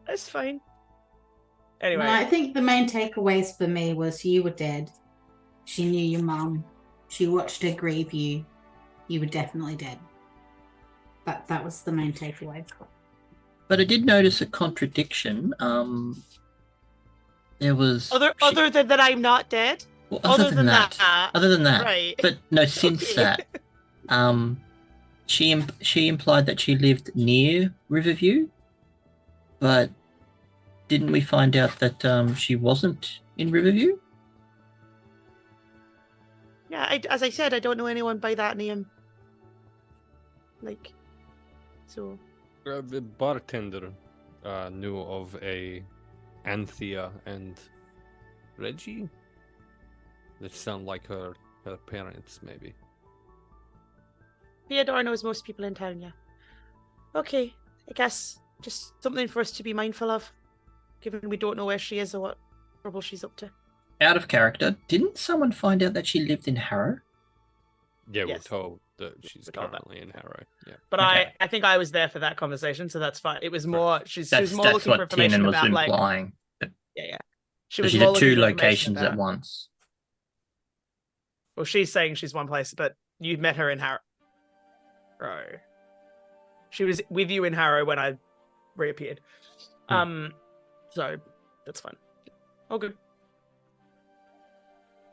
That's fine. Anyway. No, I think the main takeaways for me was you were dead. She knew your mum. She watched her grieve you. You were definitely dead. That was the main takeaway. But I did notice a contradiction. There was other than that I'm not dead? Well, other than that. Other than that. Right. But no, since that. She implied that she lived near Riverview, but didn't we find out that she wasn't in Riverview? Yeah, as I said, I don't know anyone by that name. Like, so. The bartender knew of a Anthea and Reggie. That sound like her parents, maybe. Theodore knows most people in town, yeah. Okay, I guess just something for us to be mindful of, given we don't know where she is or what trouble she's up to. Out of character, didn't someone find out that she lived in Harrow? Yeah, Yes. we're told that she's We're told currently in Harrow. Yeah. But Okay. I think I was there for that conversation, so that's fine. It was more she was That's more looking for what information Tiernan was about like implying. yeah. She So was she's more at looking two for information locations about, at once. Well, she's saying she's one place, but you met her in Harrow. Right. She was with you in Harrow when I reappeared. So that's fine. All good.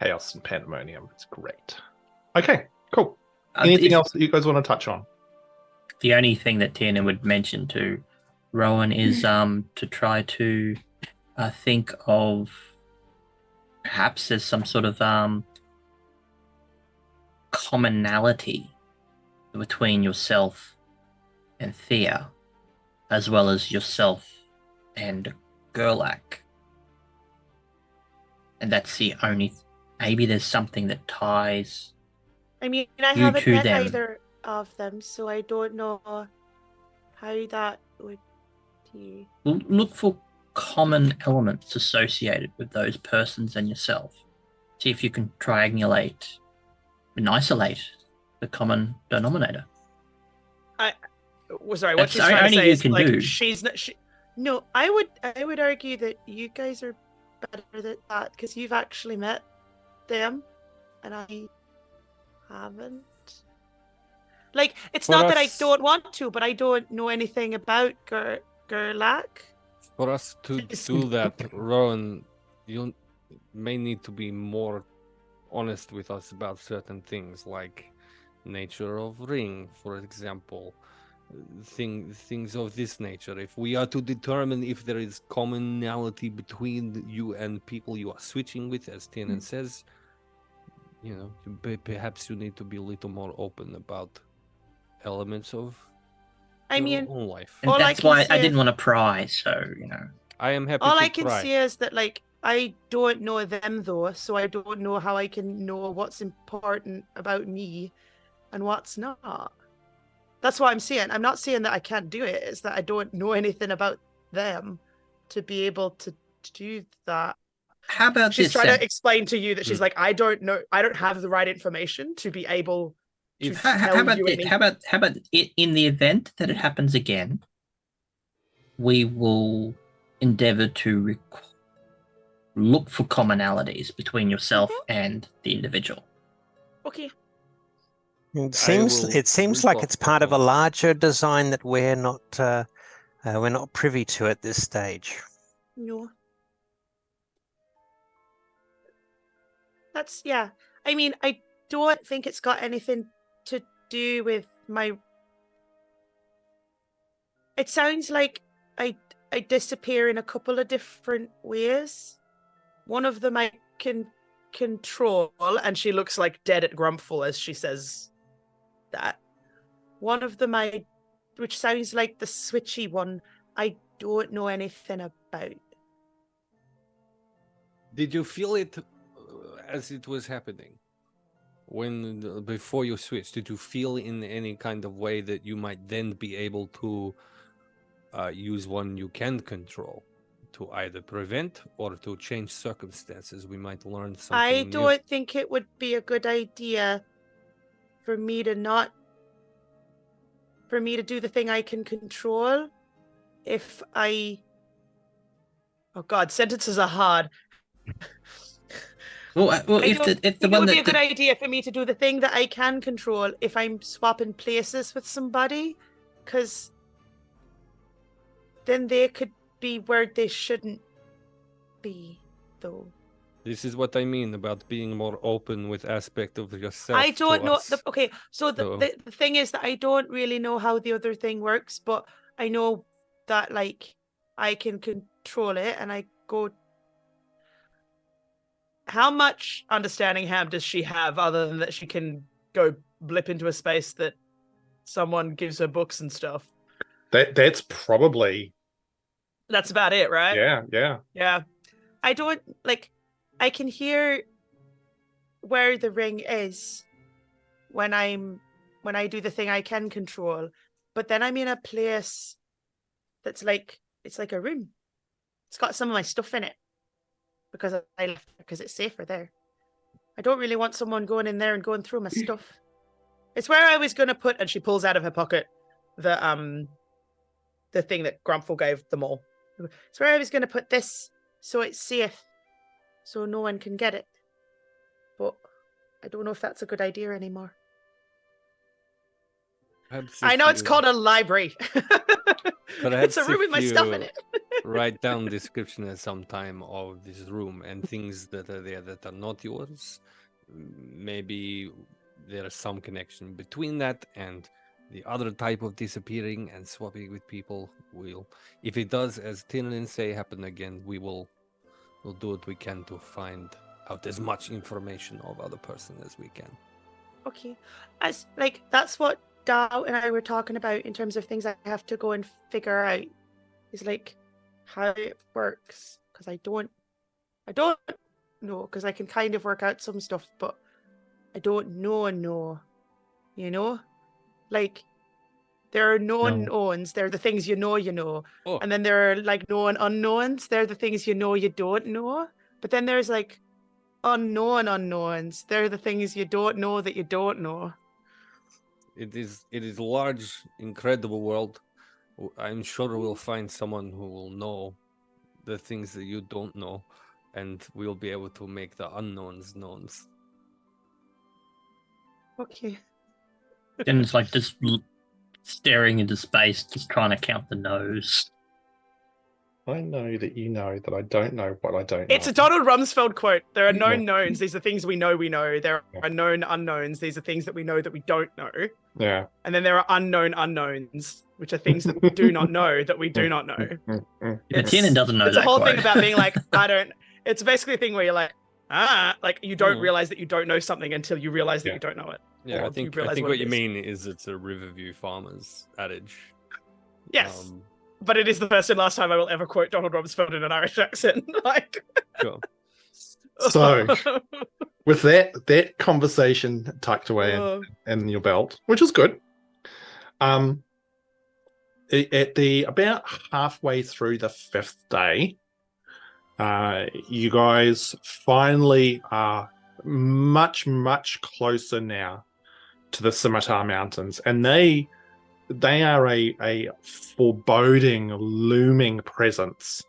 Chaos and pandemonium. It's great. Okay, cool. Anything else that you guys want to touch on? The only thing that Tiernan would mention to Rowan is to try to think of perhaps there's some sort of commonality between yourself and Thea, as well as yourself and Gerlach. And that's the only... Maybe there's something that ties... I mean, I You haven't to met them. either of them, so I don't know how that would be. Well, look for common elements associated with those persons and yourself. See if you can triangulate and isolate the common denominator. Sorry, what she's trying to say is like she's not. No, I would argue that you guys are better at that because you've actually met them, and I haven't. Like, it's not that I don't want to, but I don't know anything about Gerlach. For us to do that, Rowan, you may need to be more honest with us about certain things, like nature of ring, for example. Things of this nature. If we are to determine if there is commonality between you and people you are switching with, as Tiernan says, you know, perhaps you need to be a little more open about elements of your own life. And that's why I didn't want to pry, so, you know. I am happy all to I can pry. see is that, like, I don't know them, though, so I don't know how I can know what's important about me and what's not. That's what I'm saying. I'm not saying that I can't do it. It's that I don't know anything about them to be able to do that. How about she's this, trying then? to explain to you that she's like, I don't know. I don't have the right information to be able to How about it in the event that it happens again, we will endeavor to look for commonalities between yourself and the individual. Okay. It seems like it's part of a larger design that we're not privy to at this stage. No. That's, yeah. I mean, I don't think it's got anything to do with my... It sounds like I disappear in a couple of different ways. One of them I can control, and she looks like dead at Grumpfel as she says that. One of them which sounds like the switchy one, I don't know anything about. Did you feel it as it was happening? Before you switched, did you feel in any kind of way that you might then be able to use one you can control to either prevent or to change circumstances? We might learn something I new. don't think it would be a good idea for me to do the thing I can control if I... Oh God, sentences are hard. Well, if the one it would that be a good idea for me to do the thing that I can control if I'm swapping places with somebody, because then they could be where they shouldn't be, though. This is what I mean about being more open with aspect of yourself. I don't know. Okay, so the thing is that I don't really know how the other thing works, but I know that, like, I can control it, and I go... How much understanding Ham does she have other than that she can go blip into a space that someone gives her books and stuff? That's probably... That's about it, right? Yeah. I don't, like... I can hear where the ring is when I do the thing I can control, but then I'm in a place that's like, it's like a room. It's got some of my stuff in it because it's safer there. I don't really want someone going in there and going through my stuff. It's where I was going to put, and she pulls out of her pocket the thing that Grumpfel gave them all. It's where I was going to put this so it's safe, so no one can get it. But I don't know if that's a good idea anymore. I know it's called a library. It's a room with my stuff in it. Write down description at some time of this room and things that are there that are not yours. Maybe there's some connection between that and the other type of disappearing and swapping with people. If it does, as Tiernan say, happen again, we'll do what we can to find out as much information of other person as we can. Okay. That's what Dow and I were talking about in terms of things I have to go and figure out. Is like how it works. Because I don't know, because I can kind of work out some stuff, but I don't know. You know? Like, there are known knowns. They're the things you know. Oh. And then there are, like, known unknowns. They're the things you don't know. But then there's, like, unknown unknowns. They're the things you don't know that you don't know. It is a large, incredible world. I'm sure we'll find someone who will know the things that you don't know, and we'll be able to make the unknowns knowns. Okay. And it's like just staring into space, just trying to count the nose. I know that you know that I don't know what I don't It's know. a Donald Rumsfeld quote. There are known knowns. These are things we know we know. There Yeah. are known unknowns. These are things that we know that we don't know. Yeah. And then there are unknown unknowns, which are things that we do not know that we do not know. Yeah, Tiernan doesn't know It's that a whole quote. thing about being like, I don't. It's basically a thing where you're like, like you don't realize that you don't know something until you realize that you don't know it. Yeah, Or I think you realize what it you is. mean is it's a Riverview farmers adage. Yes. But it is the first and last time I will ever quote Donald Rumsfeld in an Irish accent. Like, Sure. So, with that conversation tucked away in your belt, which is good. At the about halfway through the 5th day, you guys finally are much closer now to the Scimitar Mountains, and they are a foreboding, looming presence,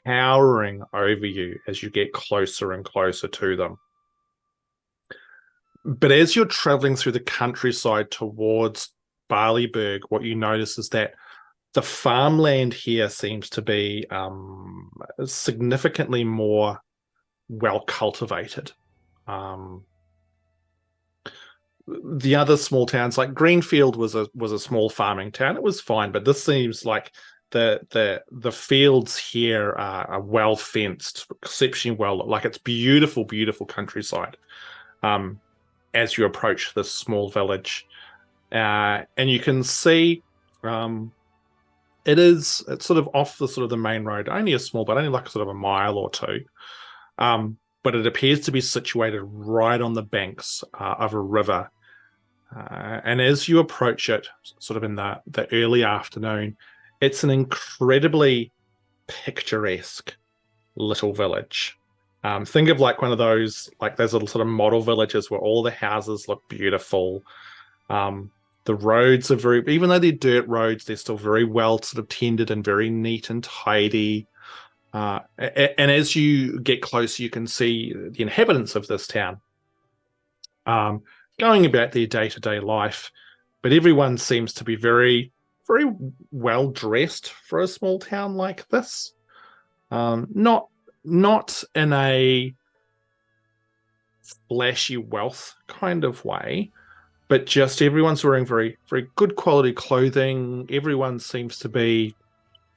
towering over you as you get closer and closer to them. But as you're traveling through the countryside towards Barleyburg, what you notice is that the farmland here seems to be significantly more well cultivated. The other small towns, like Greenfield, was a small farming town. It was fine, but this seems like the fields here are well fenced, exceptionally well. Like, it's beautiful countryside. As you approach this small village, and you can see it's sort of off the main road, only like sort of a mile or two. But it appears to be situated right on the banks of a river. And as you approach it, sort of in the early afternoon, it's an incredibly picturesque little village. Think of like one of those little sort of model villages where all the houses look beautiful. The roads are even though they're dirt roads, they're still very well sort of tended and very neat and tidy. And as you get closer, you can see the inhabitants of this town going about their day-to-day life, but everyone seems to be very well dressed for a small town like this. Not in a flashy wealth kind of way, but just everyone's wearing very good quality clothing. Everyone seems to be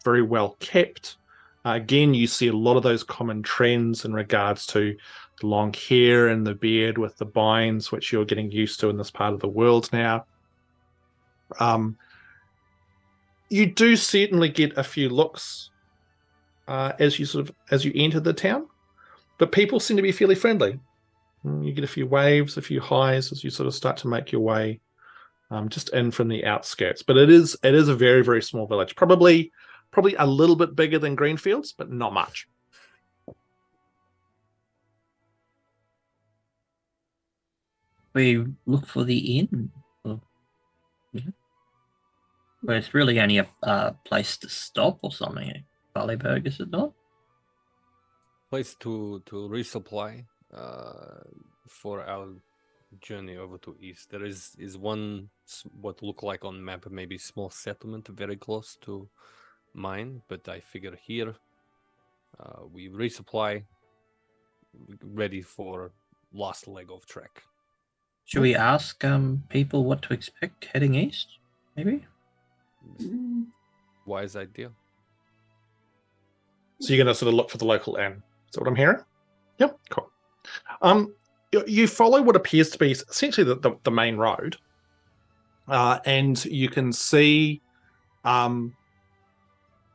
very well kept. Again, you see a lot of those common trends in regards to the long hair and the beard with the binds, which you're getting used to in this part of the world now. You do certainly get a few looks as you enter the town, but people seem to be fairly friendly. You get a few waves, a few highs as you sort of start to make your way just in from the outskirts. But it is a very small village, probably a little bit bigger than Greenfields, but not much. We look for the inn. But it's really only a place to stop or something. Barleyburg, is it not? Place to resupply for our journey over to east. There is one what look like on map maybe small settlement very close to mine, but I figure here we resupply, ready for last leg of trek. Should we ask people what to expect heading east? Maybe. Wise idea. So you're going to sort of look for the local inn. Is that what I'm hearing? Yep, cool. You follow what appears to be essentially the main road, and you can see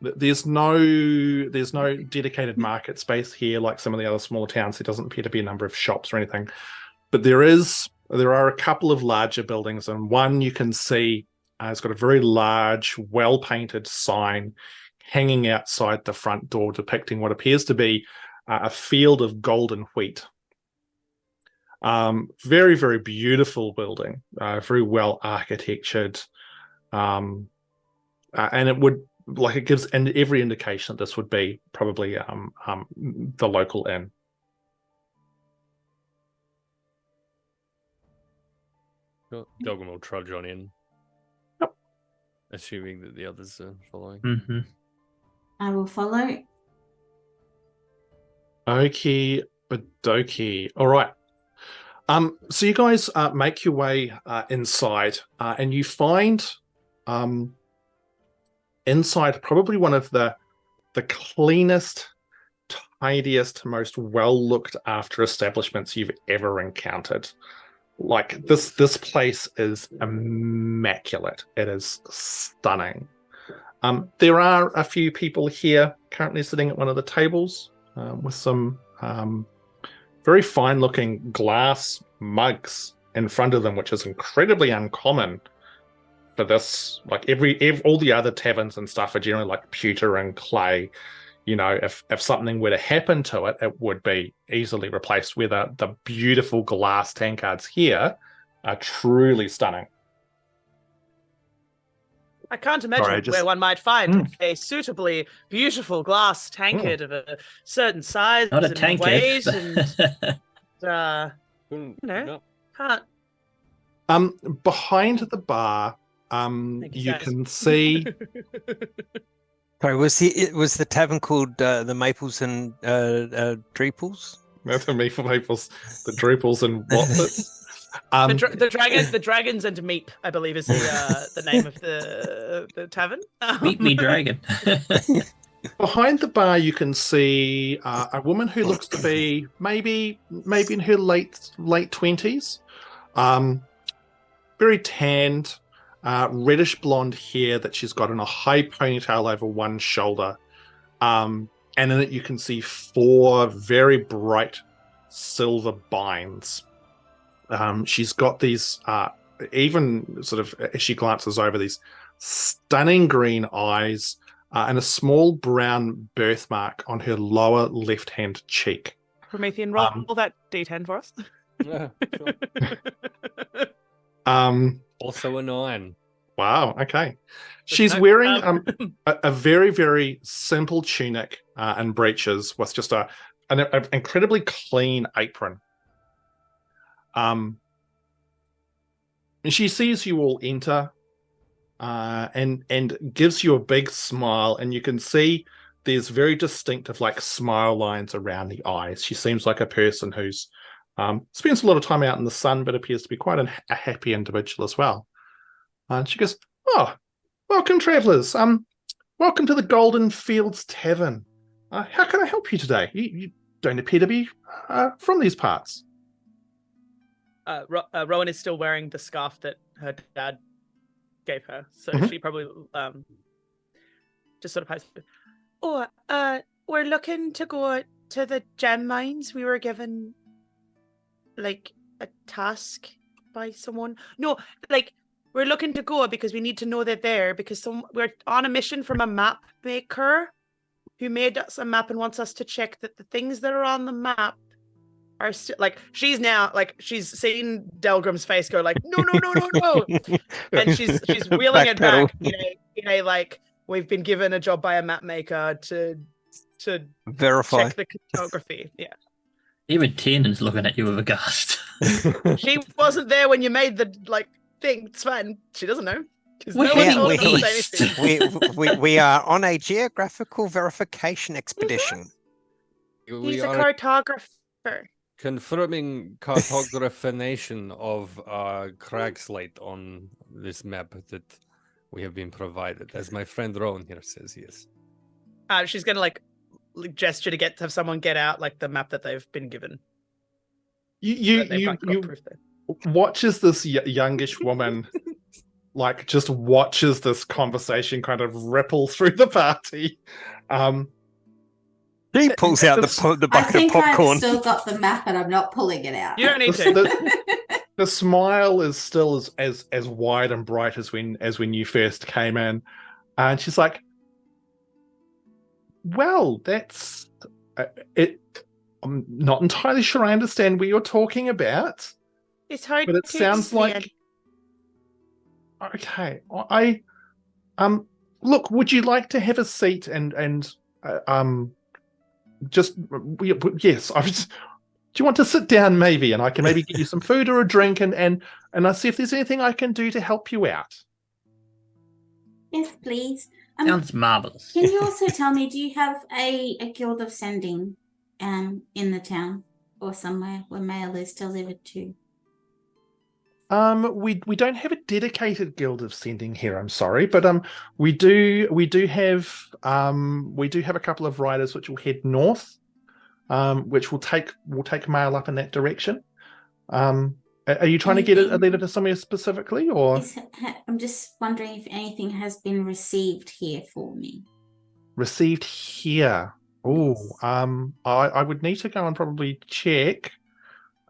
there's no dedicated market space here like some of the other smaller towns. There doesn't appear to be a number of shops or anything, but there are a couple of larger buildings, and one you can see it's got a very large, well-painted sign hanging outside the front door depicting what appears to be a field of golden wheat. Very, very beautiful building, very well architectured. And it would, like, it gives every indication that this would be probably the local inn. Delgrim will trudge on in. Yep. Assuming that the others are following. Mm-hmm. I will follow. Okie dokie. All right. So you guys make your way inside, and you find inside probably one of the cleanest, tidiest, most well looked after establishments you've ever encountered. Like, this place is immaculate. It is stunning. There are a few people here currently sitting at one of the tables with some very fine-looking glass mugs in front of them, which is incredibly uncommon for this. Like, all the other taverns and stuff are generally like pewter and clay. You know, if something were to happen to it, it would be easily replaced. Where the beautiful glass tankards here are truly stunning. I can't imagine where one might find a suitably beautiful glass tankard of a certain size Not a and tankard. weight and can't. Behind the bar, you can see. Sorry, was the tavern called the Meeples and Dreeples? The Meeples, the Dreeples and Watlets. The dragons and Meep, I believe, is the name of the tavern. Meet me, dragon. Behind the bar, you can see a woman who looks to be maybe in her late 20s. Very tanned, reddish blonde hair that she's got in a high ponytail over one shoulder. And in it, you can see 4 very bright silver binds. She's got these, even sort of as she glances over, these stunning green eyes and a small brown birthmark on her lower left-hand cheek. Promethean, roll that D10 for us. Yeah, sure. Also a 9. Wow, okay. She's wearing a very, very simple tunic and breeches with just an incredibly clean apron. She sees you all enter and gives you a big smile, and you can see there's very distinctive like smile lines around the eyes. She seems like a person who's spends a lot of time out in the sun, but appears to be quite a happy individual as well. And she goes, "Oh, welcome, travelers. Welcome to the Golden Fields Tavern. How can I help you today? You don't appear to be from these parts." Rowan is still wearing the scarf that her dad gave her, so she probably just sort of has. We're looking to go to the gem mines. We were given like a task by someone. No, like we're looking to go because we need to know they're there because we're on a mission from a map maker who made us a map and wants us to check that the things that are on the map are still like she's seen Delgrim's face go like no, and she's wheeling it back in a like we've been given a job by a map maker to verify check the cartography. Yeah. Even Tiernan's looking at you with a ghast. She wasn't there when you made the like thing. It's fine. She doesn't know. We are on a geographical verification expedition. He's a cartographer. Confirming cartographination of crag slate on this map that we have been provided, as my friend Rowan here says, yes. She's gonna like gesture to have someone get out like the map that they've been given. You watches this youngish woman like just watches this conversation kind of ripple through the party. He pulls out the bucket of popcorn. I've still got the map and I'm not pulling it out. You don't need to. The smile is still as wide and bright as when you first came in, and she's like, "Well, that's it. I'm not entirely sure I understand what you're talking about. It's hard But it to sounds explain. like... Okay, look, would you like to have a seat and just... Yes, I was... Do you want to sit down maybe, and I can maybe get you some food or a drink, and I'll see if there's anything I can do to help you out. Yes, please. Sounds marvelous. Can you also tell me, do you have a guild of sending in the town or somewhere where mail is delivered to? We don't have a dedicated guild of sending here, I'm sorry, but we do have a couple of riders which will head north, which will take mail up in that direction. Are you trying to get a letter to somewhere specifically, or? I'm just wondering if anything has been received here for me. Received here? Oh, I would need to go and probably check.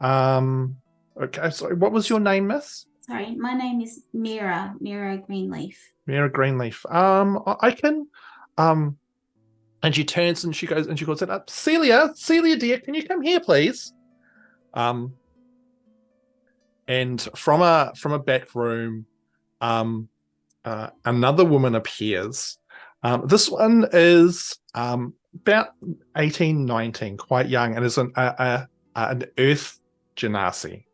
Okay, so what was your name, miss? Sorry, my name is Meira Greenleaf. Meira Greenleaf. I can, and she turns and she goes and she calls out, Celia dear, can you come here, please? And from a back room, another woman appears. This one is about 18, 19, quite young, and is an earth genasi.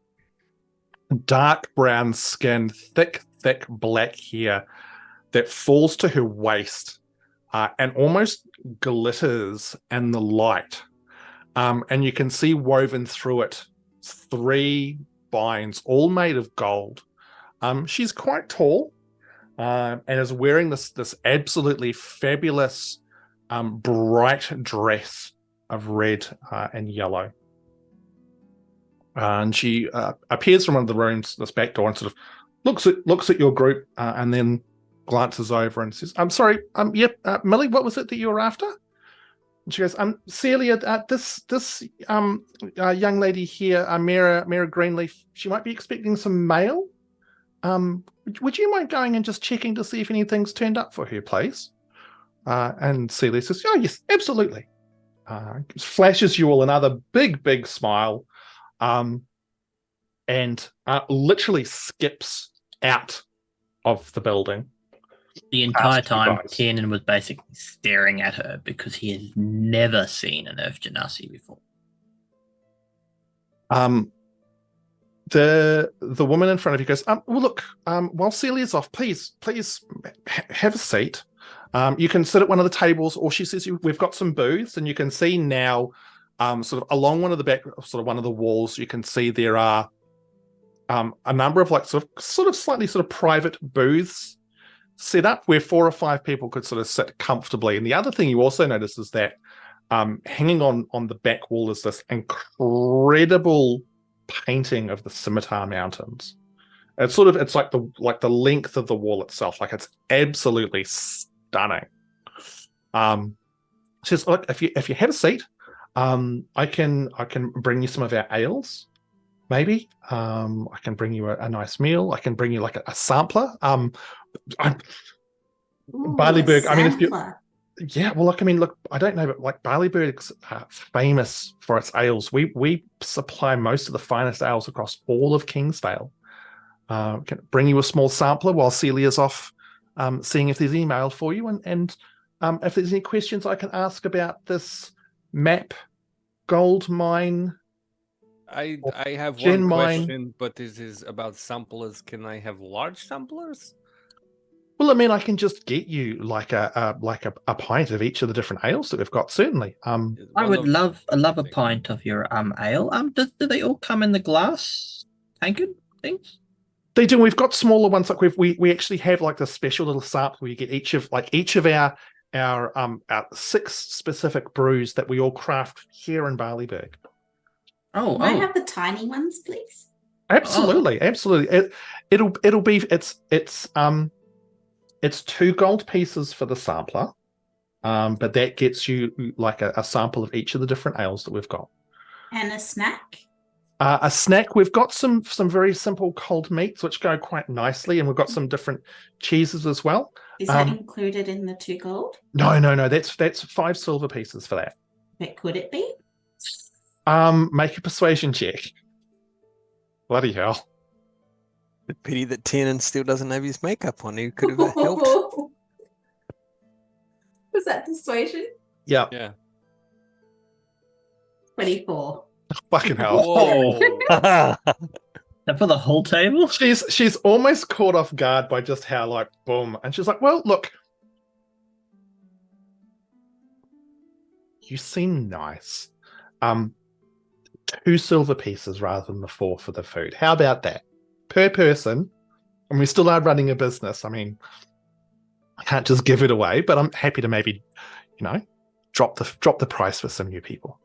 Dark brown skin, thick black hair that falls to her waist and almost glitters in the light. And you can see woven through it 3 binds, all made of gold. She's quite tall and is wearing this absolutely fabulous bright dress of red and yellow. And she appears from one of the rooms, this back door, and sort of looks at your group and then glances over and says, "I'm sorry, Millie, what was it that you were after?" And she goes, Celia, this young lady here, Meira Greenleaf, she might be expecting some mail. Would you mind going and just checking to see if anything's turned up for her, please?" And Celia says, "Oh, yes, absolutely." Flashes you all another big smile. And literally skips out of the building. The entire time, Tiernan was basically staring at her because he has never seen an Earth Genasi before. The woman in front of you goes, well, look, while Celia's off, please have a seat. You can sit at one of the tables, or she says, we've got some booths, and you can see now, sort of along one of the back, sort of one of the walls, you can see there are a number of like sort of slightly sort of private booths set up where 4 or 5 people could sort of sit comfortably. And the other thing you also notice is that hanging on the back wall is this incredible painting of the Scimitar Mountains. It's like the length of the wall itself. Like, it's absolutely stunning. Says, look, if you have a seat, I can bring you some of our ales. Maybe I can bring you a nice meal. I can bring you like a sampler. Barleyberg. I mean, if you, yeah. Well, look. I mean, look. I don't know, but like Barleyberg's famous for its ales. We supply most of the finest ales across all of Kingsvale. Can bring you a small sampler while Celia's off, seeing if there's email for you, and if there's any questions I can ask about this map, gold mine. I have one question, but this is about samplers. Can I have large samplers? Well, I mean, I can just get you like a pint of each of the different ales that we've got. Certainly. I would love a pint of your ale. Do they all come in the glass tankard things? They do. We've got smaller ones. Like we actually have like the special little sample where you get each of our 6 specific brews that we all craft here in Barleyberg. Can I have the tiny ones, please? Absolutely. It'll be it's 2 gold pieces for the sampler, but that gets you like a sample of each of the different ales that we've got. And a snack. A snack. We've got some very simple cold meats which go quite nicely, and we've got some different cheeses as well. Is that included in the 2 gold? No. That's 5 silver pieces for that. But could it be? Make a persuasion check. Bloody hell. The pity that Tiernan still doesn't have his makeup on. He could have helped. Was that persuasion? Yeah. Yeah. 24. Fucking hell. Whoa. That for the whole table? She's almost caught off guard by just how like boom, and she's like, "Well, look, you seem nice. 2 silver pieces rather than the 4 for the food. How about that per person? And we still are running a business. I mean, I can't just give it away, but I'm happy to maybe, drop the price for some new people."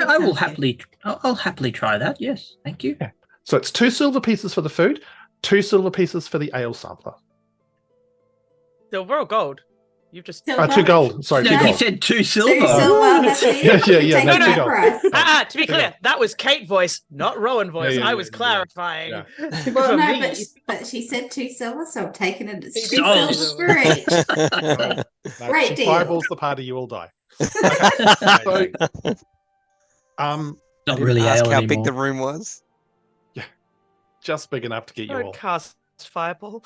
I will happily. I'll happily try that. Yes, thank you. Yeah. So it's 2 silver pieces for the food, 2 silver pieces for the ale sampler. Silver or gold? You've just 2 gold. Sorry, No, 2 he gold. said 2 silver. 2 silver. That's it. Yeah. Take No, my 2 gold. price. to be clear, that was Kate voice, not Rowan voice. Yeah, I was yeah. clarifying. Yeah. Well, for no, me. but she said 2 silver, so I'm taking it as 2 Sold. silver for each. No, Great she deal. fireballs the party, you will die. So, Not I really didn't ask ale how anymore. big the room was. just big enough to get you Don't all. cast fireball.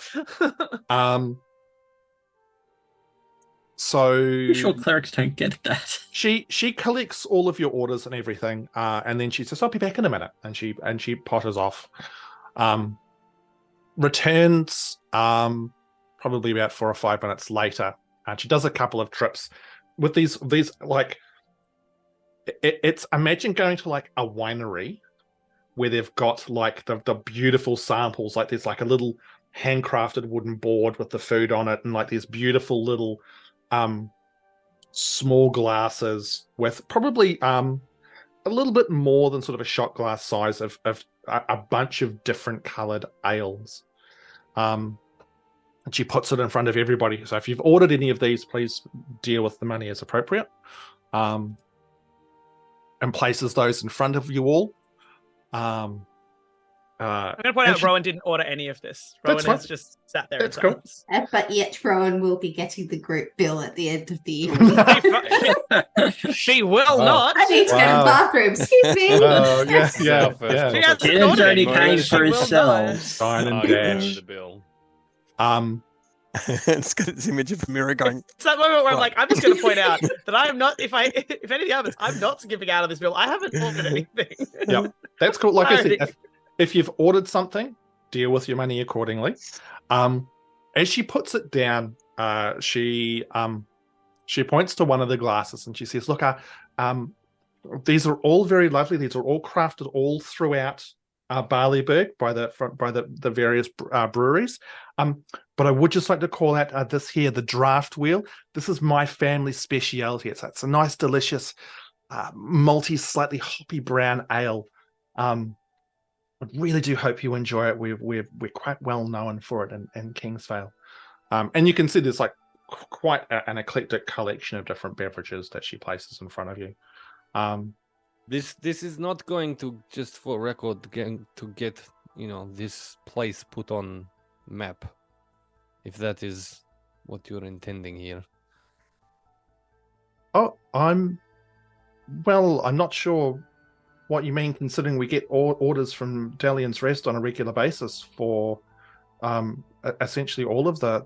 So I'm sure clerics don't get that. she collects all of your orders and everything, and then she says, "I'll be back in a minute," and she potters off. Returns probably about 4 or 5 minutes later, and she does a couple of trips with these like it's imagine going to like a winery where they've got like the beautiful samples, like there's like a little handcrafted wooden board with the food on it, and like these beautiful little small glasses with probably a little bit more than sort of a shot glass size of a bunch of different colored ales. And she puts it in front of everybody. So if you've ordered any of these, please deal with the money as appropriate. And places those in front of you all. I'm going to point out Rowan didn't order any of this. Rowan has just sat there. That's cool. But yet Rowan will be getting the group bill at the end of the evening. She will not. I need to go to the bathroom. Excuse me. Oh, yeah. She has Tiernan ordered only it. pays She for will himself. not. Sign and I know dash. the bill. It's got this image of Meira going. It's that moment where I'm Right. like, I'm just going to point out that I am not. If anything happens, I'm not giving out of this bill. I haven't ordered anything. Yep. That's cool. Like I Sorry. said, if you've ordered something, deal with your money accordingly. As she puts it down, she points to one of the glasses and she says, "Look, these are all very lovely. These are all crafted all throughout Barleyburg by the various breweries. But I would just like to call out this here, the draft wheel. This is my family's speciality. It's a nice, delicious, malty, slightly hoppy brown ale. I really do hope you enjoy it. We're quite well known for it in Kingsvale." And you can see there's like quite an eclectic collection of different beverages that she places in front of you. This is not going to, just for record, to get this place put on map, if that is what you're intending here. Oh, I'm not sure what you mean, considering we get orders from Delian's Rest on a regular basis for essentially all of the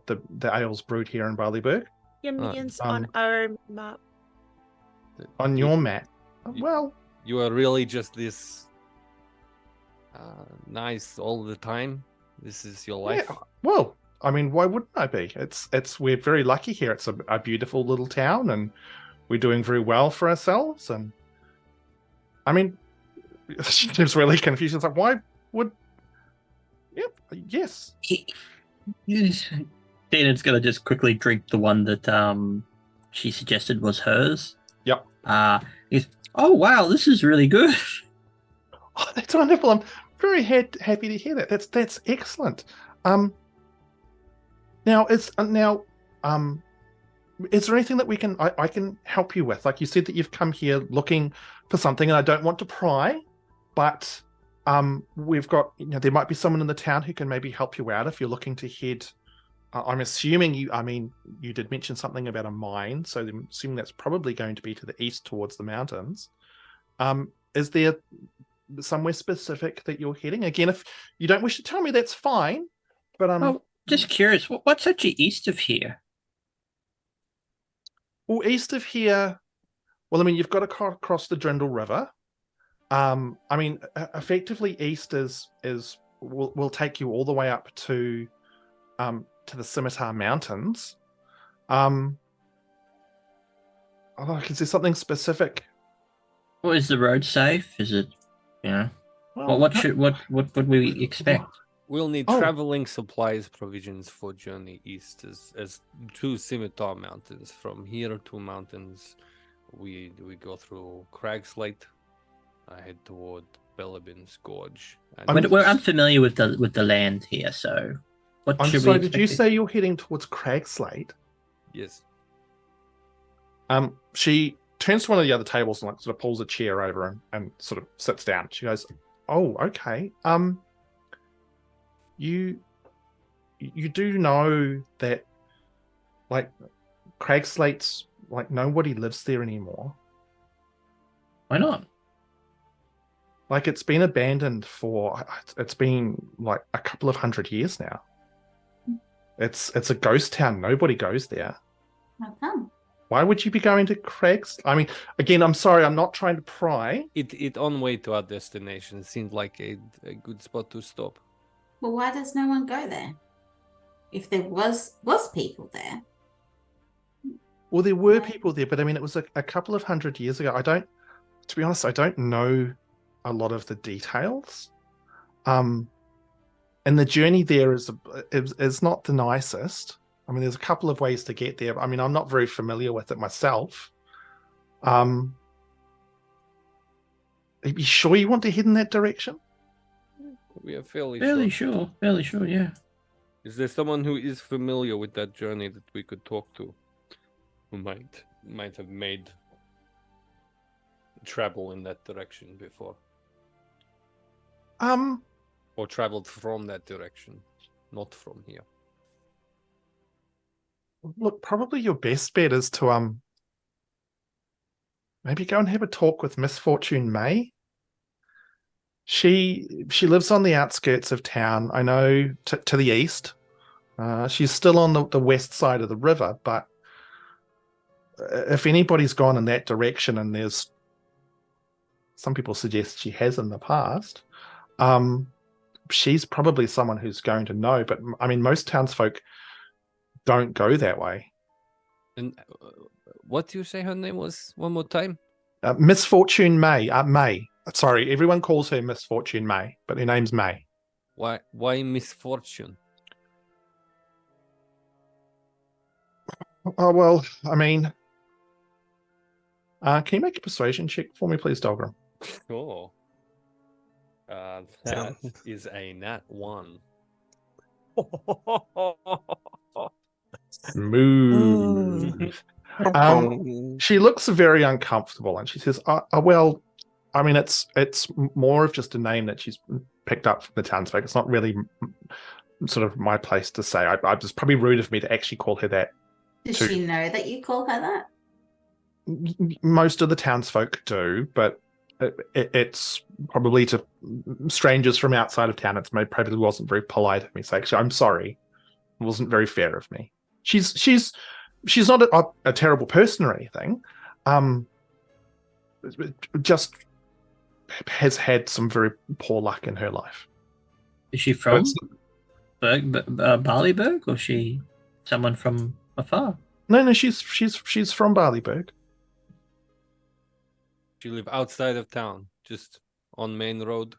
ales brewed here in Barleyburg. Your minions on our map. On your map. Well, You are really just this nice all the time. This is your life. yeah, well, I mean, why wouldn't I be? We're very lucky here. It's a beautiful little town, and we're doing very well for ourselves. And I mean, she seems really confused. It's like, why would? Yep, yes. Tiernan's gonna just quickly drink the one that she suggested was hers. Yep. Oh wow, this is really good. Oh, that's wonderful. I'm very happy to hear that. That's excellent. Now, is there anything that I can help you with? Like you said that you've come here looking for something, and I don't want to pry, but we've got, there might be someone in the town who can maybe help you out if you're looking to head. I'm assuming you did mention something about a mine, so I'm assuming that's probably going to be to the east towards the mountains. Is there somewhere specific that you're heading? Again, if you don't wish to tell me, that's fine. But Oh, just curious. What's actually east of here? well, east of here, well, I mean, you've got to cross the Drindle River. I mean, effectively, east will take you all the way up to the Scimitar Mountains. Is there something specific? Well, is the road safe? Is it, Well, what would we expect? We'll need traveling supplies provisions for journey east as to Scimitar Mountains. From here to mountains, we go through Cragslate, head toward Belabin's Gorge. We're unfamiliar with the land here, so what I'm should sorry, we did you expect? say you're heading towards Cragslate? Yes. She turns to one of the other tables and sort of pulls a chair over and sort of sits down. She goes, "Oh, okay. You do know that, like, Cragslate's, like, nobody lives there anymore. Why not? Like, it's been abandoned it's been like a couple of 100 years now. It's a ghost town. Nobody goes there. How come? Why would you be going to Craig's? I mean, again, I'm sorry, I'm not trying to pry. It on way to our destination. It seemed like a good spot to stop. Well, why does no one go there? If there was people there. Well, there were people there, but I mean, it was a couple of 100 years ago. To be honest, I don't know a lot of the details. And the journey there is not the nicest. I mean, there's a couple of ways to get there. I mean, I'm not very familiar with it myself. Are you sure you want to head in that direction? We are fairly sure, yeah. Is there someone who is familiar with that journey that we could talk to, who might have made travel in that direction before, or traveled from that direction, not from here? Look, probably your best bet is to maybe go and have a talk with Misfortune May. She lives on the outskirts of town. I know to the east. She's still on the west side of the river, but if anybody's gone in that direction, and there's some people suggest she has in the past, she's probably someone who's going to know. But I mean, most townsfolk don't go that way. And what do you say her name was one more time? Misfortune May. May. Sorry, everyone calls her Misfortune May, but her name's May. Why misfortune? Oh, well, I mean, can you make a persuasion check for me, please, Delgrim? Sure. That is a nat 1. Smooth. She looks very uncomfortable, and she says, well, I mean, it's more of just a name that she's picked up from the townsfolk. It's not really sort of my place to say. It's probably rude of me to actually call her that. Does she know that you call her that? Most of the townsfolk do, but it's probably to strangers from outside of town. Probably wasn't very polite of me. So actually, I'm sorry. It wasn't very fair of me. She's not a terrible person or anything. Just has had some very poor luck in her life. Is she from Barleyburg, or is she someone from afar? No, she's from Barleyburg. You live outside of town, just on main road.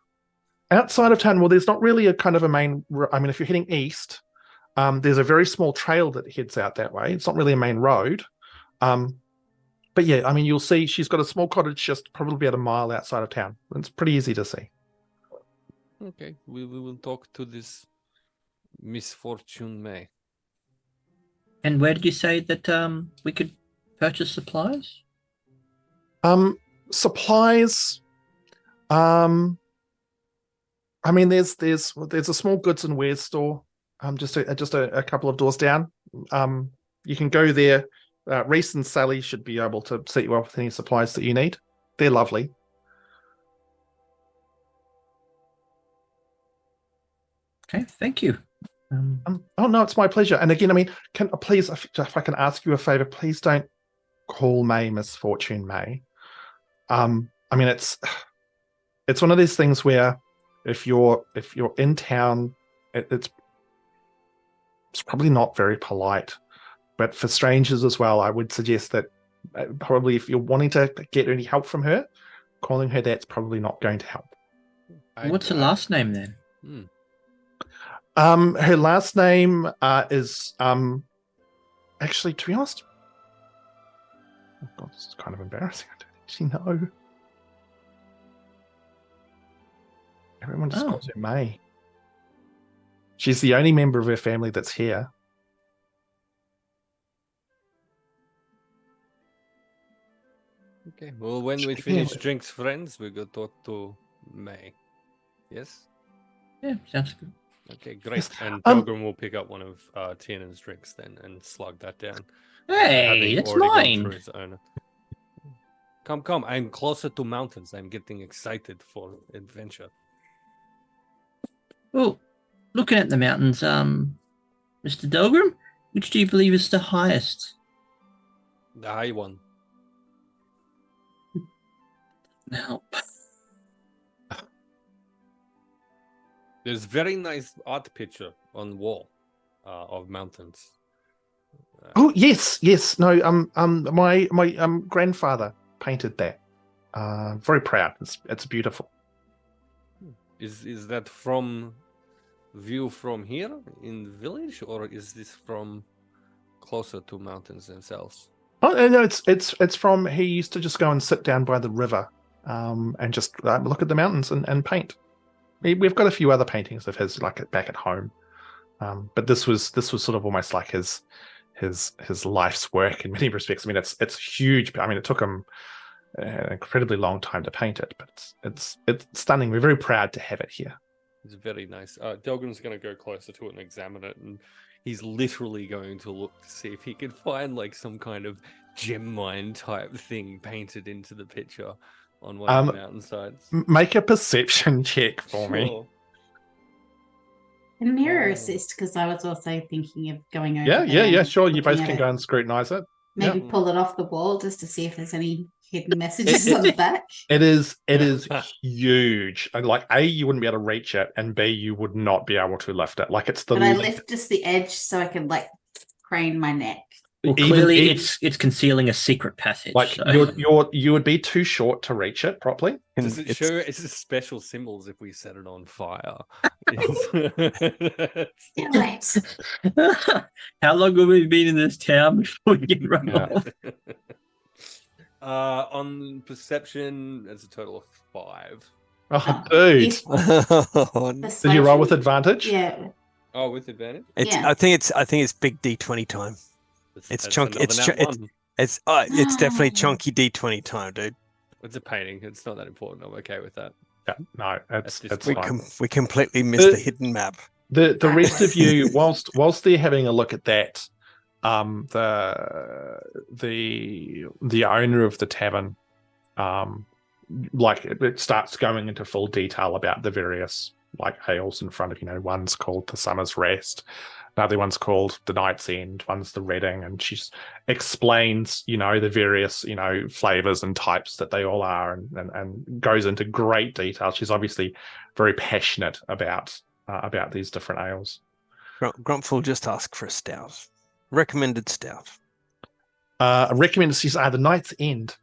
Outside of town, well, there's not really a kind of a main. I mean, if you're heading east, there's a very small trail that heads out that way. It's not really a main road. But yeah, I mean, you'll see she's got a small cottage just probably about a mile outside of town. It's pretty easy to see. Okay, we will talk to this Misfortune May. And where did you say that we could purchase supplies? Supplies. I mean, there's a small goods and wares store. Just a couple of doors down. You can go there. Reese and Sally should be able to set you up with any supplies that you need. They're lovely. Okay, thank you. Oh no, it's my pleasure. And again, I mean, please, if I can ask you a favor, please don't call May Misfortune May. I mean, it's one of these things where if you're in town, it's probably not very polite. But for strangers as well, I would suggest that probably if you're wanting to get any help from her, calling her that's probably not going to help. What's her last name then? Her last name is actually, to be honest, oh God, this is kind of embarrassing. I don't actually know. Everyone just calls her May. She's the only member of her family that's here. Okay, well, when we finish drinks, friends, we go talk to May. Yes? Yeah, sounds good. Okay, great. And Delgrim will pick up one of Tiernan's drinks then and slug that down. Hey, that's mine. Through his owner. Come. I'm closer to mountains. I'm getting excited for adventure. Well, looking at the mountains, Mr. Delgrim, which do you believe is the highest? The high one. Now, there's very nice art picture on wall of mountains. Oh yes. No, my grandfather painted that. Very proud. It's beautiful. Is that from view from here in the village, or is this from closer to mountains themselves? Oh no, it's from. He used to just go and sit down by the river, and just look at the mountains and paint. We've got a few other paintings of his, like back at home, but this was sort of almost like his life's work in many respects. I mean, it's huge. I mean, it took him an incredibly long time to paint it, but it's stunning. We're very proud to have it here. It's very nice. Delgrim's going to go closer to it and examine it, and he's literally going to look to see if he can find like some kind of gem mine type thing painted into the picture on one of the mountainsides. Make a perception check for me. Can Meira assist? Because I was also thinking of going over. Yeah, sure. You both can go and scrutinize it. Maybe pull it off the wall just to see if there's any hidden messages on the back. It is huge. And like A, you wouldn't be able to reach it, and B, you would not be able to lift it. Like it's the. But I lift just the edge so I can like crane my neck. Well, clearly, it's concealing a secret passage. Like so. you would be too short to reach it properly. Does it show it's special symbols if we set it on fire? How long have we been in this town before we get run off? On perception, it's a total of 5. Oh, dude! Did you roll with advantage? Yeah. Oh, with advantage? I think it's big D20 time. It's chunky. It's definitely chunky D20 time, dude. It's a painting. It's not that important. I'm okay with that. Yeah, no, it's fine. We completely missed the hidden map. The rest of you, whilst they're having a look at that, the owner of the tavern, like it starts going into full detail about the various like ales in front of one's called the Summer's Rest. Another one's called the Night's End, one's the Redding, and she explains, the various, flavors and types that they all are, and goes into great detail. She's obviously very passionate about these different ales. Grumpfel just asked for a stout. Recommended stout. Recommended, she's the Night's End,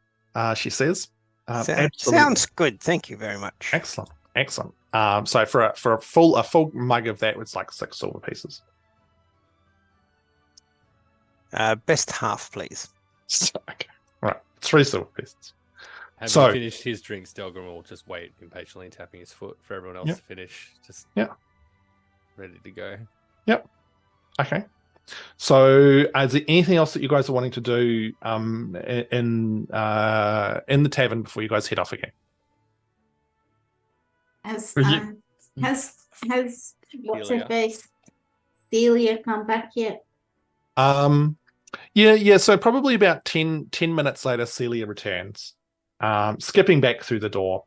she says. Sounds good. Thank you very much. Excellent. So for a full mug of that, it's like 6 silver pieces. Best half, please. Okay. Right. 3 silver pieces. Having finished his drinks, Delgrim will just wait impatiently, tapping his foot for everyone else to finish. Just ready to go. Yep. Okay. So, is there anything else that you guys are wanting to do in the tavern before you guys head off again? Has what's her face Celia come back yet? Yeah. So probably about 10 minutes later, Celia returns, skipping back through the door.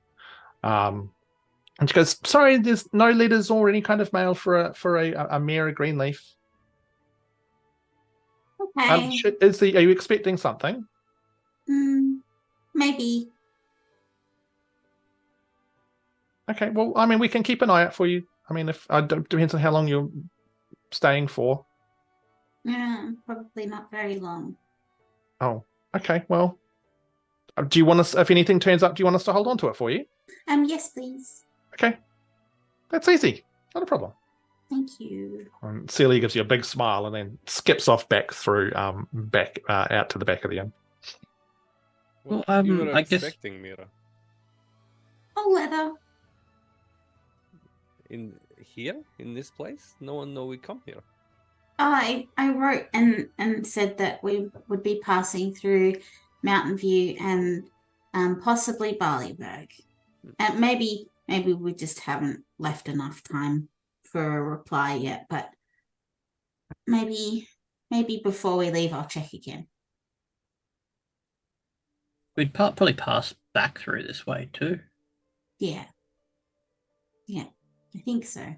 And she goes, "Sorry, there's no letters or any kind of mail for a Meira Greenleaf. Okay. Are you expecting something?" Maybe. Okay, well, I mean, we can keep an eye out for you. I mean, if depends on how long you're staying for. Yeah, probably not very long. Oh, okay. Well, do you want us? If anything turns up, do you want us to hold on to it for you? Yes, please. Okay, that's easy. Not a problem. Thank you. And Celia gives you a big smile and then skips off back through, back out to the back of the inn. What Well, you were I guess- expecting, Meira? A letter. In here? In this place? No one know we come here. I wrote and said that we would be passing through Mountain View and possibly Barleyburg. And maybe we just haven't left enough time for a reply yet, but maybe before we leave I'll check again. We'd probably pass back through this way too. Yeah, I think so.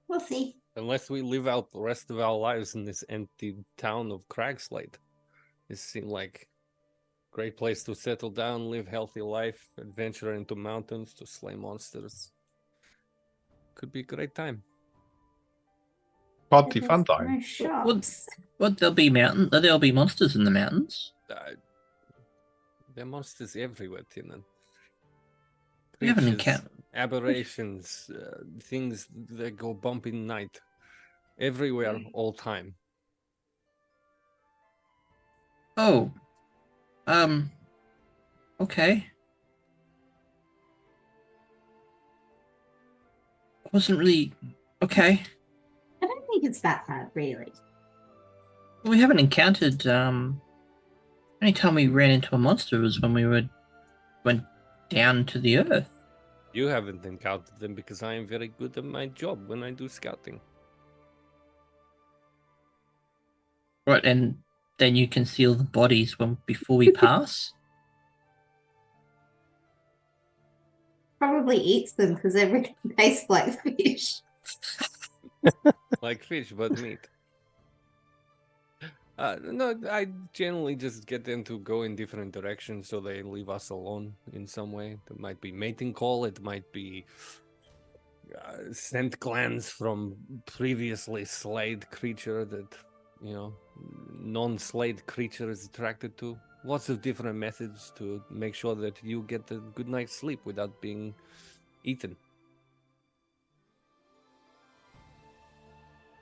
We'll see. Unless we live out the rest of our lives in this empty town of Cragslade. This seemed like a great place to settle down, live healthy life, adventure into mountains to slay monsters. Could be a great time. Party But fun there's time. No shops. Well, there'll be monsters in the mountains. There are monsters everywhere, Tiernan. We haven't Creatures, encountered. aberrations, things that go bump in night. Everywhere, all time. Oh. Okay. Wasn't really okay. I don't think it's that bad, really. We haven't encountered. Only time we ran into a monster was when we went down to the earth. You haven't encountered them because I am very good at my job when I do scouting. Right, and then you conceal the bodies before we pass. Probably eats them because everything tastes like fish. Like fish, but meat. No, I generally just get them to go in different directions so they leave us alone in some way. It might be mating call, it might be scent glands from previously slayed creature that, non-slayed creature is attracted to. Lots of different methods to make sure that you get a good night's sleep without being eaten.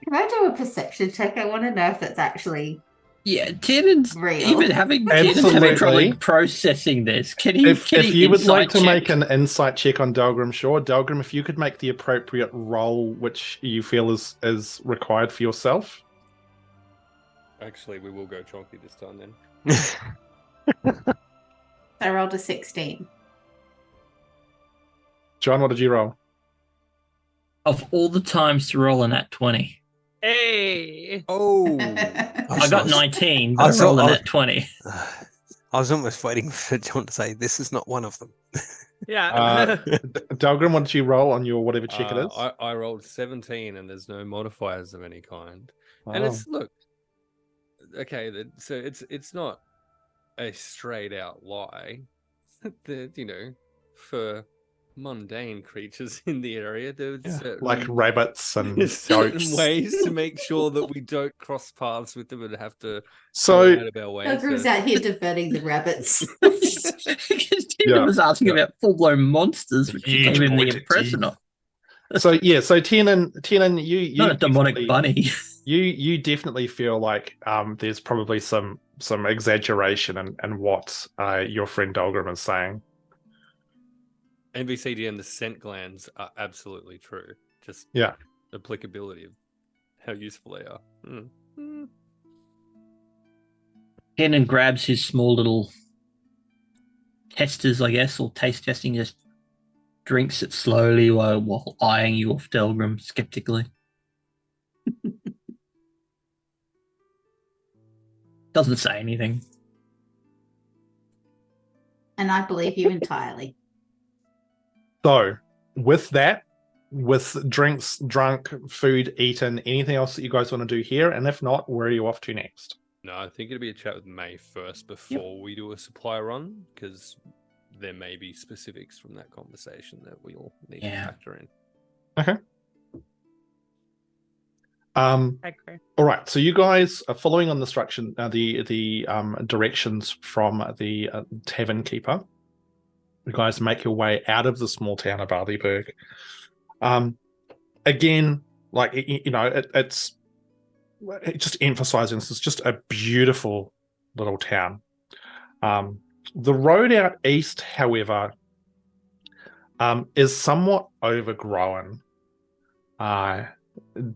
Can I do a perception check? I want to know if that's actually Yeah, Tiernan's real. even having Absolutely. trouble processing this. Can he? If can he you would like insight to check? make an insight check on Delgrim, sure. Delgrim, if you could make the appropriate roll which you feel is required for yourself. Actually, we will go chonky this time then. I rolled a 16. John, what did you roll? Of all the times to roll a nat 20, Hey. Oh! I got 19, but I I was- rolled a I was- nat 20. I was almost waiting for John to say, this is not one of them. Yeah. Delgrim, what did you roll on your whatever check it is? I rolled 17 and there's no modifiers of any kind. And Oh. it's, look, okay, so it's not a straight out lie. That, for mundane creatures in the area, there's Yeah, certain, like rabbits and there's certain goats. ways to make sure that we don't cross paths with them and have to go So out of our way. Delgrim's so- out here diverting the rabbits. Because Tiernan Yeah, was asking about full-blown monsters, which Huge gave him the pointed impression teeth. of. so Tiernan, you Not a demonic definitely- bunny. You definitely feel like there's probably some exaggeration in what your friend Delgrim is saying. NBCD and the scent glands are absolutely true. Just Yeah. applicability of how useful they are. Tiernan grabs his small little testers, I guess, or taste testing, just drinks it slowly while eyeing you off Delgrim skeptically. Doesn't say anything. And I believe you entirely. So, with that, with drinks, drunk, food eaten, anything else that you guys want to do here? And if not, where are you off to next? No, I think it'll be a chat with May first before we do a supply run, because there may be specifics from that conversation that we all need to factor in. Okay. I agree. All right. So you guys are following on the directions from the tavern keeper. You guys make your way out of the small town of Barleyburg. Again, like it's just emphasizing this is just a beautiful little town. The road out east, however, is somewhat overgrown.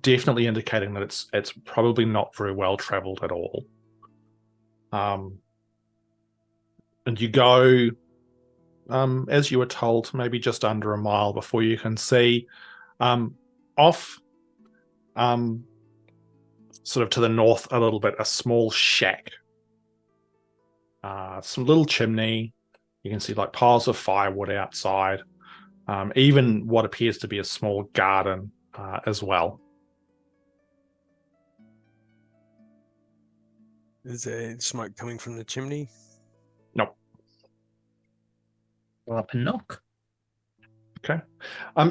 Definitely indicating that it's probably not very well traveled at all. And you go, as you were told, maybe just under a mile before you can see off, sort of to the north a little bit, a small shack. Some little chimney. You can see like piles of firewood outside. Even what appears to be a small garden as well. Is there smoke coming from the chimney? Nope. Or up a knock. Okay.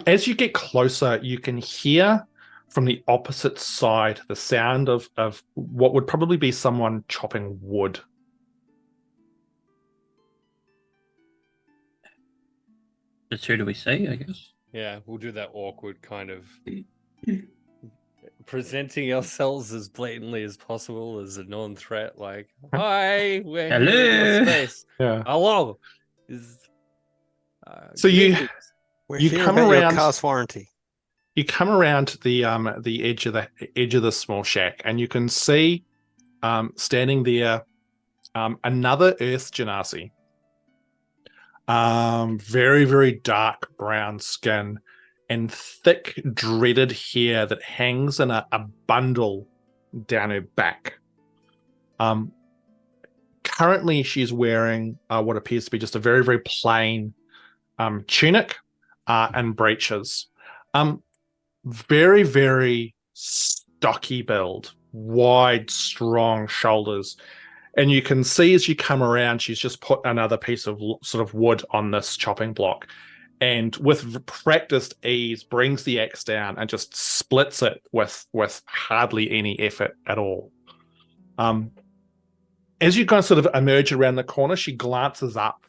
As you get closer, you can hear from the opposite side the sound of what would probably be someone chopping wood. Just who do we see, I guess? Yeah, we'll do that awkward kind of presenting ourselves as blatantly as possible as a non-threat, like, hi, we're Hello. here in your space. Yeah. Hello. So you You come come around- around cast warranty. You come around the edge of the small shack, and you can see standing there another Earth Genasi. Very, very dark brown skin and thick, dreaded hair that hangs in a bundle down her back. Currently, she's wearing what appears to be just a very, very plain tunic and breeches. Very, very stocky build, wide, strong shoulders. And you can see as you come around, she's just put another piece of sort of wood on this chopping block. And with practiced ease, brings the axe down and just splits it with hardly any effort at all. As you guys sort of emerge around the corner, she glances up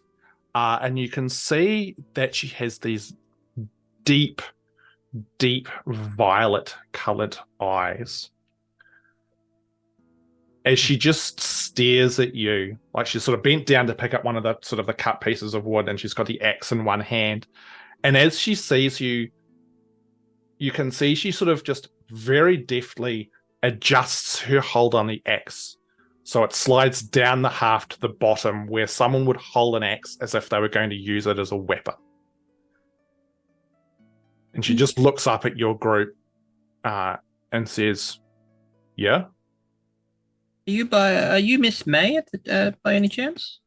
and you can see that she has these deep violet-colored eyes. As she just stares at you, like she's sort of bent down to pick up one of the sort of the cut pieces of wood, and she's got the axe in one hand. And as she sees you, you can see she sort of just very deftly adjusts her hold on the axe. So it slides down the haft to the bottom where someone would hold an axe as if they were going to use it as a weapon. And she just looks up at your group and says, yeah? Are you Miss May by any chance?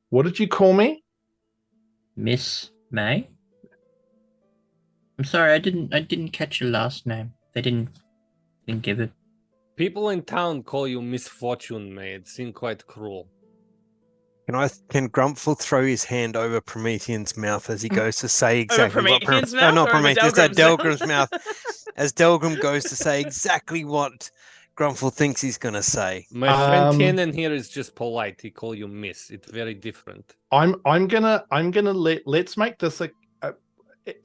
What did you call me? Miss May? I'm sorry, I didn't catch your last name. They didn't give it. People in town call you Misfortune, May. It seemed quite cruel. Can Grumpfel throw his hand over Promethean's mouth as he goes to say exactly what Promethean's mouth? not Or over Promethean's, Delgrim's Delgrim's mouth. As Delgrim goes to say exactly what Grumpfel thinks he's going to say. My friend Tiernan here is just polite. He call you Miss. It's very different. I'm gonna let's make this a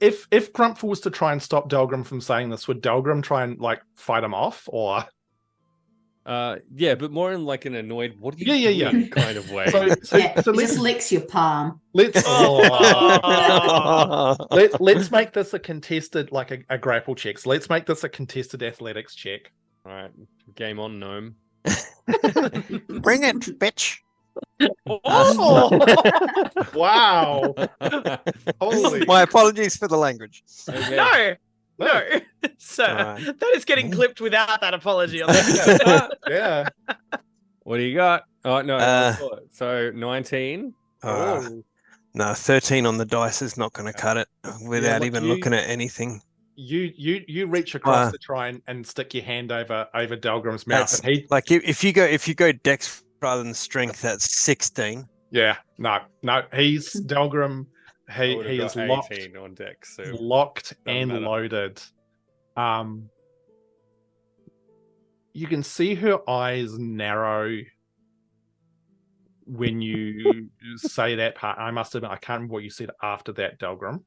if Grumpfel was to try and stop Delgrim from saying this, would Delgrim try and like fight him off, or? Yeah, but more in like an annoyed, what are you doing kind of way. So Let's just licks your palm. let's make this a contested, like a grapple check. So let's make this a contested athletics check. All right, game on, gnome. Bring it, bitch. Oh! Wow! Holy! My apologies for the language. Okay. No. So Alright. that is getting clipped without that apology on that. Yeah. What do you got? Oh no. So 19. No, 13 on the dice is not going to cut it without look, even looking at anything. You reach across to try and stick your hand over Delgrim's mouth, That's and he like if you go dex rather than strength, that's 16. no, he's Delgrim. I would have He is got locked 18 on dex, so locked and matter. loaded. You can see her eyes narrow when you say that part. I must admit, I can't remember what you said after that, Delgrim.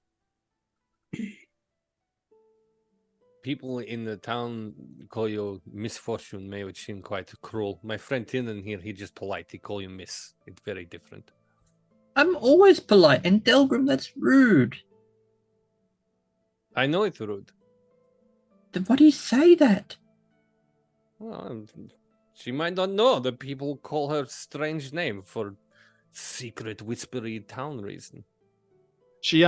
People in the town call you misfortune, may which seem quite cruel. My friend Tiernan here, he just polite. He call you miss. It's very different. I'm always polite, and Delgrim, that's rude. I know it's rude. Then why do you say that? Well, she might not know that people call her strange name for secret whispery town reason. She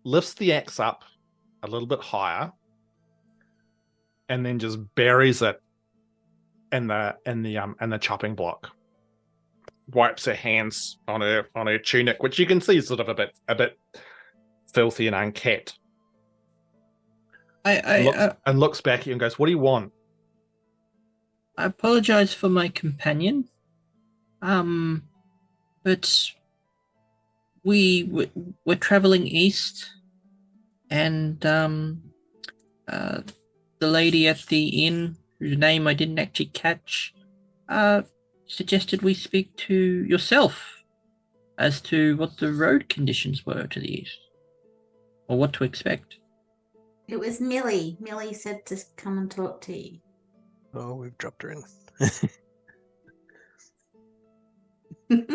lifts the axe up a little bit higher, and then just buries it in the chopping block. Wipes her hands on her tunic, which you can see is sort of a bit filthy and unkempt. And looks back at you and goes, "What do you want?" I apologize for my companion. But we're traveling east, and the lady at the inn, whose name I didn't actually catch, suggested we speak to yourself as to what the road conditions were to the east, or what to expect. It was Millie. Millie said to come and talk to you. Oh, we've dropped her in. Do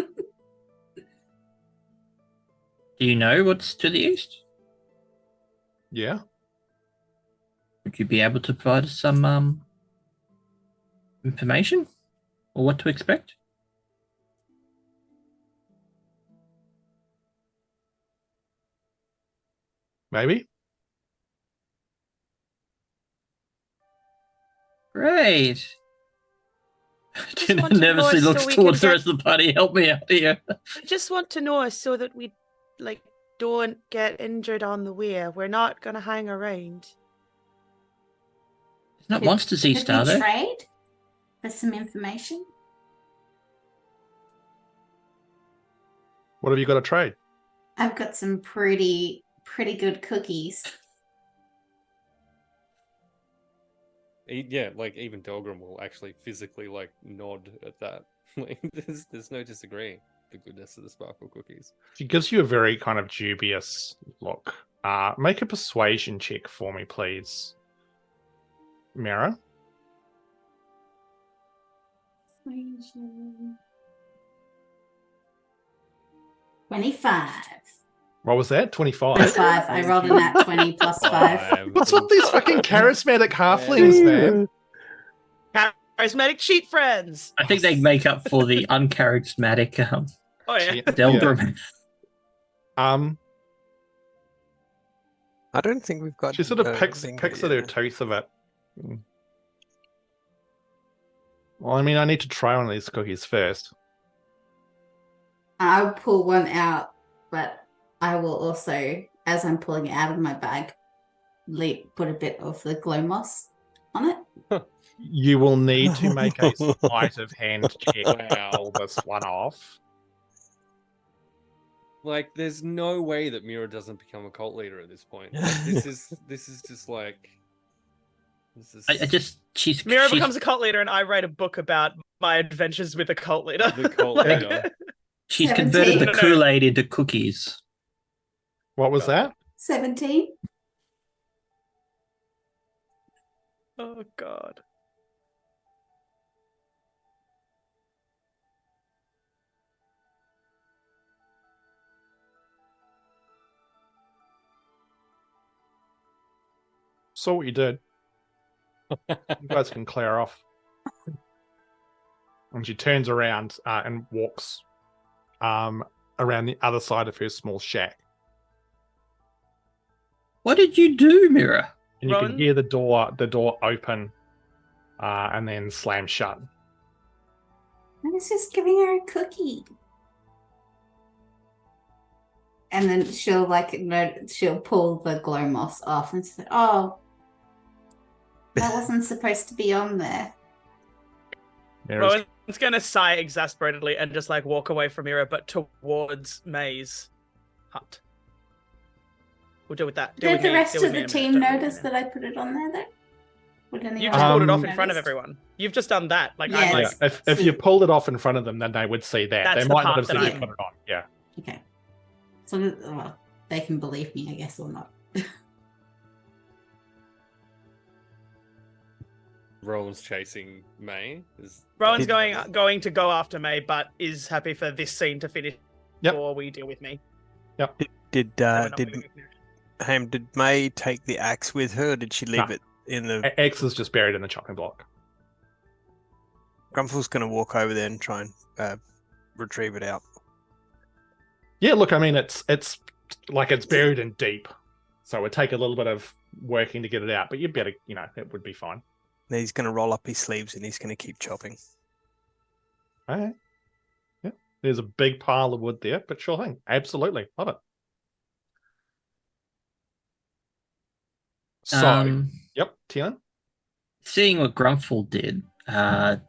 you know what's to the east? Yeah. Would you be able to provide us some information, or what to expect? Maybe. Great. Just want Tiernan to know nervously so looks we towards can the rest of the party. Help me out here. I just want to know so that we don't get injured on the way. We're not gonna hang around. It's not Monsters East, are Could we they? trade for some information? What have you got to trade? I've got some pretty good cookies. Yeah, like even Delgrim will actually physically nod at that. Like there's no disagreeing the goodness of the sparkle cookies. She gives you a very kind of dubious look. Make a persuasion check for me, please, Meira. 25. What was that? 25. 25. I rolled a nat 20 plus 5. What's with these fucking charismatic halflings, man? Charismatic cheat friends. I think they make up for the uncharismatic Oh yeah. Delgrim. Yeah. I don't think we've got. She sort of picks bingo at her yet. tooth of it. Well, I mean, I need to try one of these cookies first. I'll pull one out, but I will also, as I'm pulling it out of my bag, put a bit of the glow moss on it. You will need to make a sleight of hand check to pull this one off. Like, there's no way that Miera doesn't become a cult leader at this point. Like, this is just like. She's Meira becomes a cult leader, and I write a book about my adventures with a cult leader. The cult leader. She's 17. converted the Kool-Aid into cookies. What was that? 17. Oh God. Saw what you did. You guys can clear off. And she turns around and walks around the other side of her small shack. What did you do, Meira? And you Rowan? can hear the door open and then slam shut. I was just giving her a cookie. And then she'll pull the glow moss off and say, "Oh, that wasn't supposed to be on there." Meira's- Rowan's gonna sigh exasperatedly and just like walk away from Meira, but towards May's hut. We'll deal with that. Did the rest of the team notice that I put it on there, though? Would anyone You've just pulled it off in notice? front of everyone. You've just done that. Like, Yeah. I'm like, Yeah, if you pulled it off in front of them, then they would see that. That's They the might not part have seen that you I- put it on. Yeah. Okay. So, well, they can believe me, I guess, or not. Rowan's chasing May. Rowan's going to go after May, but is happy for this scene to finish before we deal with me. Did So we're not did moving with Meira. Ham, did May take the axe with her, or did she leave No. it in the... X is just buried in the chopping block. Grumpfel's going to walk over there and try and retrieve it out. Yeah, look, I mean, it's like it's buried in deep, so it would take a little bit of working to get it out, but you'd better, it would be fine. Then he's going to roll up his sleeves and he's going to keep chopping. All right. Yeah, there's a big pile of wood there, but sure thing. Absolutely. Love it. So, yep, Tiernan. Seeing what Grumpfel did,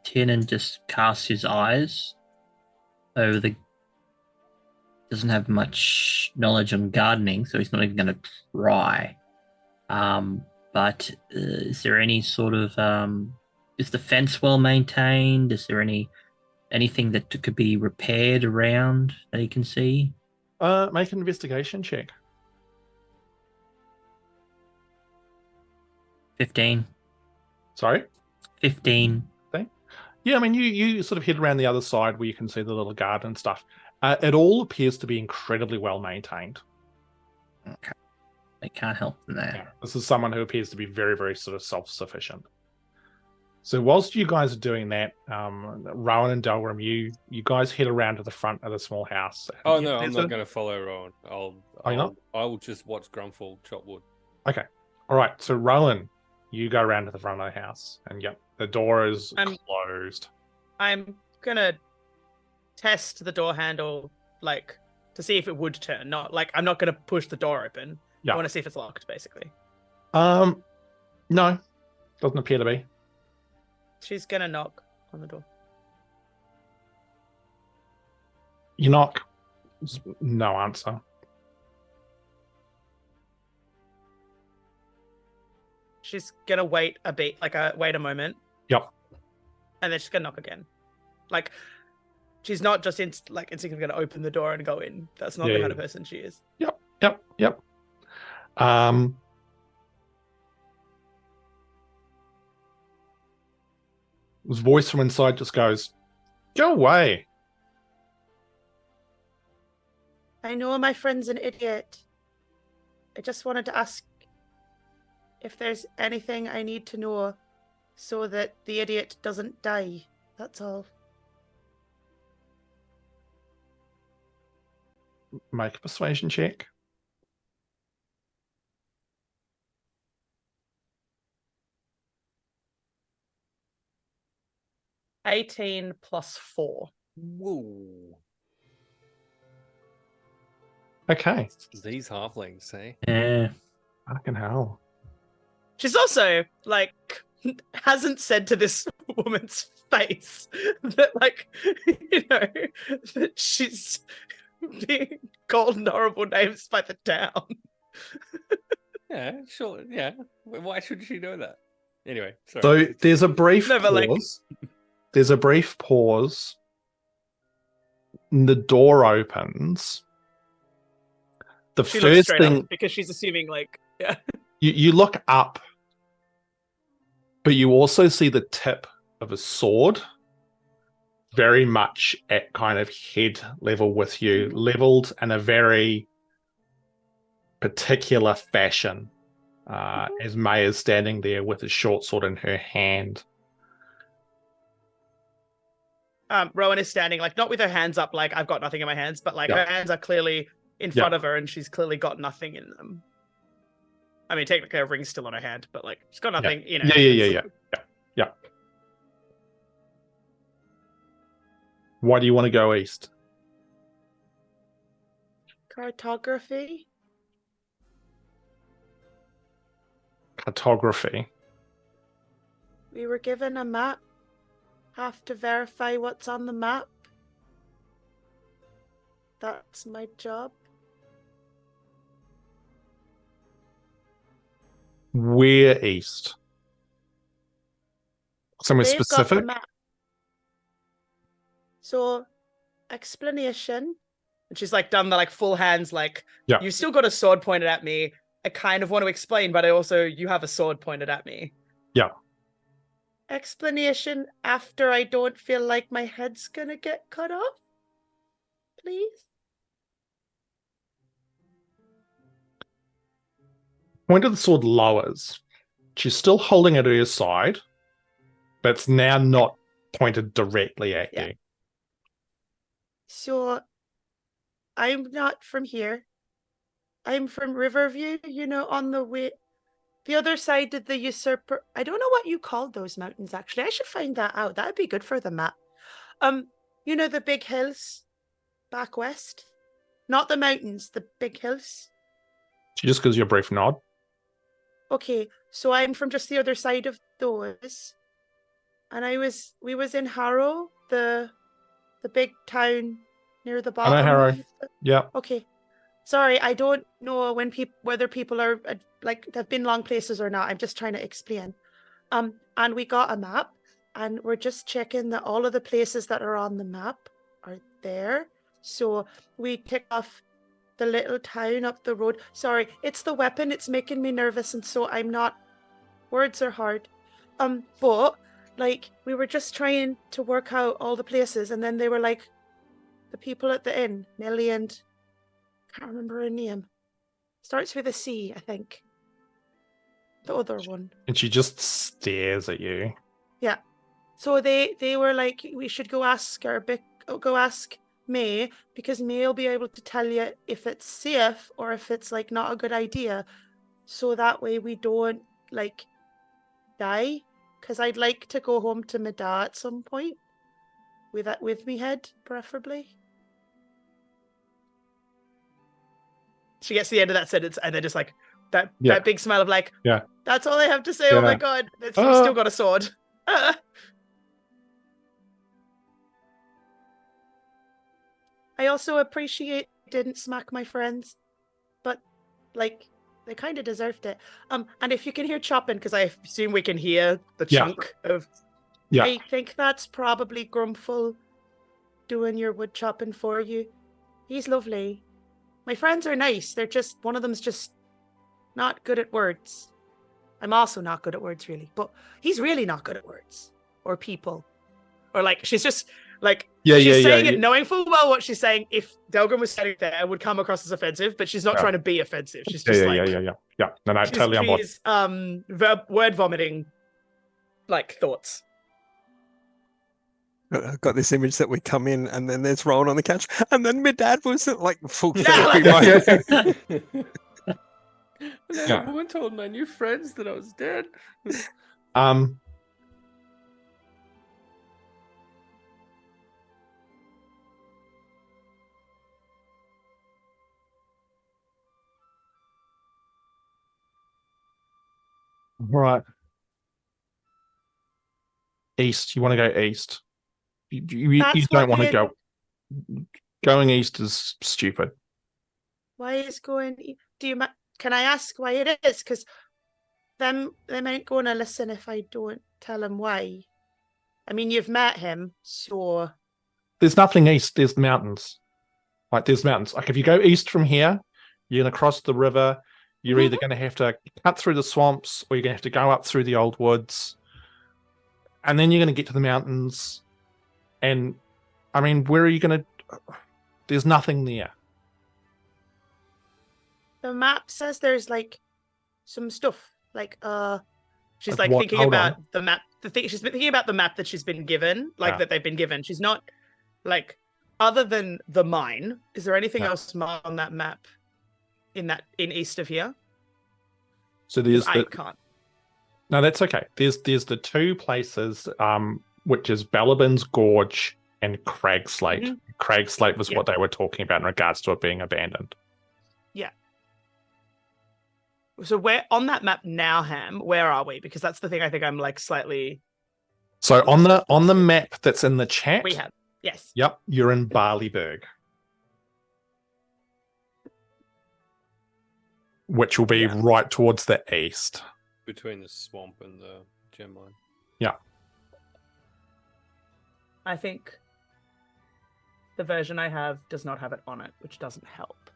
Tiernan just casts his eyes over the... Doesn't have much knowledge on gardening, so he's not even going to try. But is there any sort of... is the fence well maintained? Is there anything that could be repaired around that he can see? Make an investigation check. 15. Sorry? 15. Yeah, I mean, you sort of head around the other side where you can see the little garden and stuff. It all appears to be incredibly well maintained. Okay. I can't help them there. Yeah, this is someone who appears to be very, very sort of self-sufficient. So whilst you guys are doing that, Rowan and Delgrim, you guys head around to the front of the small house. Oh no, I'm not going to follow Rowan. You're not? I'll just watch Grumpfel chop wood. Okay. All right. So Rowan, you go around to the front of the house, and yep, the door is closed. I'm gonna test the door handle, like, to see if it would turn. Not like I'm not gonna push the door open. Yeah. I want to see if it's locked, basically. No, doesn't appear to be. She's gonna knock on the door. You knock. No answer. She's gonna wait a bit, wait a moment. Yep. And then she's gonna knock again. Like, she's not just instantly gonna open the door and go in. That's not the kind of person she is. Yep. His voice from inside just goes, "Go away." I know my friend's an idiot. I just wanted to ask if there's anything I need to know so that the idiot doesn't die. That's all. Make a persuasion check. $18 plus 4. Whoa. Okay. These halflings, eh? Yeah. Fucking hell. She's also, hasn't said to this woman's face that, that she's being called horrible names by the town. Yeah, sure. Yeah. Why should she know that? Anyway, sorry. So there's a brief No, but, pause. There's a brief pause. The door opens. The She looks first straight thing up because she's assuming, yeah. you look up, but you also see the tip of a sword very much at kind of head level with you, leveled in a very particular fashion, as May is standing there with a short sword in her hand. Rowan is standing, not with her hands up, I've got nothing in my hands, but her hands are clearly in front of her and she's clearly got nothing in them. I mean, technically her ring's still on her hand, but she's got nothing in her hands. Yeah. Why do you want to go east? Cartography. Cartography. We were given a map. Have to verify what's on the map. That's my job. Where east? Somewhere They've got the specific? map. So, explanation. And she's like done the like full hands, like, Yeah. you still got a sword pointed at me. I kind of want to explain, but you have a sword pointed at me. Yeah. Explanation after I don't feel like my head's gonna get cut off, please. Point of the sword lowers. She's still holding it at her side, but it's now not pointed directly at you. So, I'm not from here. I'm from Riverview, on the way. The other side of the usurper. I don't know what you called those mountains, actually. I should find that out. That'd be good for the map. The big hills back west? Not the mountains, the big hills. She just gives you a brief nod. Okay, so I'm from just the other side of those. And we was in Harrow, the big town near the bottom. I know Harrow. Yeah. Okay. Sorry, I don't know whether people are have been long places or not. I'm just trying to explain. And we got a map, and we're just checking that all of the places that are on the map are there. So we tick off the little town up the road. Sorry, it's the weapon. It's making me nervous, and so I'm not. Words are hard. But we were just trying to work out all the places, and then they were like, the people at the inn, Millie and. Can't remember her name. Starts with a C, I think. The other one. And she just stares at you. Yeah. So they were like, we should go ask May, because May will be able to tell you if it's safe or if it's not a good idea. So that way we don't die. Because I'd like to go home to my dad at some point. With me head, preferably. She gets to the end of that sentence and then just that big smile of yeah, that's all I have to say. Yeah. Oh my god, you've still got a sword. I also appreciate didn't smack my friends, but they kind of deserved it. And if you can hear chopping, because I assume we can hear the chunk of. Yeah. I think that's probably Grumpfel doing your wood chopping for you. He's lovely. My friends are nice. They're just, one of them's just not good at words. I'm also not good at words, really. But he's really not good at words. Or people. Or she's just, she's saying it knowing full well what she's saying. If Delgrim was standing there, it would come across as offensive, but she's not trying to be offensive. She's just Yeah. No, totally on board. She's word vomiting, thoughts. I've got this image that we come in and then there's Rowan on the couch and then my dad was full therapy. A woman told my new friends that I was dead. Right. East. You want to go east. You don't want to go. Going east is stupid. Why is going? Can I ask why it is? Because they ain't going to listen if I don't tell them why. I mean, you've met him, so. There's nothing east. There's mountains. There's mountains. If you go east from here, you're going to cross the river. You're either going to have to cut through the swamps, or you're going to have to go up through the old woods, and then you're going to get to the mountains. And I mean, where are you going to? There's nothing there. The map says there's some stuff. She's Like what? thinking Hold about on. the map. She's been thinking about the map that she's been given, that they've been given. She's not other than the mine. Is there anything else on that map? In east of here? So there's I can't. No, that's okay. There's the two places, which is Balabin's Gorge and Crag Slate. Mhm. Crag Slate was Yeah. what they were talking about in regards to it being abandoned. So we're on that map now, Ham. Where are we? Because that's the thing I think I'm like slightly So on the lost in. map that's in the chat, rehab. Yes. yep, you're in Barleyburg, which will be Yeah. right towards the east. Between the swamp and the gem mine. I think the version I have does not have it on it, which doesn't help.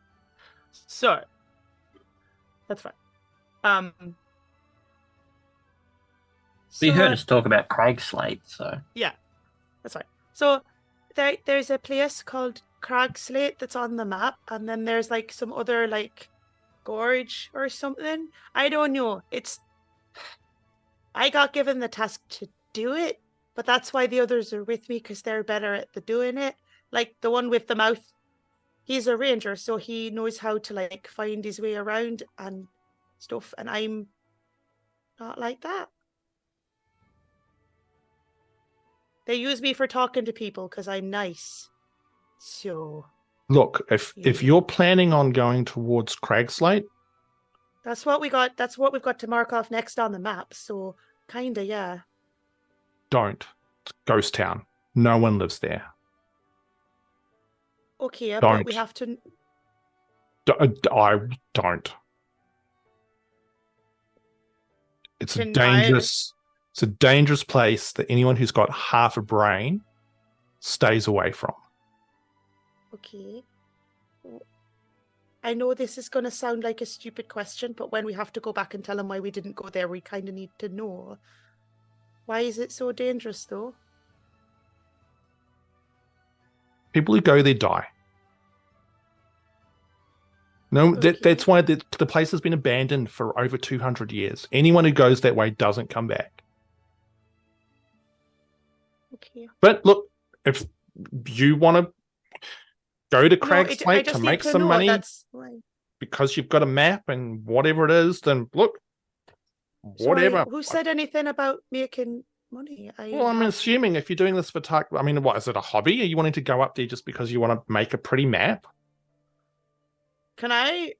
So that's fine. So you heard so- us talk about Craig Slate, so Yeah, that's right. So there's a place called Cragslate that's on the map, and then there's like some other like gorge or something. I don't know. I got given the task to do it, but that's why the others are with me, because they're better at the doing it. Like the one with the mouth, he's a ranger, so he knows how to like find his way around and stuff, and I'm not like that. They use me for talking to people because I'm nice. So Look, if Yeah. you're planning on going towards Crag Slate, that's what we got. That's what we've got to mark off next on the map. So kinda, yeah. don't. It's a ghost town. No one lives there. Okay, but we Don't. have to. I don't. It's a Can I- dangerous. It's a dangerous place that anyone who's got half a brain stays away from. Okay. I know this is going to sound like a stupid question, but when we have to go back and tell them why we didn't go there, we kind of need to know. Why is it so dangerous, though? People who go there die. No, Okay. that's why the place has been abandoned for over 200 years. Anyone who goes that way doesn't come back. Okay. But look, if you want to go to No, Crag I Slate just to need make to some know. money That's why. because you've got a map and whatever it is, then look, So whatever. who said anything about making money? Well, I'm assuming if you're doing this for I mean, what is it, a hobby? Are you wanting to go up there just because you want to make a pretty map? Can I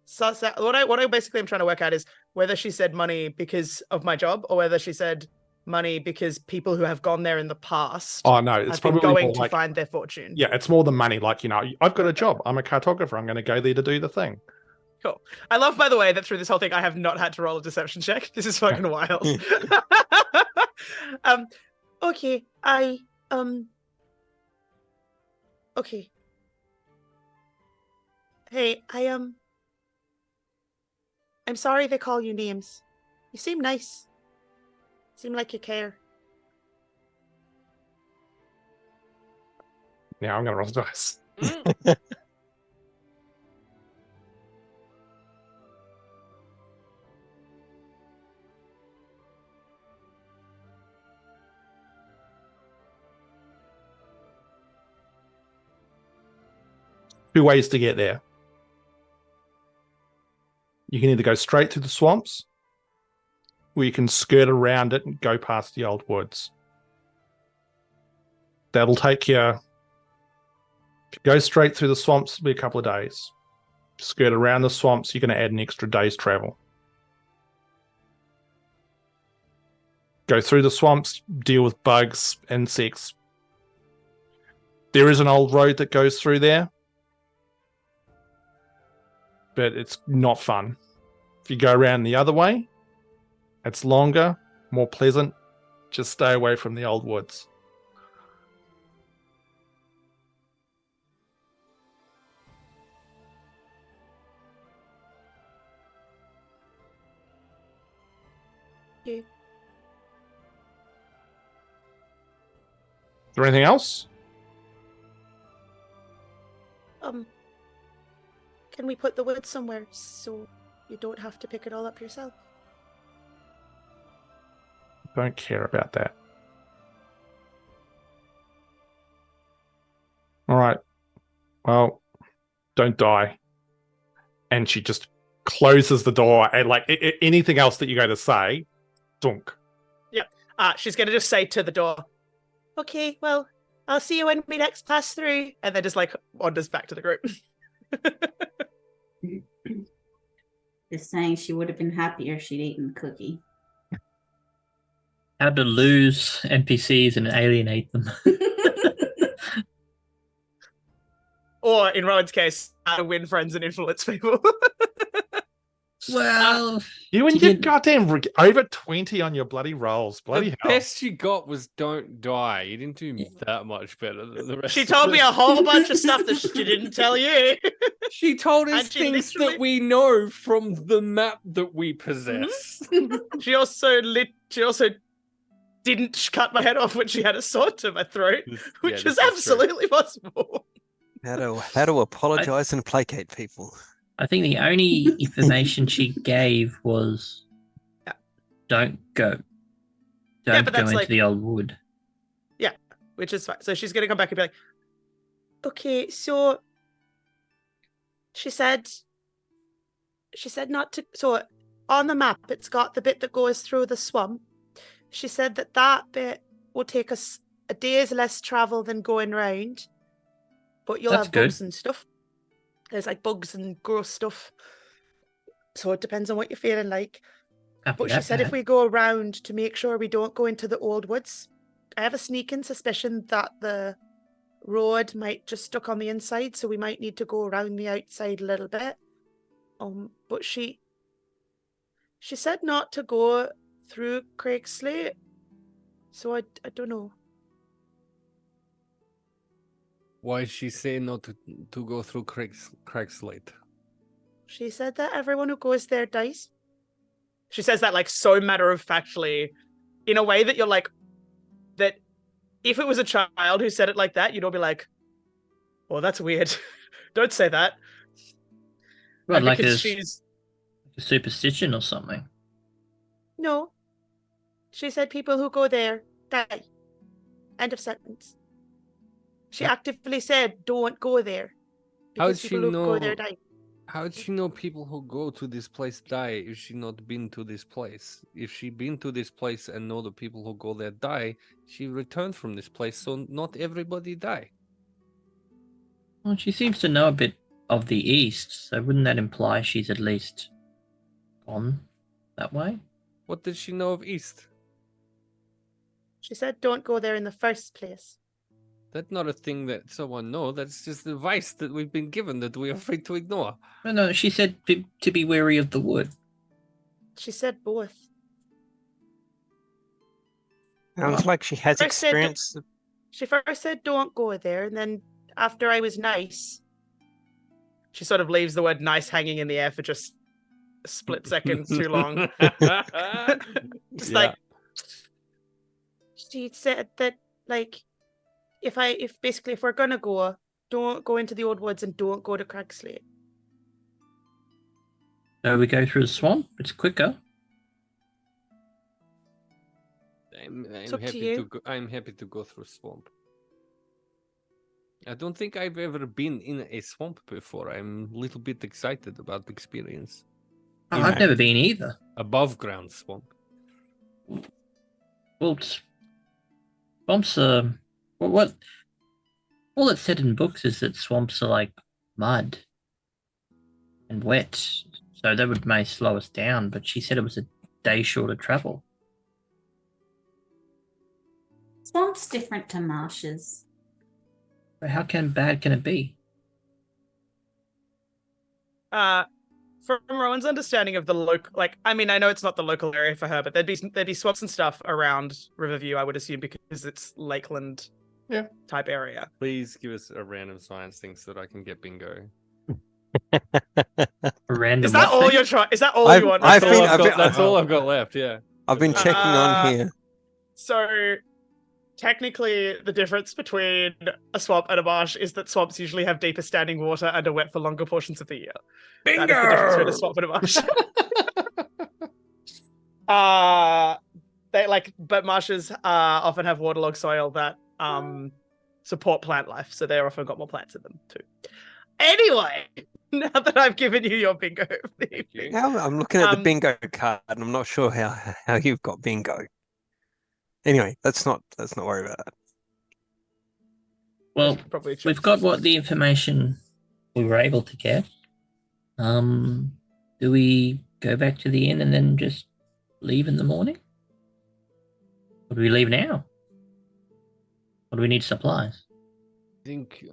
suss out what I basically am trying to work out is whether she said money because of my job or whether she said money because people who have gone there in the past Oh no, it's have been probably going more to like, find their fortune. yeah, it's more the money. Like, I've got a job. I'm a cartographer. I'm going to go there to do the thing. Cool. I love, by the way, that through this whole thing I have not had to roll a deception check. This is fucking wild. Okay, okay. Hey, I'm sorry they call you names. You seem nice. Seem like you care. Now I'm going to roll the dice. Two ways to get there. You can either go straight through the swamps, or you can skirt around it and go past the old woods. That'll take you. If you go straight through the swamps, it'll be a couple of days. Skirt around the swamps, you're going to add an extra day's travel. Go through the swamps, deal with bugs, insects. There is an old road that goes through there, but it's not fun. If you go around the other way, it's longer, more pleasant. Just stay away from the old woods. Okay. Is there anything else? Can we put the wood somewhere so you don't have to pick it all up yourself? Don't care about that. All right. Well, don't die. And she just closes the door, and like anything else that you go to say, dunk. She's gonna just say to the door, okay, well, I'll see you when we next pass through. And then just like wanders back to the group. Just saying she would have been happier if she'd eaten the cookie. How to lose NPCs and alienate them. Or in Rowan's case, how to win friends and influence people. Well, You and your goddamn over 20 on your bloody rolls. Bloody The hell. best you got was don't die. You didn't do that much better than the rest. She of told me a us. whole bunch of stuff that she didn't tell you. She told us And she things literally- that we know from the map that we possess. She also didn't cut my head off when she had a sword to my throat, which this is is true. absolutely possible. How to apologize and placate people. I think the only information she gave was Yeah. don't go. Yeah, Don't but go that's into like- the old wood. Which is fine. So she's going to come back and be like, okay, so she said not to. So on the map, it's got the bit that goes through the swamp. She said that bit will take us a day's less travel than going round, but you'll That's have good. bugs and stuff. There's like bugs and gross stuff. So it depends on what you're feeling like. Can't be But she that said if bad. we go around to make sure we don't go into the old woods, I have a sneaking suspicion that the road might just stuck on the inside, so we might need to go around the outside a little bit. But she said not to go through Craig's Slate, so I don't know. Why is she saying not to go through Craig's Slate? She said that everyone who goes there dies. She says that like so matter-of-factly, in a way that you're like, that if it was a child who said it like that, you'd all be like, well, that's weird. Don't say that. Well, And like because a superstition or something. No. She said people who go there die. End of sentence. She actively said don't go there. How Because did she people who go there know- die. How did she know people who go to this place die if she not been to this place? If she been to this place and know the people who go there die, she returned from this place, so not everybody die. Well, she seems to know a bit of the east, so wouldn't that imply she's at least gone that way? What did she know of East? She said don't go there in the first place. That's not a thing that someone knows. That's just advice that we've been given that we are free to ignore. No, she said to be wary of the wood. She said both. Sounds like she has First said don't- experience. She first said don't go there, and then after I was nice, she sort of leaves the word nice hanging in the air for just a split second too long. Just like she said that like if we're gonna go, don't go into the old woods and don't go to Craigsley. So we go through the swamp. It's quicker. I'm It's up to happy you. I'm happy to go through swamp. I don't think I've ever been in a swamp before. I'm a little bit excited about the experience. Oh, I've never been either. Above ground swamp. Well, swamps are what? All that's said in books is that swamps are like mud and wet, so that may slow us down. But she said it was a day shorter travel. Swamp's different to marshes. But how bad can it be? From Rowan's understanding of the local, like, I mean, I know it's not the local area for her, but there'd be swamps and stuff around Riverview, I would assume, because it's Lakeland type area. Please give us a random science thing so that I can get bingo. A random Is that what all thing? you're trying? Is that all I've- you want? I've That's all been- I've I've got- been- that's all I've got left, yeah. I've been checking on here. So technically, the difference between a swamp and a marsh is that swamps usually have deeper standing water and are wet for longer portions of the year. That is the difference between a swamp and a marsh. But marshes often have waterlogged soil that support plant life, so they're often got more plants in them too. Anyway, now that I've given you your bingo for the evening, Now I'm looking at the bingo card and I'm not sure how you've got bingo. Anyway, let's not worry about that. Well, Probably we've got what the information we were able to get. Do we go back to the inn and then just leave in the morning? Or do we leave now? Or do we need supplies? I think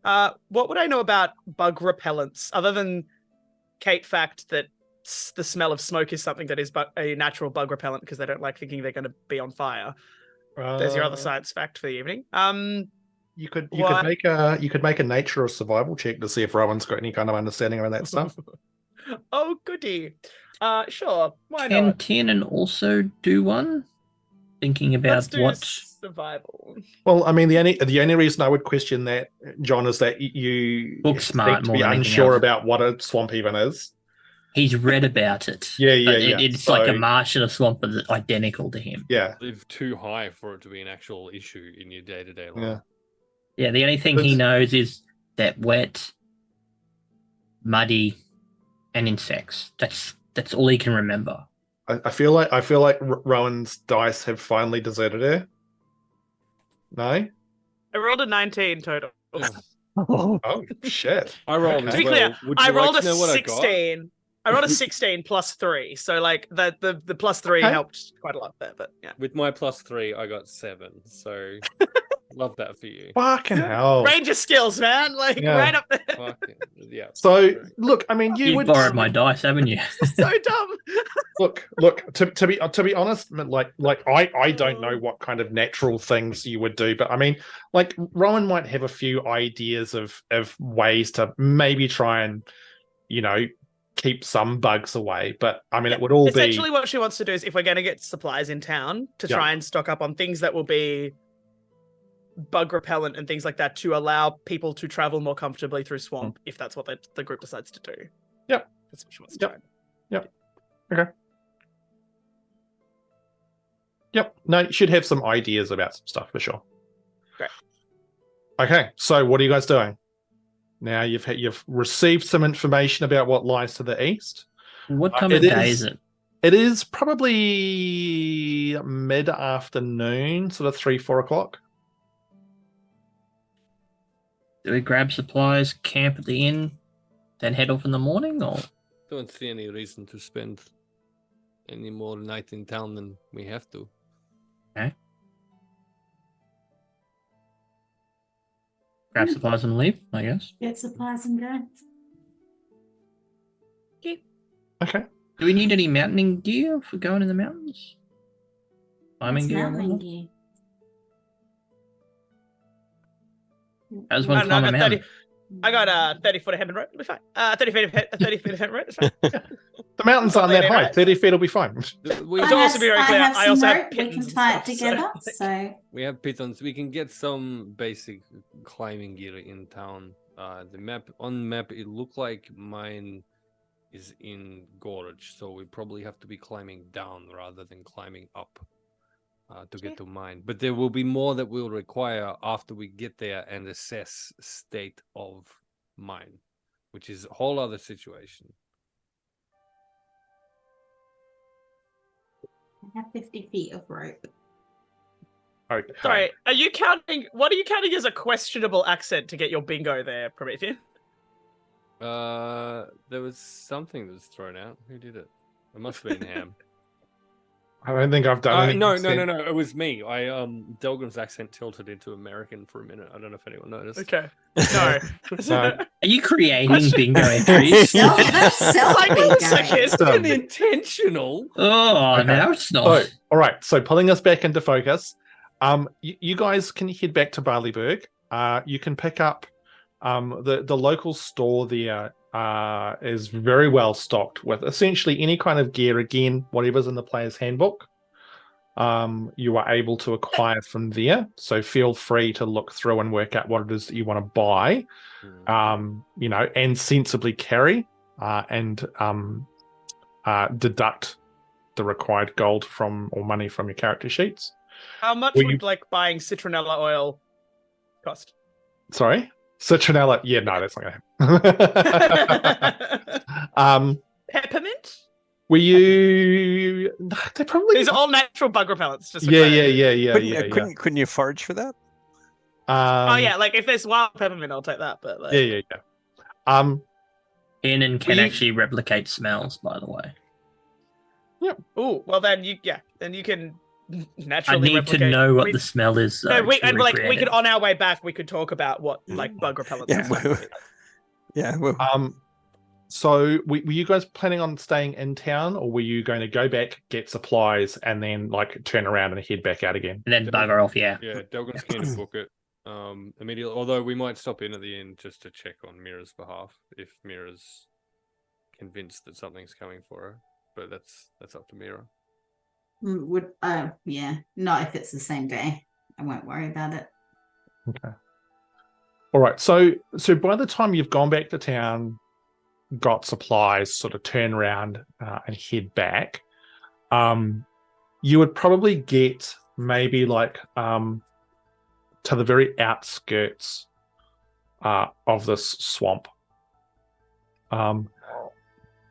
What would I know about bug repellents other than Kate fact that the smell of smoke is something that is a natural bug repellent because they don't like thinking they're going to be on fire. There's your other science fact for the evening. You could make a nature or survival check to see if Rowan's got any kind of understanding around that stuff. Oh goody. Sure. Why Can not? Tiernan also do one? Thinking about Let's do what survival. Well, I mean, the only reason I would question that, John, is that you Book smart seem to more be than anything unsure else. about what a swamp even is. he's read about it. Yeah, but yeah. It's like a So- marsh in a swamp, but identical to him. Yeah, live too high for it to be an actual issue in your day-to-day life. yeah. Yeah, the only thing he That's- knows is that wet, muddy, and insects. That's all he can remember. I feel like Rowan's dice have finally deserted her. No? I rolled a 19 total. Oh shit! I rolled Okay. as To be well. clear, Would I you rolled like a to know what I got? 16. I rolled a 16 plus 3. So like the plus 3 Okay. helped quite a lot there, but yeah. With my +3, I got 7. So love that for you. Fucking hell! Ranger skills, man. Like Yeah. right up there. Fucking, yeah. So look, I mean, you You've would borrowed my dice, haven't you? So dumb. look. To be honest, like I don't know what kind of natural things you would do, but I mean, like Rowan might have a few ideas of ways to maybe try and, keep some bugs away. But I mean, it would all Essentially be what she wants to do is if we're going to get supplies in town to Yeah. try and stock up on things that will be bug repellent and things like that to allow people to travel more comfortably through swamp if that's what the group decides to do. Yep. That's what she wants to Yep. do. Yep. No, you should have some ideas about some stuff for sure. Great. Okay, so what are you guys doing? Now you've received some information about what lies to the east. What time It of day is- is it? It is probably mid-afternoon, sort of 3-4 o'clock. Do we grab supplies, camp at the inn, then head off in the morning, or Don't see any reason to spend any more night in town than we have to. grab supplies and leave? I guess. Get supplies and go. Okay. Do we need any mountaining gear for going in the mountains? Climbing What's gear? and mountain whatnot? gear? How does I one don't know, climb a mountain? I got 30 foot of heaven rope. It'll be fine. 30 feet of heaven rope. It's fine. The mountains aren't that high. 30 feet will be fine. We, I It's also be very clear, have I some also have rope. We can pittons and tie it stuff, so, together. like- So we have pitons. We can get some basic climbing gear in town. The map on map it looked like mine is in Gorge, so we probably have to be climbing down rather than climbing up to get to mine. But there will be more that we'll require after we get there and assess state of mine, which is a whole other situation. I have 50 feet of rope. Okay. Sorry, what are you counting as a questionable accent to get your bingo there, Promethean? There was something that was thrown out. Who did it? It must have been Ham. I don't think I've done anything. No. since- It was me. Delgrim's accent tilted into American for a minute. I don't know if anyone noticed. Okay. No. No. Are you creating Question- bingo entries? That's self Like, wait a bingo. second. It's been intentional. Oh, Okay. no, it's not. So, all right. So pulling us back into focus, you guys can head back to Barleyburg. You can pick up the local store there is very well stocked with essentially any kind of gear. Again, whatever's in the player's handbook, you are able to acquire from there. So feel free to look through and work out what it is that you want to buy, and sensibly carry and deduct the required gold or money from your character sheets. How much Will would like buying citronella oil cost? Sorry? Citronella. Yeah, no, that's not gonna happen. Peppermint? Were you? They probably. These are all natural bug repellents. Just for Yeah. clarity. Couldn't you forage for that? Oh yeah, like if there's wild peppermint, I'll take that. But like, yeah. Tiernan can We- actually replicate smells, by the way. oh well, then you can I naturally need replicate. to know what the smell is. No, to we recreate could it. on our way back we could talk about what like bug repellents. Yeah, and stuff. well, yeah. Well, So were you guys planning on staying in town, or were you going to go back, get supplies, and then like turn around and head back out again? And then bugger off, yeah. Yeah, Delgrim's keen to book it immediately. Although we might stop in at the end just to check on Meira's behalf if Meira's convinced that something's coming for her. But that's up to Meira. Would yeah, not if it's the same day. I won't worry about it. Okay. All right. So by the time you've gone back to town, got supplies, sort of turn around and head back, you would probably get maybe like to the very outskirts of this swamp.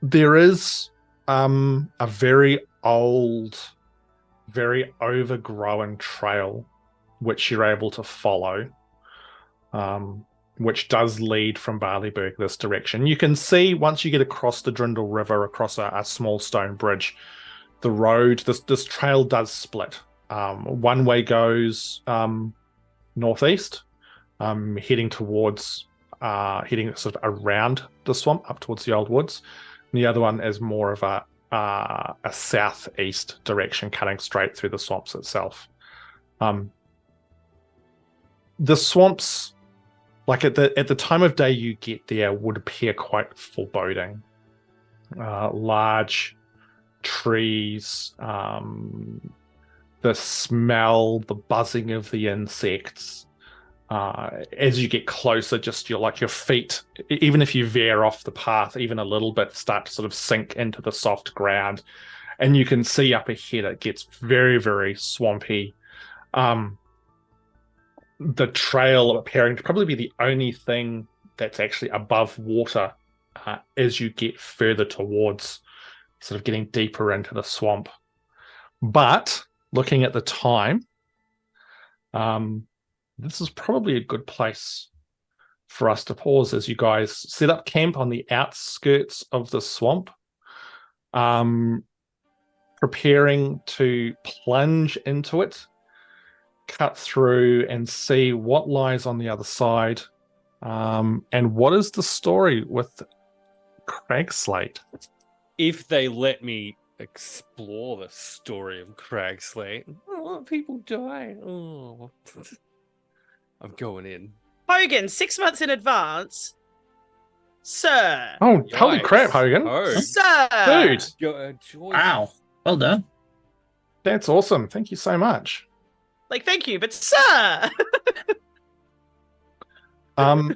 There is a very old, very overgrown trail which you're able to follow, which does lead from Barleyburg this direction. You can see once you get across the Drindle River, across a small stone bridge, the road, this trail does split. One way goes northeast, heading sort of around the swamp up towards the old woods. And the other one is more of a southeast direction, cutting straight through the swamps itself. The swamps, like at the time of day you get there, would appear quite foreboding. Large trees, the smell, the buzzing of the insects. As you get closer, just your feet, even if you veer off the path even a little bit, start to sort of sink into the soft ground, and you can see up ahead it gets very, very swampy. The trail appearing to probably be the only thing that's actually above water as you get further towards sort of getting deeper into the swamp. But looking at the time, this is probably a good place for us to pause as you guys set up camp on the outskirts of the swamp, preparing to plunge into it, cut through and see what lies on the other side, and what is the story with Cragslate. If they let me explore the story of Cragslate, oh, people die. Oh. I'm going in. Hogan, 6 months in advance, sir. Oh, holy Yikes. crap, Hogan. Oh, Sir. Dude, Wow. Well done. that's awesome. Thank you so much. Like, thank you, but sir. Well,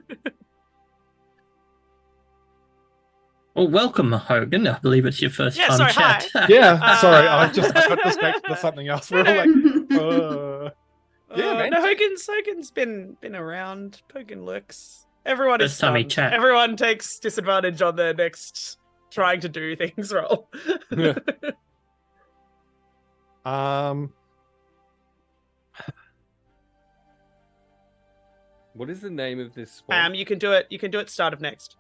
welcome, Hogan. I believe it's your first Yeah, time sorry, chat. Yeah, sorry, I got distracted to something else. We're all like, yeah, man. No, Hogan's been around. Hogan looks. Everyone is First time he stunned. chat. Everyone takes disadvantage on their next trying to do things roll. What is the name of this swamp? You can do it. You can do it. Start of next.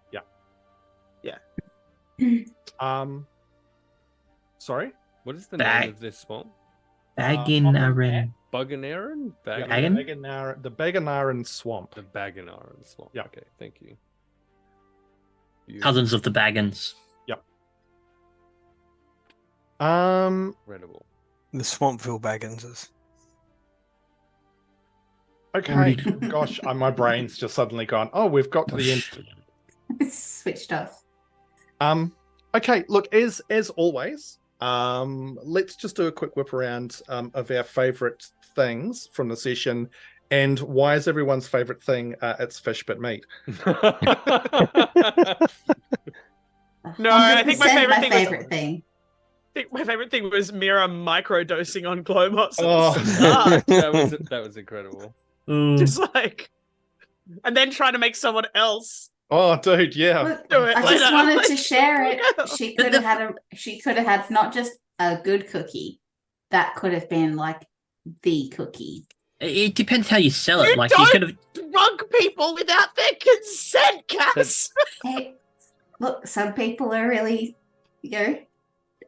Sorry? What is the name of this swamp? Baginarin. Buganaran? Bagan? The Baganaran Swamp. The Baganaran swamp. Yeah. Okay, thank you. Cousins of the Baggins. Incredible. the Swampville Bagginses. Okay, gosh, my brain's just suddenly gone, oh, we've got to the end. Switched off. Okay, look, as always, let's just do a quick whip around of our favorite things from the session. And why is everyone's favorite thing it's fish but meat? No, I think my 100% favorite thing I think my favorite thing was Meira microdosing on Glowmoss. Oh. that was incredible. Just like, and then trying to make someone else. Oh, dude, yeah. Look, Do it I just later. wanted to share it. Yeah. She could have had not just a good cookie, that could have been like the cookie. It depends how you sell it. You Like don't you could have. drug people without their consent, Cass. Hey, look, some people are really,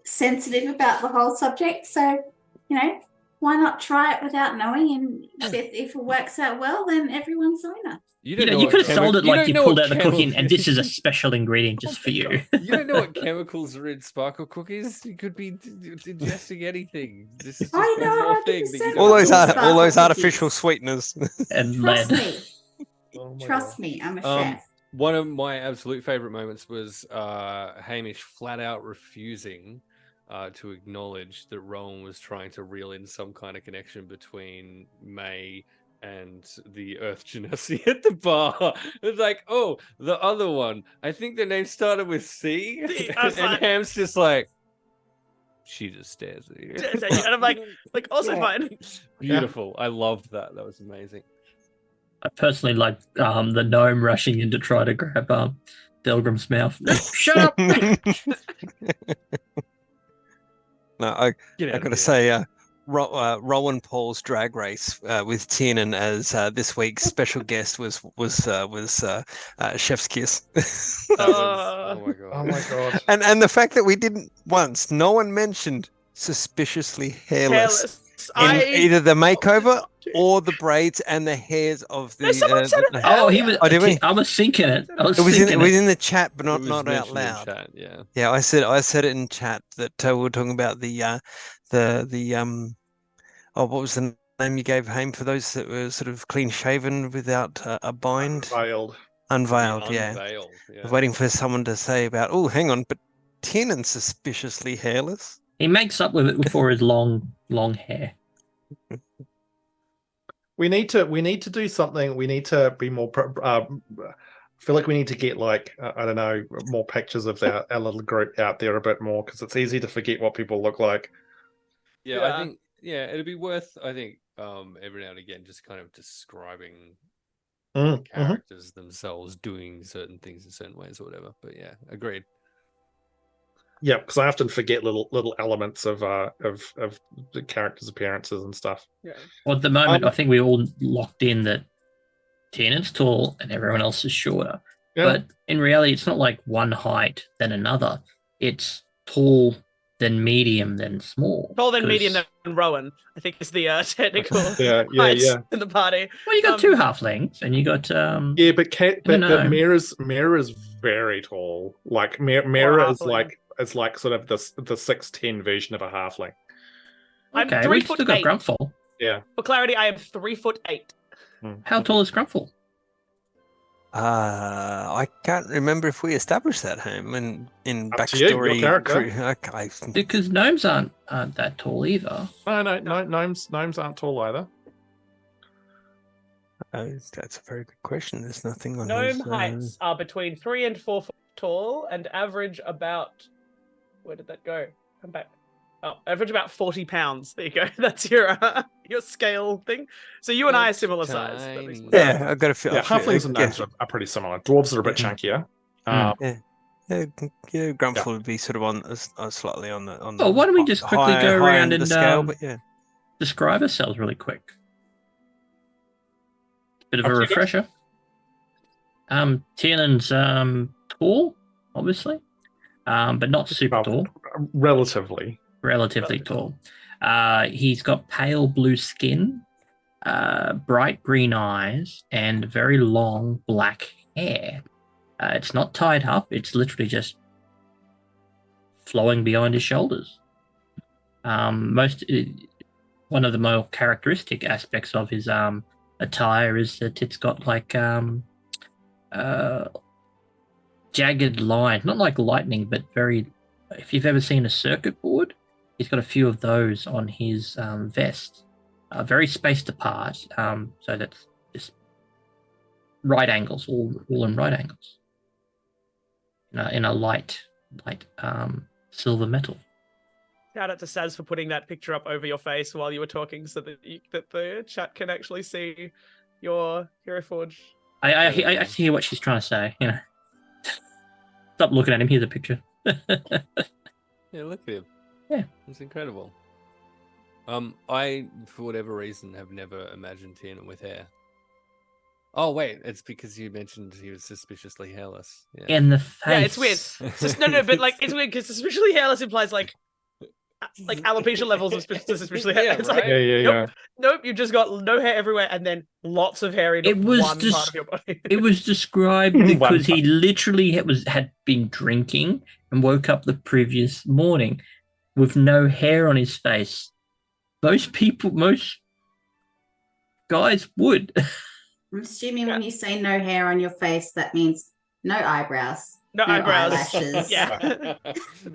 sensitive about the whole subject. So, why not try it without knowing? And if it works out well, then everyone's a winner. You could have sold it like you pulled out the cookie and this is a special ingredient just for you. You don't know what chemicals are in sparkle cookies. You could be ingesting anything. This is just I one know, more thing. 100% all those Sparkle artificial cookies. sweeteners. And Trust lead. me. Oh my Trust God. me, I'm a chef. One of my absolute favorite moments was Hamish flat out refusing to acknowledge that Rowan was trying to reel in some kind of connection between May and the Earth Genasi at the bar. It's like, oh, the other one. I think the name started with C. And Ham's just like, she just stares at you. And I'm like also fine. Beautiful. I loved that. That was amazing. I personally like the gnome rushing in to try to grab Delgrim's mouth. No, shut up! No, I got to say, Rowan Paul's drag race with Tiernan as this week's special guest was Chef's Kiss. Oh my god! Oh my God! And the fact that we didn't once, no one mentioned suspiciously hairless. Either the makeover or the braids and the hairs of the. No, someone said it he was. Oh, did we? I was thinking it. It was in the chat, but not out mentioned in loud. chat, yeah. Yeah, I said it in chat that we were talking about the what was the name you gave Haim for those that were sort of clean shaven without a bind? Unveiled, yeah. Unveiled, yeah. Waiting for someone to say about, oh, hang on, but Tiernan's suspiciously hairless. He makes up with it for his long hair. We need to do something. We need to be more. Feel like we need to get I don't know, more pictures of our little group out there a bit more, because it's easy to forget what people look like. Yeah, I think it'd be worth. I think every now and again just kind of describing characters themselves doing certain things in certain ways or whatever. But yeah, agreed. Yeah, because I often forget little elements of the characters' appearances and stuff. Yeah. Well, at the moment, I think we all locked in that Tiernan's tall and everyone else is shorter. Yeah. But in reality, it's not like one height then another. It's tall, then medium, then small. Tall, then medium, then Rowan, I think is the technical yeah. in the party. Well, you got two halflings, and you got yeah, but Meira's very tall. Like Meira is like sort of the 6'10" version of a halfling. I'm okay, 3'8". we've still got Grumpfel. Yeah. For clarity, I am 3'8". How tall is Grumpfel? I can't remember if we established that, Haim, in Up to you, your backstory. character. Okay. Because gnomes aren't that tall either. No, gnomes aren't tall either. That's a very good question. There's nothing on Gnome his, heights are between 3 and 4 foot tall and average about. Where did that go? Come back. Oh, average about 40 pounds. There you go. That's your scale thing. So you and I are similar size. That makes more sense. Yeah, I've got a feel. Yeah, halflings and gnomes are pretty similar. Dwarves are a bit chunkier. Yeah, Grumpfel would be sort of on slightly on the. Oh, why don't we just quickly go around and scale, but yeah. describe ourselves really quick? Bit of a refresher. Tiernan's tall, obviously, but not super tall. Relatively Tall. He's got pale blue skin, bright green eyes, and very long black hair. It's not tied up. It's literally just flowing behind his shoulders. One of the more characteristic aspects of his attire is that it's got like jagged lines, not like lightning, but very. If you've ever seen a circuit board, he's got a few of those on his vest, very spaced apart. So that's just right angles, all in right angles. In a light silver metal. Shout out to Saz for putting that picture up over your face while you were talking, so that that the chat can actually see your Hero Forge. I hear what she's trying to say. Stop looking at him. Here's a picture. Yeah, look at him. Yeah, it's incredible. I, for whatever reason, have never imagined Tiernan with hair. Oh wait, it's because you mentioned he was suspiciously hairless. Yeah. In the face. Yeah, it's weird. It's just no, but like it's weird because suspiciously hairless implies like alopecia levels of suspiciously hair. Yeah, It's right? like Yeah. nope, you've just got no hair everywhere and then lots of hair in one part of your body. It was described because he literally had been drinking and woke up the previous morning with no hair on his face. Most guys would. I'm assuming when you say no hair on your face, that means no eyebrows. No eyebrows. Eyelashes.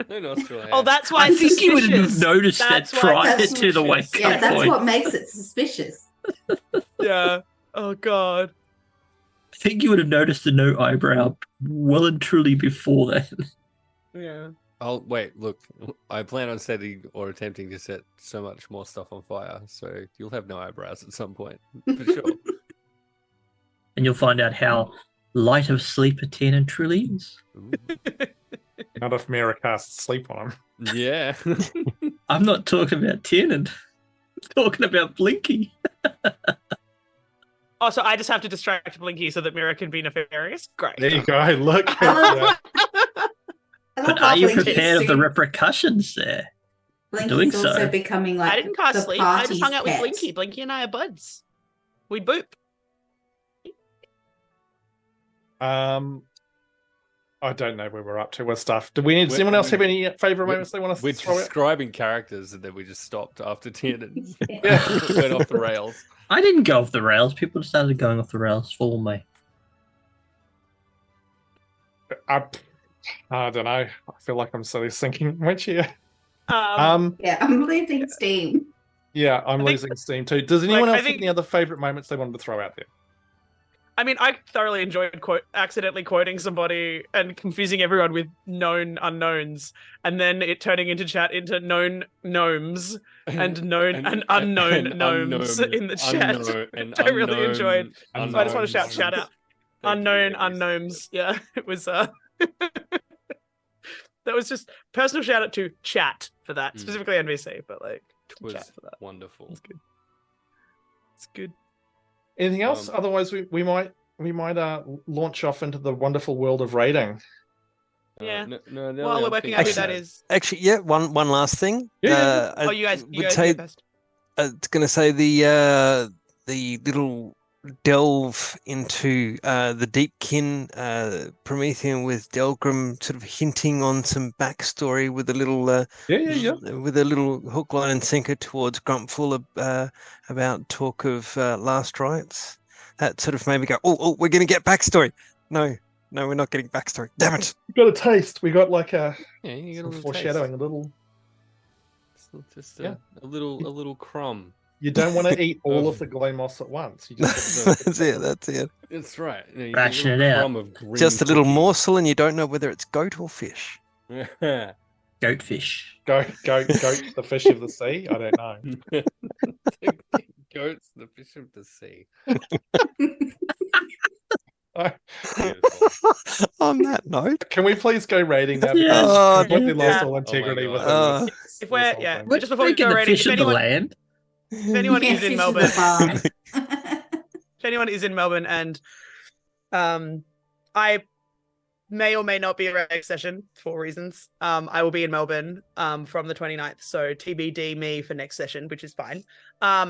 No nostril hair. Oh, that's why I think you would have noticed That's that why prior that's to the wake Yeah, up that's point. what makes it suspicious. Yeah. Oh god. I think you would have noticed the no eyebrow well and truly before that. Yeah. Oh wait, look, I plan on setting or attempting to set so much more stuff on fire, so you'll have no eyebrows at some point, for sure. And you'll find out how light of sleep a Tiernan truly is. Ooh. Not if Meira casts sleep on him. Yeah. I'm not talking about Tiernan. I'm talking about Blinky. Oh, so I just have to distract Blinky so that Meira can be nefarious? Great. There you go. Look. I love But how are you Blinky's prepared of the soon- repercussions there? Blinky's doing also so? becoming like I didn't cast the sleep. I just party's hung out with pet. Blinky. Blinky and I are buds. We boop. I don't know where we're up to with stuff. Do we need? Does anyone else have any favorite moments they want to We're throw out? describing characters and then we just stopped after Tiernan Yeah. went off the rails. I didn't go off the rails. People started going off the rails for me. I don't know. I feel like I'm silly sinking my chair. Yeah, I'm leaving Steam. Yeah, I'm I think- losing steam too. Does anyone I else think- have any other favorite moments they wanted to throw out there? I mean, I thoroughly enjoyed accidentally quoting somebody and confusing everyone with known unknowns, and then it turning into chat into known gnomes and known and unknown gnomes in the chat, which I really enjoyed. So I just want to shout out unknown unknowns. Yeah, it was that was just personal shout out to chat for that, specifically NVC, but like It was chat for that. wonderful. It's good. It's good. Anything else? Otherwise, we might launch off into the wonderful world of raiding. Yeah. No, While we're working out who that is. Actually, yeah. One last thing. Yeah. Oh, you guys would go say first. it's going to say the little delve into the deepkin Promethean with Delgrim sort of hinting on some backstory with a little with a little hook, line, and sinker towards Grumpfel about talk of last rites. That sort of made me go, oh, we're going to get backstory. No, we're not getting backstory. Damn it! We got a taste. We got like a You get a little foreshadowing, taste. a little. It's not just a little crumb. You don't want to eat all of the glow moss at once. You just That's it. That's right. You get a Ration little it out. crumb of green Just a little cookie. morsel, and you don't know whether it's goat or fish. Goatfish. go, the fish of the sea. I don't know. Goats, the fish of the sea. On that note, Can we please go raiding now? Yes. Because Oh, I completely lost yeah. all integrity Oh my with God. this. If we're whole yeah, thing. We're just before we drinking go the raiding, fish if of the anyone, land. if anyone Yeah, is in fish Melbourne, the farm. if anyone is in Melbourne, and I may or may not be at next session for reasons. I will be in Melbourne from the 29th, so TBD me for next session, which is fine,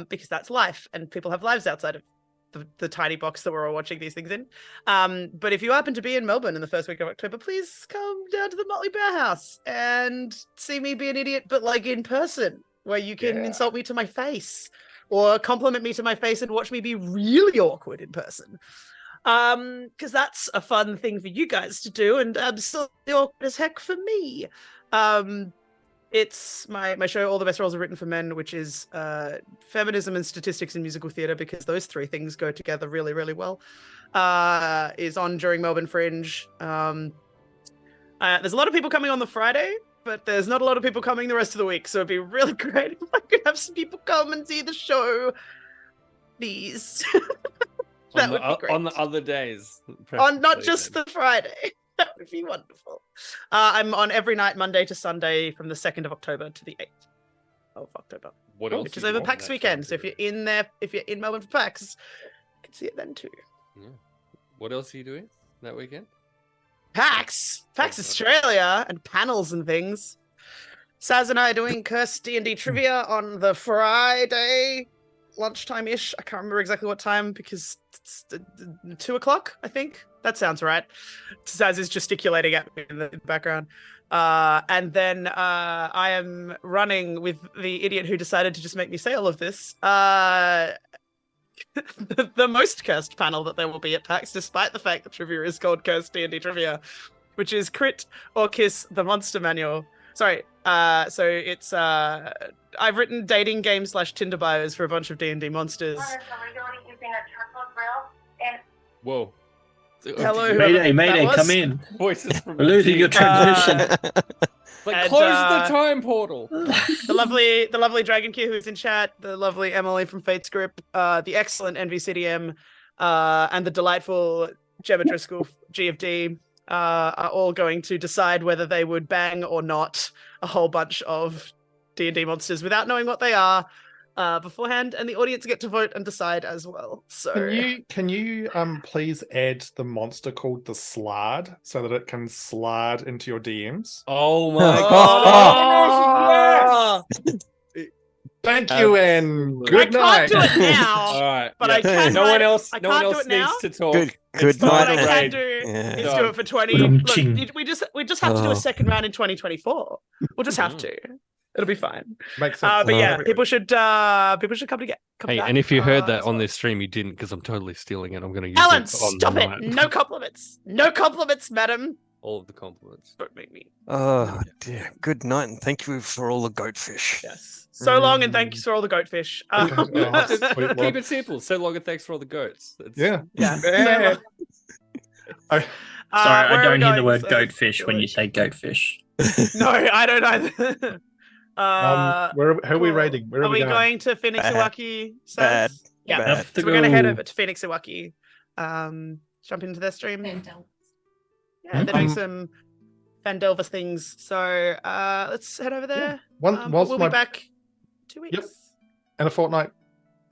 because that's life, and people have lives outside of the tiny box that we're all watching these things in. But if you happen to be in Melbourne in the first week of October, please come down to the Motley Bear House and see me be an idiot, but like in person, where you can insult me to my face or compliment me to my face and watch me be really awkward in person. Because that's a fun thing for you guys to do, and absolutely awkward as heck for me. It's my show, All the Best Roles Are Written for Men, which is feminism and statistics in musical theatre, because those three things go together really, really well. Is on during Melbourne Fringe. There's a lot of people coming on the Friday, but there's not a lot of people coming the rest of the week, so it'd be really great if I could have some people come and see the show. Please. That would be great. On the other days. On not preferably just then. the Friday. That would be wonderful. I'm on every night, Monday to Sunday, from the 2nd of October to the 8th. of October, What else? which is do you over want in PAX that weekend. time So if you're period? in there, if you're in Melbourne for PAX, you can see it then too. Yeah. What else are you doing that weekend? PAX Okay. Australia, and panels and things. Saz and I are doing Cursed D&D trivia on the Friday lunchtime-ish. I can't remember exactly what time because it's 2 o'clock, I think. That sounds right. Saz is gesticulating at me in the background. And then I am running with the idiot who decided to just make me say all of this. The most cursed panel that there will be at PAX, despite the fact that trivia is called Cursed D&D Trivia, which is Crit or Kiss the Monster Manual. Sorry, so it's I've written dating game / Tinder bios for a bunch of D&D monsters. Whoa. Hello, Mayday, Mayday, was. come in. Voices from We're losing your transmission. Like, and, close the time portal. The lovely Dragon Q who's in chat, the lovely Emily from Fate's Grip, the excellent NVCDM, and the delightful Gemma Driscoll, G of D, are all going to decide whether they would bang or not a whole bunch of D&D monsters without knowing what they are beforehand, and the audience get to vote and decide as well. So Can you please add the monster called the Slard so that it can slide into your DMs? Oh my Oh! god. Thank you and good I night. can't do it now, All right. but yeah. I can. No write- one else. I No one can't do else it now. needs to talk. Good It's night. What I time to can raid. do is Done. do it for 20. Dum-ching. Look, we just have to do Oh. a second round in 2024. We'll just have Mm. to. It'll be fine. Makes sense. But yeah, Uh, people should come Hey, back, and if you heard that as on well. this stream, you didn't, because I'm totally stealing it. I'm going to use Alan, it on stop the it! night. No compliments. No compliments, madam. All of the compliments. Don't make me. Oh dear. Good night, and thank you for all the goatfish. Yes. So long, and thank you for all the goatfish. Okay. Oh, sweet Keep Lord. it simple. So long and thanks for all the goats. It's- Yeah. Yeah. Yeah. Sorry, Where I are we don't hear the going, word Saz? goatfish when you say goatfish. No, I don't either. Who are we cool. rating? Where Are are we we going? going to Phoenix Bad. Iwaki? Bad. Yeah. Bad. Have to So we're going to head go. over to Phoenix Iwaki. Jump into their stream. Yeah, Hmm? they're doing some Fandelva things. So let's head over there. Whilst We'll my be back 2 weeks. Yep. in a fortnight.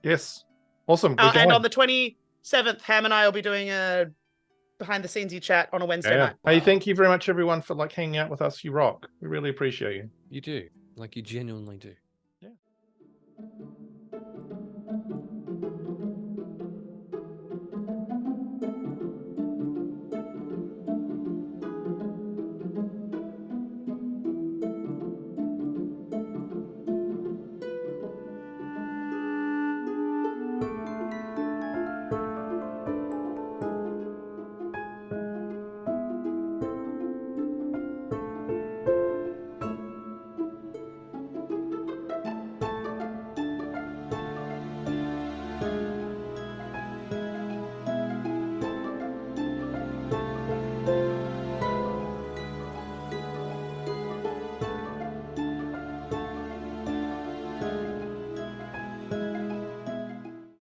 Yes. Awesome. We're And going. on the 27th, Ham and I will be doing a behind the scenes chat on a Wednesday Yeah. night. Hey, thank you very much, everyone, for hanging out with us. You rock. We really appreciate you. You do. Like, you genuinely do.